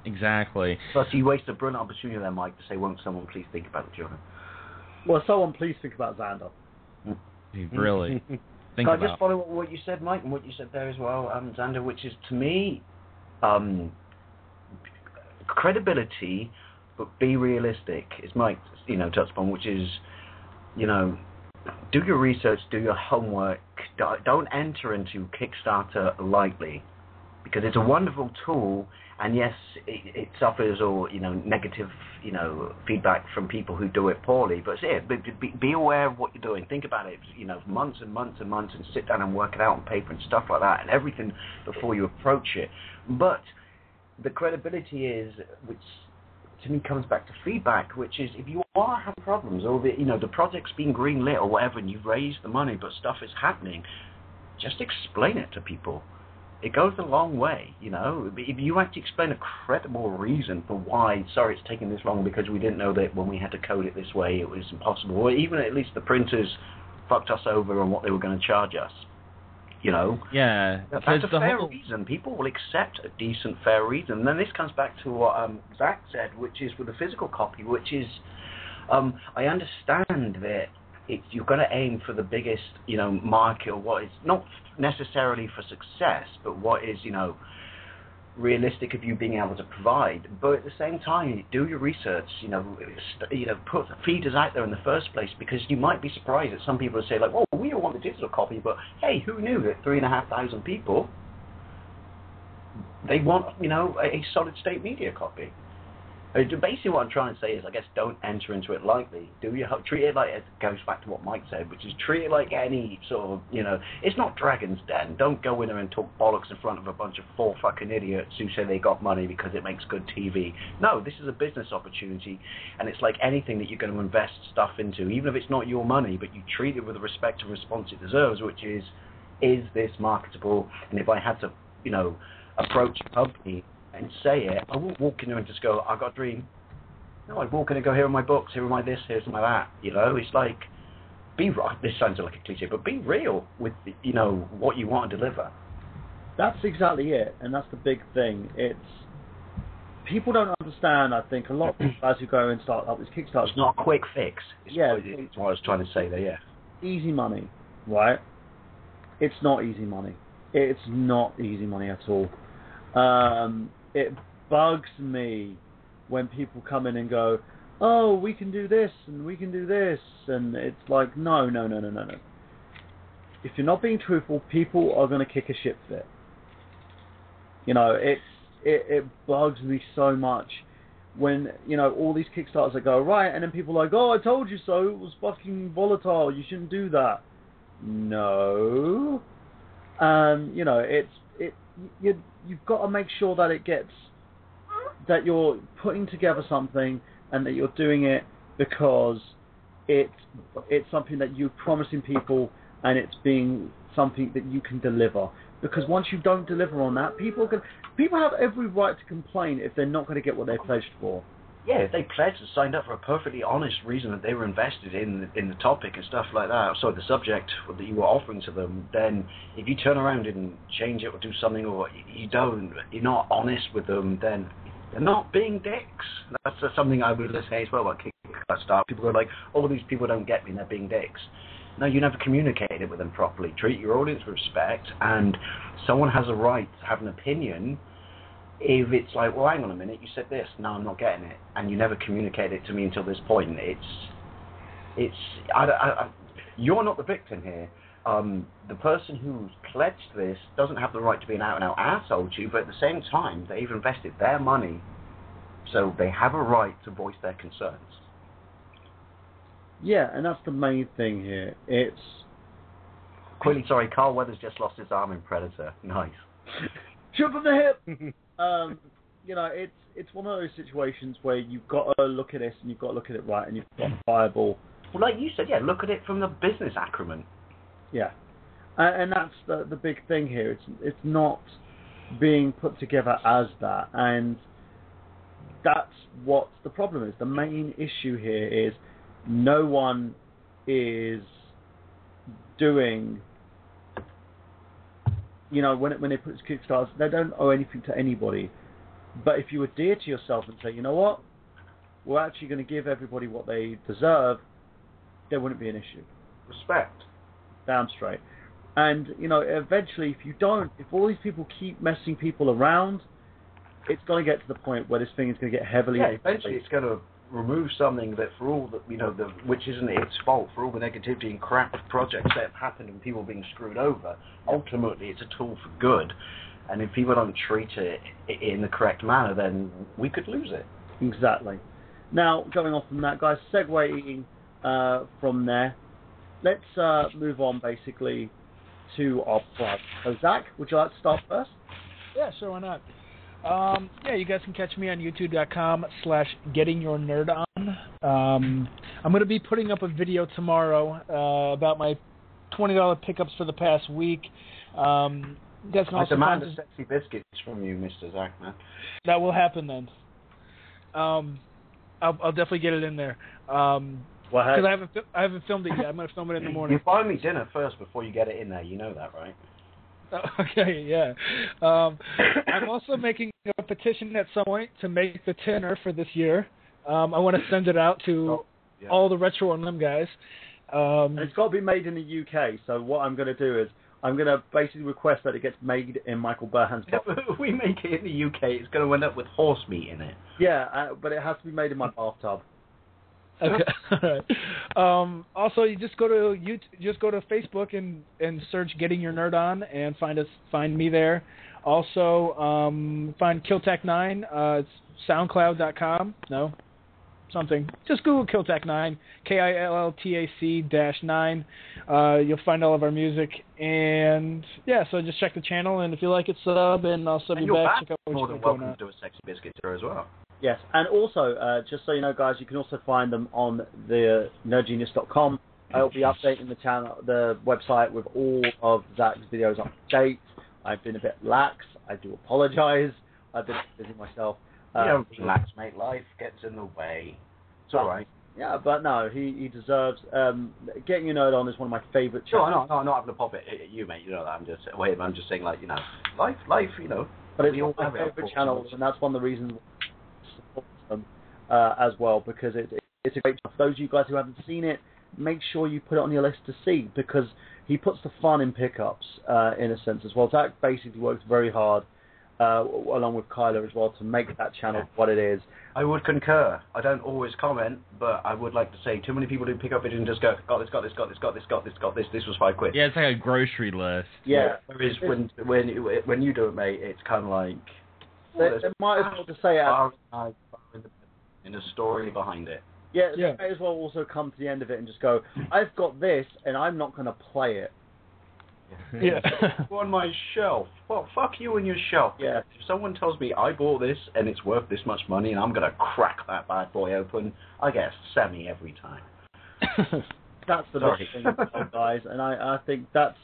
Exactly. Plus, you waste a brilliant opportunity there, Mike, to say, won't someone please think about the children? Well, someone please think about Xander. Really. Can I just follow what you said, Mike, and what you said there as well, Xander, which is, to me, credibility, but be realistic, is Mike, touched upon, which is, do your research, do your homework. Don't enter into Kickstarter lightly, because it's a wonderful tool, and yes, it suffers negative feedback from people who do it poorly. But be aware of what you're doing. Think about it, months and months and months, and sit down and work it out on paper and stuff like that, and everything before you approach it. But the credibility is, which to me comes back to feedback, which is if you are having problems, or the project's being greenlit or whatever, and you've raised the money but stuff is happening, just explain it to people. It goes a long way, If you have to explain a credible reason for why, sorry, it's taking this long because we didn't know that when we had to code it this way it was impossible, or even at least the printers fucked us over on what they were going to charge us. Yeah, that's a fair reason. People will accept a decent, fair reason. And then this comes back to what Zach said, which is with the physical copy, which is, I understand that you're going to aim for the biggest, market, or what is not necessarily for success, but what is, realistic of you being able to provide. But at the same time, do your research, put feeders out there in the first place, because you might be surprised that some people say, like, well, we don't want the digital copy, but hey, who knew that 3,500 people, they want, a solid state media copy. Basically what I'm trying to say is, I guess, don't enter into it lightly. Treat it like, it goes back to what Mike said, which is treat it like any sort of, it's not Dragon's Den. Don't go in there and talk bollocks in front of a bunch of 4 fucking idiots who say they got money because it makes good TV. No, this is a business opportunity, and it's like anything that you're going to invest stuff into, even if it's not your money, but you treat it with the respect and response it deserves, which is this marketable? And if I had to, approach a company and say it, I won't walk in there and just go, I've got a dream. No, I'd walk in and go, here are my books, here are my this, here's my that. It's like, be right. This sounds like a cliche, but be real with, what you want to deliver. That's exactly it, and that's the big thing. It's, people don't understand, I think, a lot of people as who go and start up this Kickstarter. It's not a quick fix. It's what I was trying to say there, yeah. Easy money, right? It's not easy money. It's not easy money at all. It bugs me when people come in and go, oh, we can do this and we can do this, and it's like, no. If you're not being truthful, people are going to kick a shit fit. It bugs me so much when, all these Kickstarters that go, right, and then people are like, oh, I told you so, it was fucking volatile, you shouldn't do that. No. You've got to make sure that that you're putting together something, and that you're doing it because it's something that you're promising people, and it's being something that you can deliver. Because once you don't deliver on that, people have every right to complain if they're not going to get what they pledged for. Yeah, if they pledged and signed up for a perfectly honest reason that they were invested in the topic and stuff like that, so the subject that you were offering to them, then if you turn around and change it or do something, or you're not honest with them, then they're not being dicks. That's something I would say as well about Kickstarter. People are like, oh, these people don't get me and they're being dicks. No, you never communicated with them properly. Treat your audience with respect, and someone has a right to have an opinion. If it's like, well, hang on a minute, you said this, no, I'm not getting it, and you never communicated it to me until this point, you're not the victim here. The person who's pledged this doesn't have the right to be an out-and-out asshole to you, but at the same time, they've invested their money, so they have a right to voice their concerns. Yeah, and that's the main thing here. It's... Quickly, sorry, Carl Weathers just lost his arm in Predator. Nice. Shoot from the hip! It's one of those situations where you've got to look at this, and you've got to look at it right, and you've got to viable. Well, like you said, yeah, look at it from the business acumen. Yeah, and that's the big thing here. It's not being put together as that, and that's what the problem is. The main issue here is no one is doing. When they put Kickstarters, they don't owe anything to anybody. But if you adhere to yourself and say, you know what, we're actually going to give everybody what they deserve, there wouldn't be an issue. Respect. Damn straight. And, eventually, if all these people keep messing people around, it's going to get to the point where this thing is going to get heavily... Yeah, eventually it's going to remove something that for all that, which isn't its fault, for all the negativity and crap projects that have happened and people being screwed over, ultimately it's a tool for good. And if people don't treat it in the correct manner, then we could lose it. Exactly. Now, going on from that, guys, segueing from there, let's move on basically to our plug. So, Zach, would you like to start first? Yeah, sure, why not? You guys can catch me on youtube.com/gettingyournerdon. I'm going to be putting up a video tomorrow about my $20 pickups for the past week. You guys can I also demand find a sexy biscuits from you, Mr. Zach, man. That will happen then. I'll definitely get it in there. Because I haven't filmed it yet. I'm going to film it in the morning. You buy me dinner first before you get it in there. You know that, right? Okay, yeah. I'm also making a petition at some point to make the tinner for this year. I want to send it out to all the Retro on Limb guys. And it's got to be made in the UK, so what I'm going to do is I'm going to basically request that it gets made in Michael Burhan's box. If we make it in the UK, it's going to end up with horse meat in it. Yeah, but it has to be made in my bathtub. Okay. All right. Also, you just go to Facebook and search "Getting Your Nerd On" and find me there. Also, find Killtech9. It's SoundCloud.com. No, something. Just Google Killtech9. KILLTAC-9. You'll find all of our music. And yeah, so just check the channel, and if you like it, sub, and I'll sub you back. Check out what more than welcome to do a sexy biscuit there as well. Yes, and also, just so you know, guys, you can also find them on the nerdgenius.com. I'll be updating the website with all of Zach's videos up to date. I've been a bit lax. I do apologize. I've been busy myself. Don't relax, mate. Life gets in the way. It's all right. Yeah, but no, he deserves. Getting Your Nerd On is one of my favorite channels. No, I'm not having a pop at you, mate. You know that. I'm just saying, like, life, But it's one of my favorite channels, and that's one of the reasons them as well, because it's a great channel. For those of you guys who haven't seen it, make sure you put it on your list to see, because he puts the fun in pickups in a sense as well. Zach basically works very hard along with Kyler as well to make that channel what it is. I would concur. I don't always comment, but I would like to say too many people do pick up videos and just go, got this, this was £5. Yeah, it's like a grocery list. Yeah. Whereas when you do it, mate, it's kind of like... They might as well just say in a story behind it. Yeah, they may as well also come to the end of it and just go, I've got this, and I'm not going to play it. Yeah. On my shelf. Well, fuck you and your shelf. Yeah. If someone tells me I bought this and it's worth this much money and I'm going to crack that bad boy open, I get a semi every time. That's the best thing, guys, and I think that's...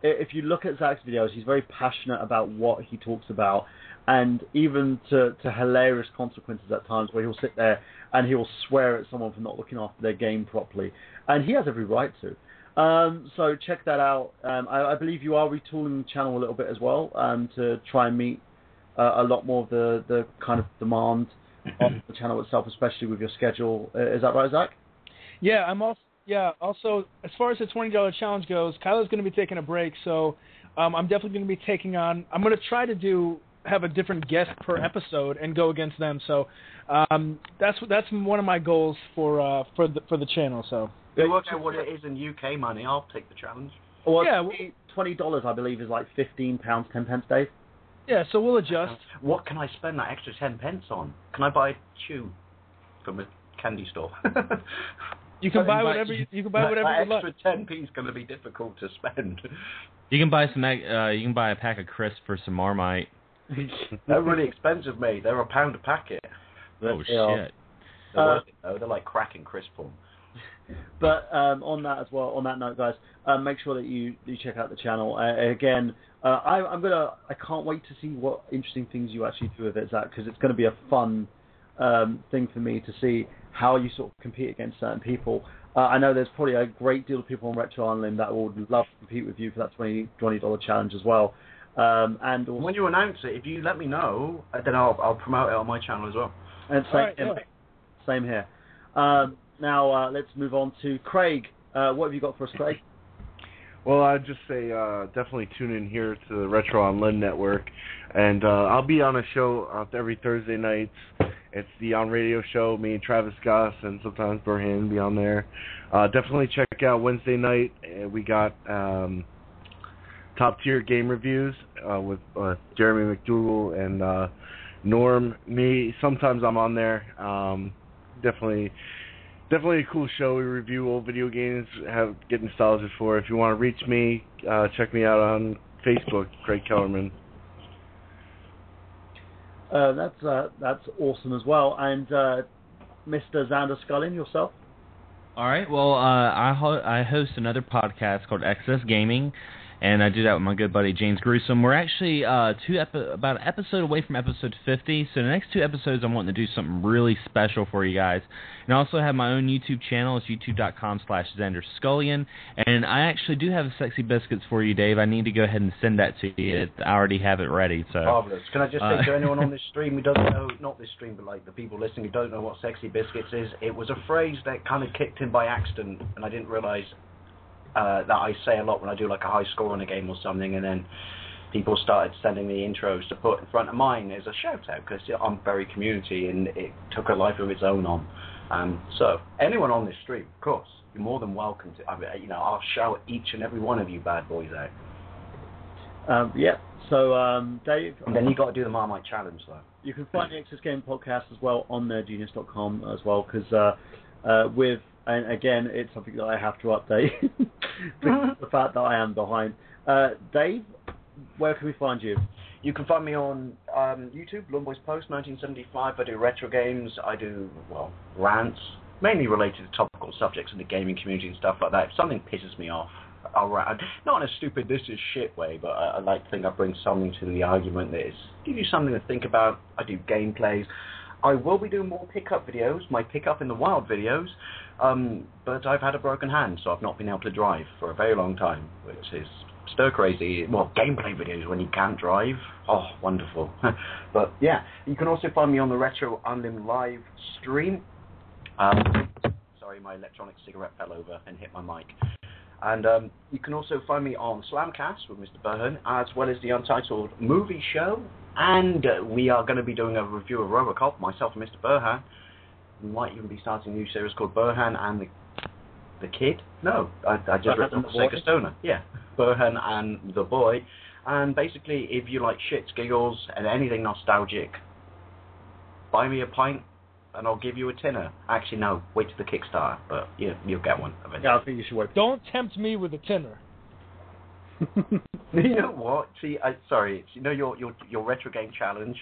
If you look at Zach's videos, he's very passionate about what he talks about, and even to hilarious consequences at times where he'll sit there and he'll swear at someone for not looking after their game properly. And he has every right to. So check that out. I believe you are retooling the channel a little bit as well to try and meet a lot more of the kind of demand on the channel itself, especially with your schedule. Is that right, Zach? Yeah, also, as far as the $20 challenge goes, Kyler's going to be taking a break, so I'm definitely going to be taking on... I'm going to try to have a different guest per episode and go against them. So that's one of my goals for the channel. So you work out what it is in UK money. I'll take the challenge. Well, yeah, $20 I believe is like £15, 10 pence, Dave. Yeah, so we'll adjust. What can I spend that extra 10 pence on? Can I buy a chew from a candy store? You can buy whatever you like. That extra 10p is going to be difficult to spend. You can buy you can buy a pack of crisps for some Marmite. They're really expensive, mate. They're £1 a packet. Oh, shit. They're worth it, though. They're like cracking crisp form. But on that as well, on that note, guys, make sure that you check out the channel. Again, I can't wait to see what interesting things you actually do with it, Zach, because it's going to be a fun thing for me to see how you sort of compete against certain people. I know there's probably a great deal of people on Retro on Limb that would love to compete with you for that $20 challenge as well. And also, when you announce it, if you let me know, then I'll promote it on my channel as well. And same here. Now let's move on to Craig. What have you got for us, Craig? Well, I'd just say definitely tune in here to the Retro on Limb Network, and I'll be on a show every Thursday nights It's the On Radio show. Me and Travis Goss and sometimes Burhan be on there. Definitely check out Wednesday night. We got top tier game reviews with Jeremy McDougal and Norm. Me, sometimes I'm on there. Definitely a cool show. We review old video games, get nostalgia for. If you want to reach me, check me out on Facebook, Craig Kellerman. That's awesome as well. And Mr. Xander Scullin, yourself? All right. Well, I host another podcast called Excess Gaming, and I do that with my good buddy James Gruesome. We're actually about an episode away from episode 50, so the next 2 episodes I'm wanting to do something really special for you guys. And I also have my own YouTube channel. It's youtube.com/XanderScullion, and I actually do have Sexy Biscuits for you, Dave. I need to go ahead and send that to you. I already have it ready. So marvelous. Can I just say to anyone on this stream who doesn't know, not this stream, but like the people listening who don't know what Sexy Biscuits is, it was a phrase that kind of kicked in by accident, and I didn't realize that I say a lot when I do like a high score on a game or something, and then people started sending me intros to put in front of mine as a shout out, because I'm very community and it took a life of its own on. So anyone on this stream, of course, you're more than welcome to. I'll shout each and every one of you bad boys out. Yeah. So Dave, and then you got to do the Marmite challenge though. You can find the Excess Game podcast as well on nerdgenius.com as well, because and again, it's something that I have to update. The fact that I am behind. Dave, where can we find you? You can find me on YouTube, Lone Boys Post 1975. I do retro games. I do, rants, mainly related to topical subjects in the gaming community and stuff like that. If something pisses me off, I'll rant. Not in a stupid, this is shit way, but I like to think I bring something to the argument that is, give you something to think about. I do gameplays. I will be doing more pickup videos, my pickup in the wild videos, but I've had a broken hand, so I've not been able to drive for a very long time, which is stir crazy. Well, gameplay videos when you can't drive, oh, wonderful. But yeah, you can also find me on the Retro Unlim live stream. Sorry, my electronic cigarette fell over and hit my mic. And you can also find me on Slamcast with Mr. Burhan, as well as the Untitled Movie Show. And we are going to be doing a review of Robocop, myself and Mr. Burhan. We might even be starting a new series called Burhan and the Kid. No, I just read on the Sega Stoner. Yeah, Burhan and the Boy. And basically, if you like shits, giggles, and anything nostalgic, buy me a pint and I'll give you a tenner. Actually, no, wait till the Kickstarter, but you'll get one eventually. Yeah, I think you should wait. Don't tempt me with a tenner. You know what? See, your retro game challenge,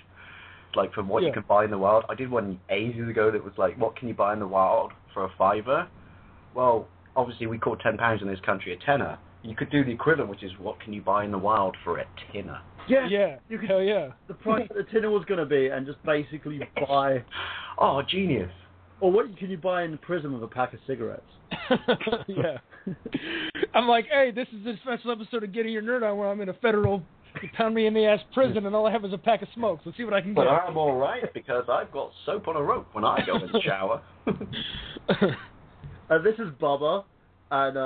like from what you can buy in the wild. I did one ages ago that was like, what can you buy in the wild for a $5? Well, obviously we call £10 in this country a tenner. You could do the equivalent, which is what can you buy in the wild for a tinner? Yeah. You could, hell yeah. The price that the tinner was going to be, and just basically buy. Oh, genius. Or what can you buy in the prison with a pack of cigarettes? Yeah. I'm like, hey, this is a special episode of Getting Your Nerd On where I'm in a federal pound-me-in-the-ass prison and all I have is a pack of smokes. Let's see what I can get. But I'm all right because I've got soap on a rope when I go in the shower. This is Bubba, and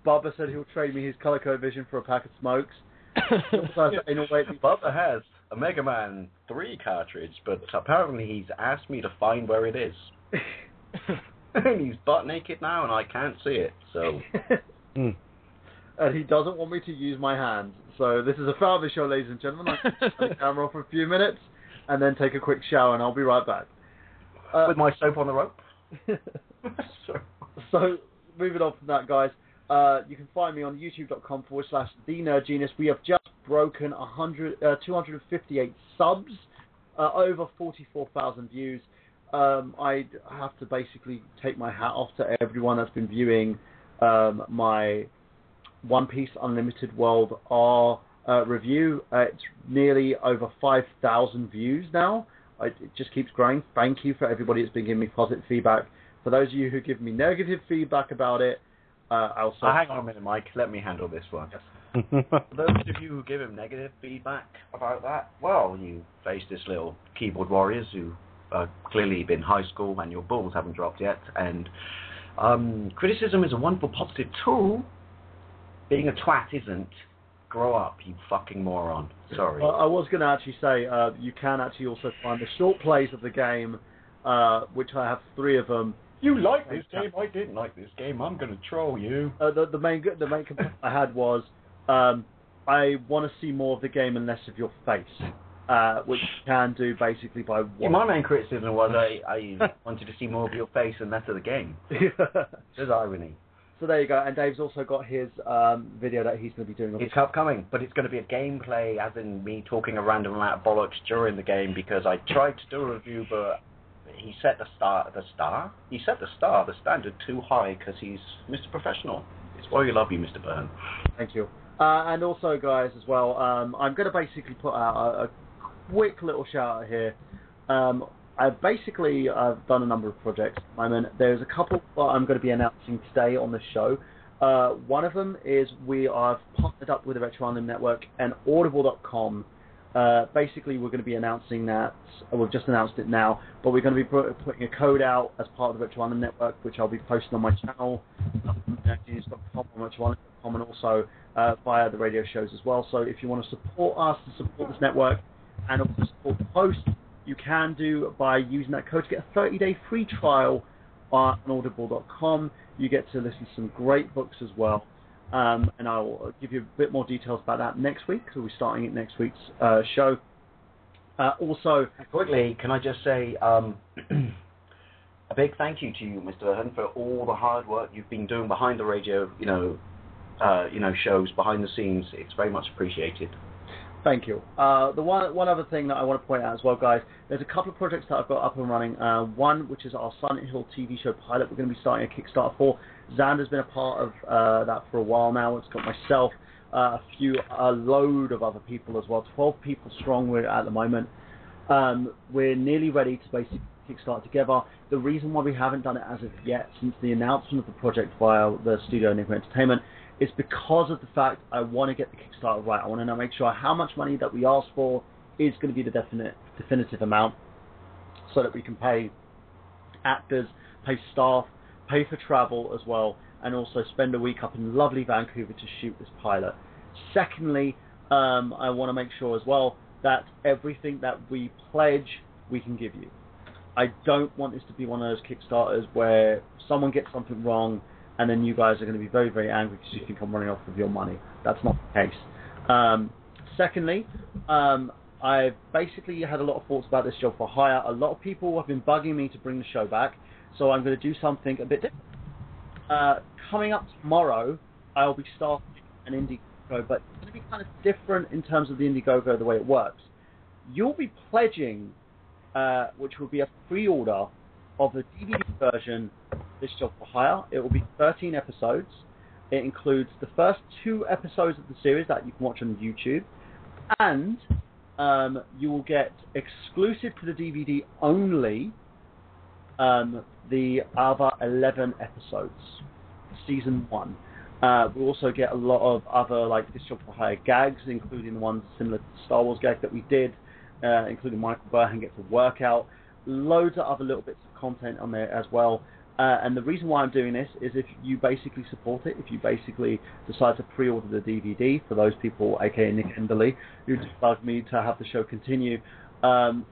Bubba said he'll trade me his ColecoVision for a pack of smokes. Bubba has a Mega Man 3 cartridge, but apparently he's asked me to find where it is. And he's butt naked now, and I can't see it. So, and he doesn't want me to use my hands. So this is a Falvey show, ladies and gentlemen. I'll turn the camera off for a few minutes, and then take a quick shower, and I'll be right back. With my soap on the rope. So moving on from that, guys. You can find me on youtube.com/TheNerdGenius. We have just broken 258 subs, over 44,000 views. I have to basically take my hat off to everyone that's been viewing my One Piece Unlimited World R review. It's nearly over 5,000 views now. It just keeps growing. Thank you for everybody that's been giving me positive feedback. For those of you who give me negative feedback about it, hang on a minute, Mike. Let me handle this one. Yes. For those of you who give him negative feedback about that, well, you face this little keyboard warriors who clearly been high school and your balls haven't dropped yet. And criticism is a wonderful positive tool. Being a twat isn't. Grow up, you fucking moron. Sorry. I was going to actually say, you can actually also find the short plays of the game, which I have 3 of them. You like this game, I didn't like this game, I'm going to troll you. The main complaint I had was, I want to see more of the game and less of your face, which you can do basically by watching. Yeah, my main criticism was I wanted to see more of your face and less of the game. There's irony. So there you go, and Dave's also got his video that he's going to be doing. It's upcoming, but it's going to be a gameplay, as in me talking a random amount of bollocks during the game, because I tried to do a review, but he set the standard too high, because he's Mr. Professional. It's why we love you, Mr. Byrne. Thank you. And also, guys, as well, I'm going to basically put out a quick little shout out here. I've done a number of projects at the moment. There's a couple that I'm going to be announcing today on the show. One of them is we are partnered up with the Retro Island Network and Audible.com. Basically, we're going to be announcing that. We've just announced it now, but we're going to be putting a code out as part of the Retro Island Network, which I'll be posting on my channel, genius.com, on RetroIsland.com, and also via the radio shows as well. So if you want to support us and support this network and also support the host, you can do by using that code to get a 30-day free trial on Audible.com. You get to listen to some great books as well. And I'll give you a bit more details about that next week. So we're starting it next week's show. Also, quickly, can I just say a big thank you to you, Mr. Verhoeven, for all the hard work you've been doing behind the radio, shows behind the scenes. It's very much appreciated. Thank you. The one other thing that I want to point out as well, guys, there's a couple of projects that I've got up and running. One, which is our Silent Hill TV show pilot, we're going to be starting a Kickstarter for. Xander's been a part of that for a while now. It's got myself, a load of other people as well. 12 people strong we're at the moment. We're nearly ready to basically Kickstart together. The reason why we haven't done it as of yet, since the announcement of the project via the Studio Enigma Entertainment, is because of the fact I want to get the Kickstarter right. I want to make sure how much money that we ask for is going to be the definitive amount, so that we can pay actors, pay staff, pay for travel as well, and also spend a week up in lovely Vancouver to shoot this pilot. Secondly, I want to make sure as well that everything that we pledge, we can give you. I don't want this to be one of those Kickstarters where someone gets something wrong and then you guys are going to be very, very angry because you think I'm running off with your money. That's not the case. Secondly, I've basically had a lot of thoughts about this show for hire. A lot of people have been bugging me to bring the show back, so I'm going to do something a bit different. Coming up tomorrow, I'll be starting an Indiegogo, but it's going to be kind of different in terms of the Indiegogo, the way it works. You'll be pledging, which will be a pre-order of the DVD version of this show for hire. It will be 13 episodes. It includes the first 2 episodes of the series that you can watch on YouTube, and you will get exclusive to the DVD only the other 11 episodes, season 1. We'll also get a lot of other this show for hire gags, including the ones similar to the Star Wars gag that we did, including Michael Burhan gets a workout, loads of other little bits of content on there as well. And the reason why I'm doing this is if you basically support it, if you basically decide to pre-order the DVD, for those people, aka Nick Enderley, who just bugged me to have the show continue,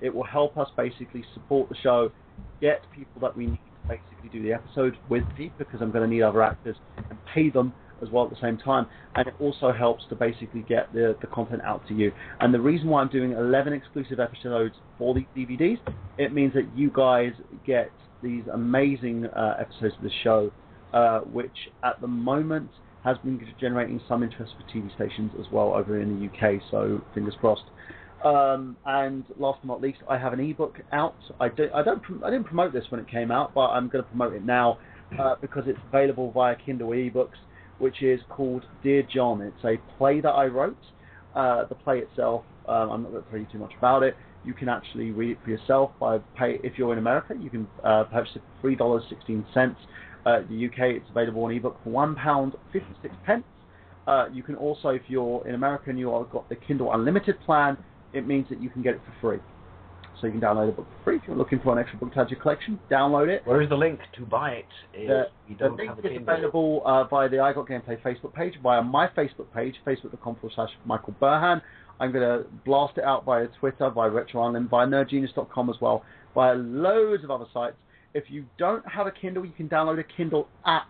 it will help us basically support the show, get people that we need to basically do the episodes with me, because I'm going to need other actors, and pay them as well at the same time. And it also helps to basically get the content out to you. And the reason why I'm doing 11 exclusive episodes for these DVDs, it means that you guys get these amazing episodes of the show, which at the moment has been generating some interest for TV stations as well over in the UK, so fingers crossed. And last but not least, I have an ebook out. I didn't promote this when it came out, but I'm going to promote it now because it's available via Kindle eBooks, which is called Dear John. It's a play that I wrote. The play itself, I'm not going to tell you too much about it. You can actually read it for yourself. If you're in America, you can purchase it for $3.16. The UK, it's available on ebook for £1.56. You can also, if you're in America and you've got the Kindle Unlimited plan, it means that you can get it for free. so you can download the book for free. If you're looking for an extra book to add to your collection, download it. Where is the link to buy it? If you The don't link have a is Kindle? available via the I Got Gameplay Facebook page, via my Facebook page, facebook.com/Michael Burhan. I'm going to blast it out via Twitter, via Retro Island, via nerdgenius.com as well, via loads of other sites. If you don't have a Kindle, you can download a Kindle app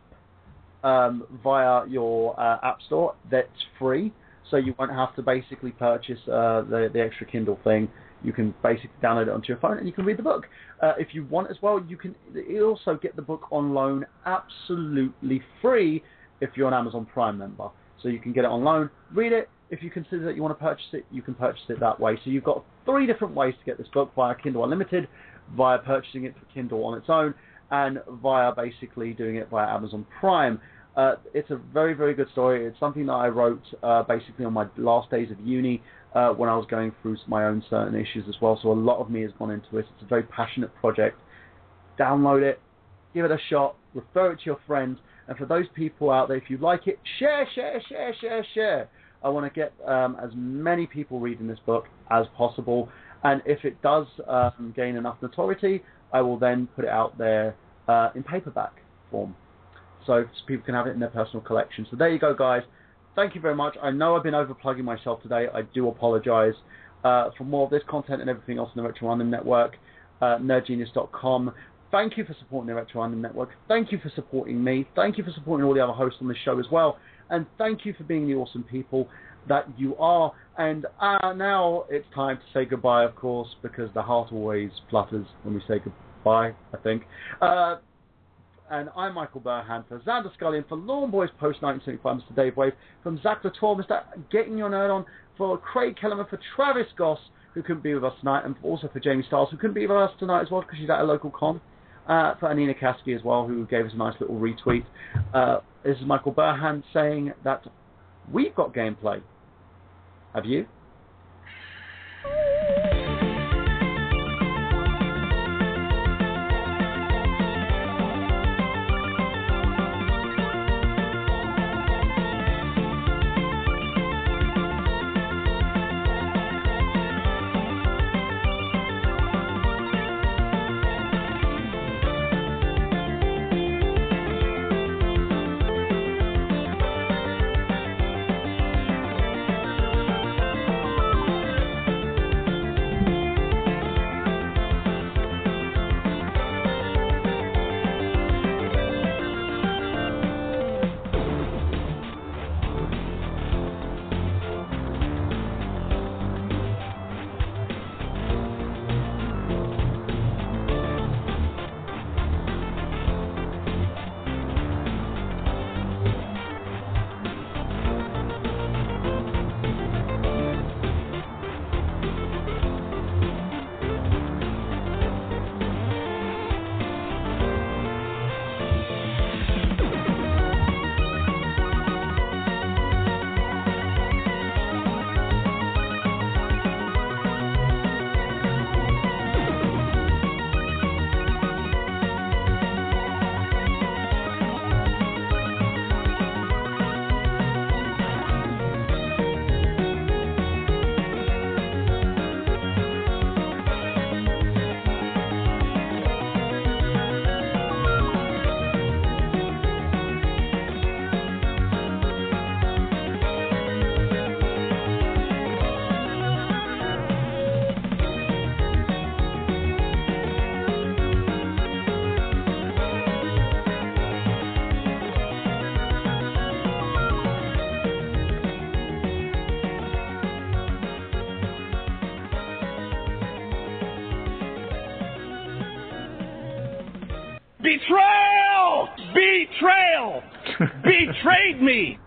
via your app store. That's free, so you won't have to basically purchase the extra Kindle thing. You can basically download it onto your phone and you can read the book. If you want as well, you can also get the book on loan absolutely free if you're an Amazon Prime member. So you can get it on loan, read it. If you consider that you want to purchase it, you can purchase it that way. So you've got 3 different ways to get this book: via Kindle Unlimited, via purchasing it for Kindle on its own, and via basically doing it via Amazon Prime. It's a very, very good story. It's something that I wrote basically on my last days of uni when I was going through my own certain issues as well. So a lot of me has gone into it. It's a very passionate project. Download it, give it a shot, refer it to your friends, and for those people out there, if you like it, share. I want to get as many people reading this book as possible, and if it does gain enough notoriety, I will then put it out there in paperback form, so people can have it in their personal collection. So there you go, guys. Thank you very much. I know I've been overplugging myself today. I do apologize. For more of this content and everything else on the Retro Random Network, nerdgenius.com. Thank you for supporting the Retro Random Network. Thank you for supporting me. Thank you for supporting all the other hosts on the show as well. And thank you for being the awesome people that you are. And now it's time to say goodbye, of course, because the heart always flutters when we say goodbye, I think. And I'm Michael Burhan for Xander Scully and for Lawn Boys Post 1975, Mr. Dave Wave, from Zach Latour, Mr. Getting Your Nerd On, for Craig Kellerman, for Travis Goss, who couldn't be with us tonight, and also for Jamie Stiles, who couldn't be with us tonight as well because she's at a local con. For Anina Kasky as well, who gave us a nice little retweet. This is Michael Burhan saying that we've got gameplay. Have you? Betrayal! Betrayal! Betrayed me!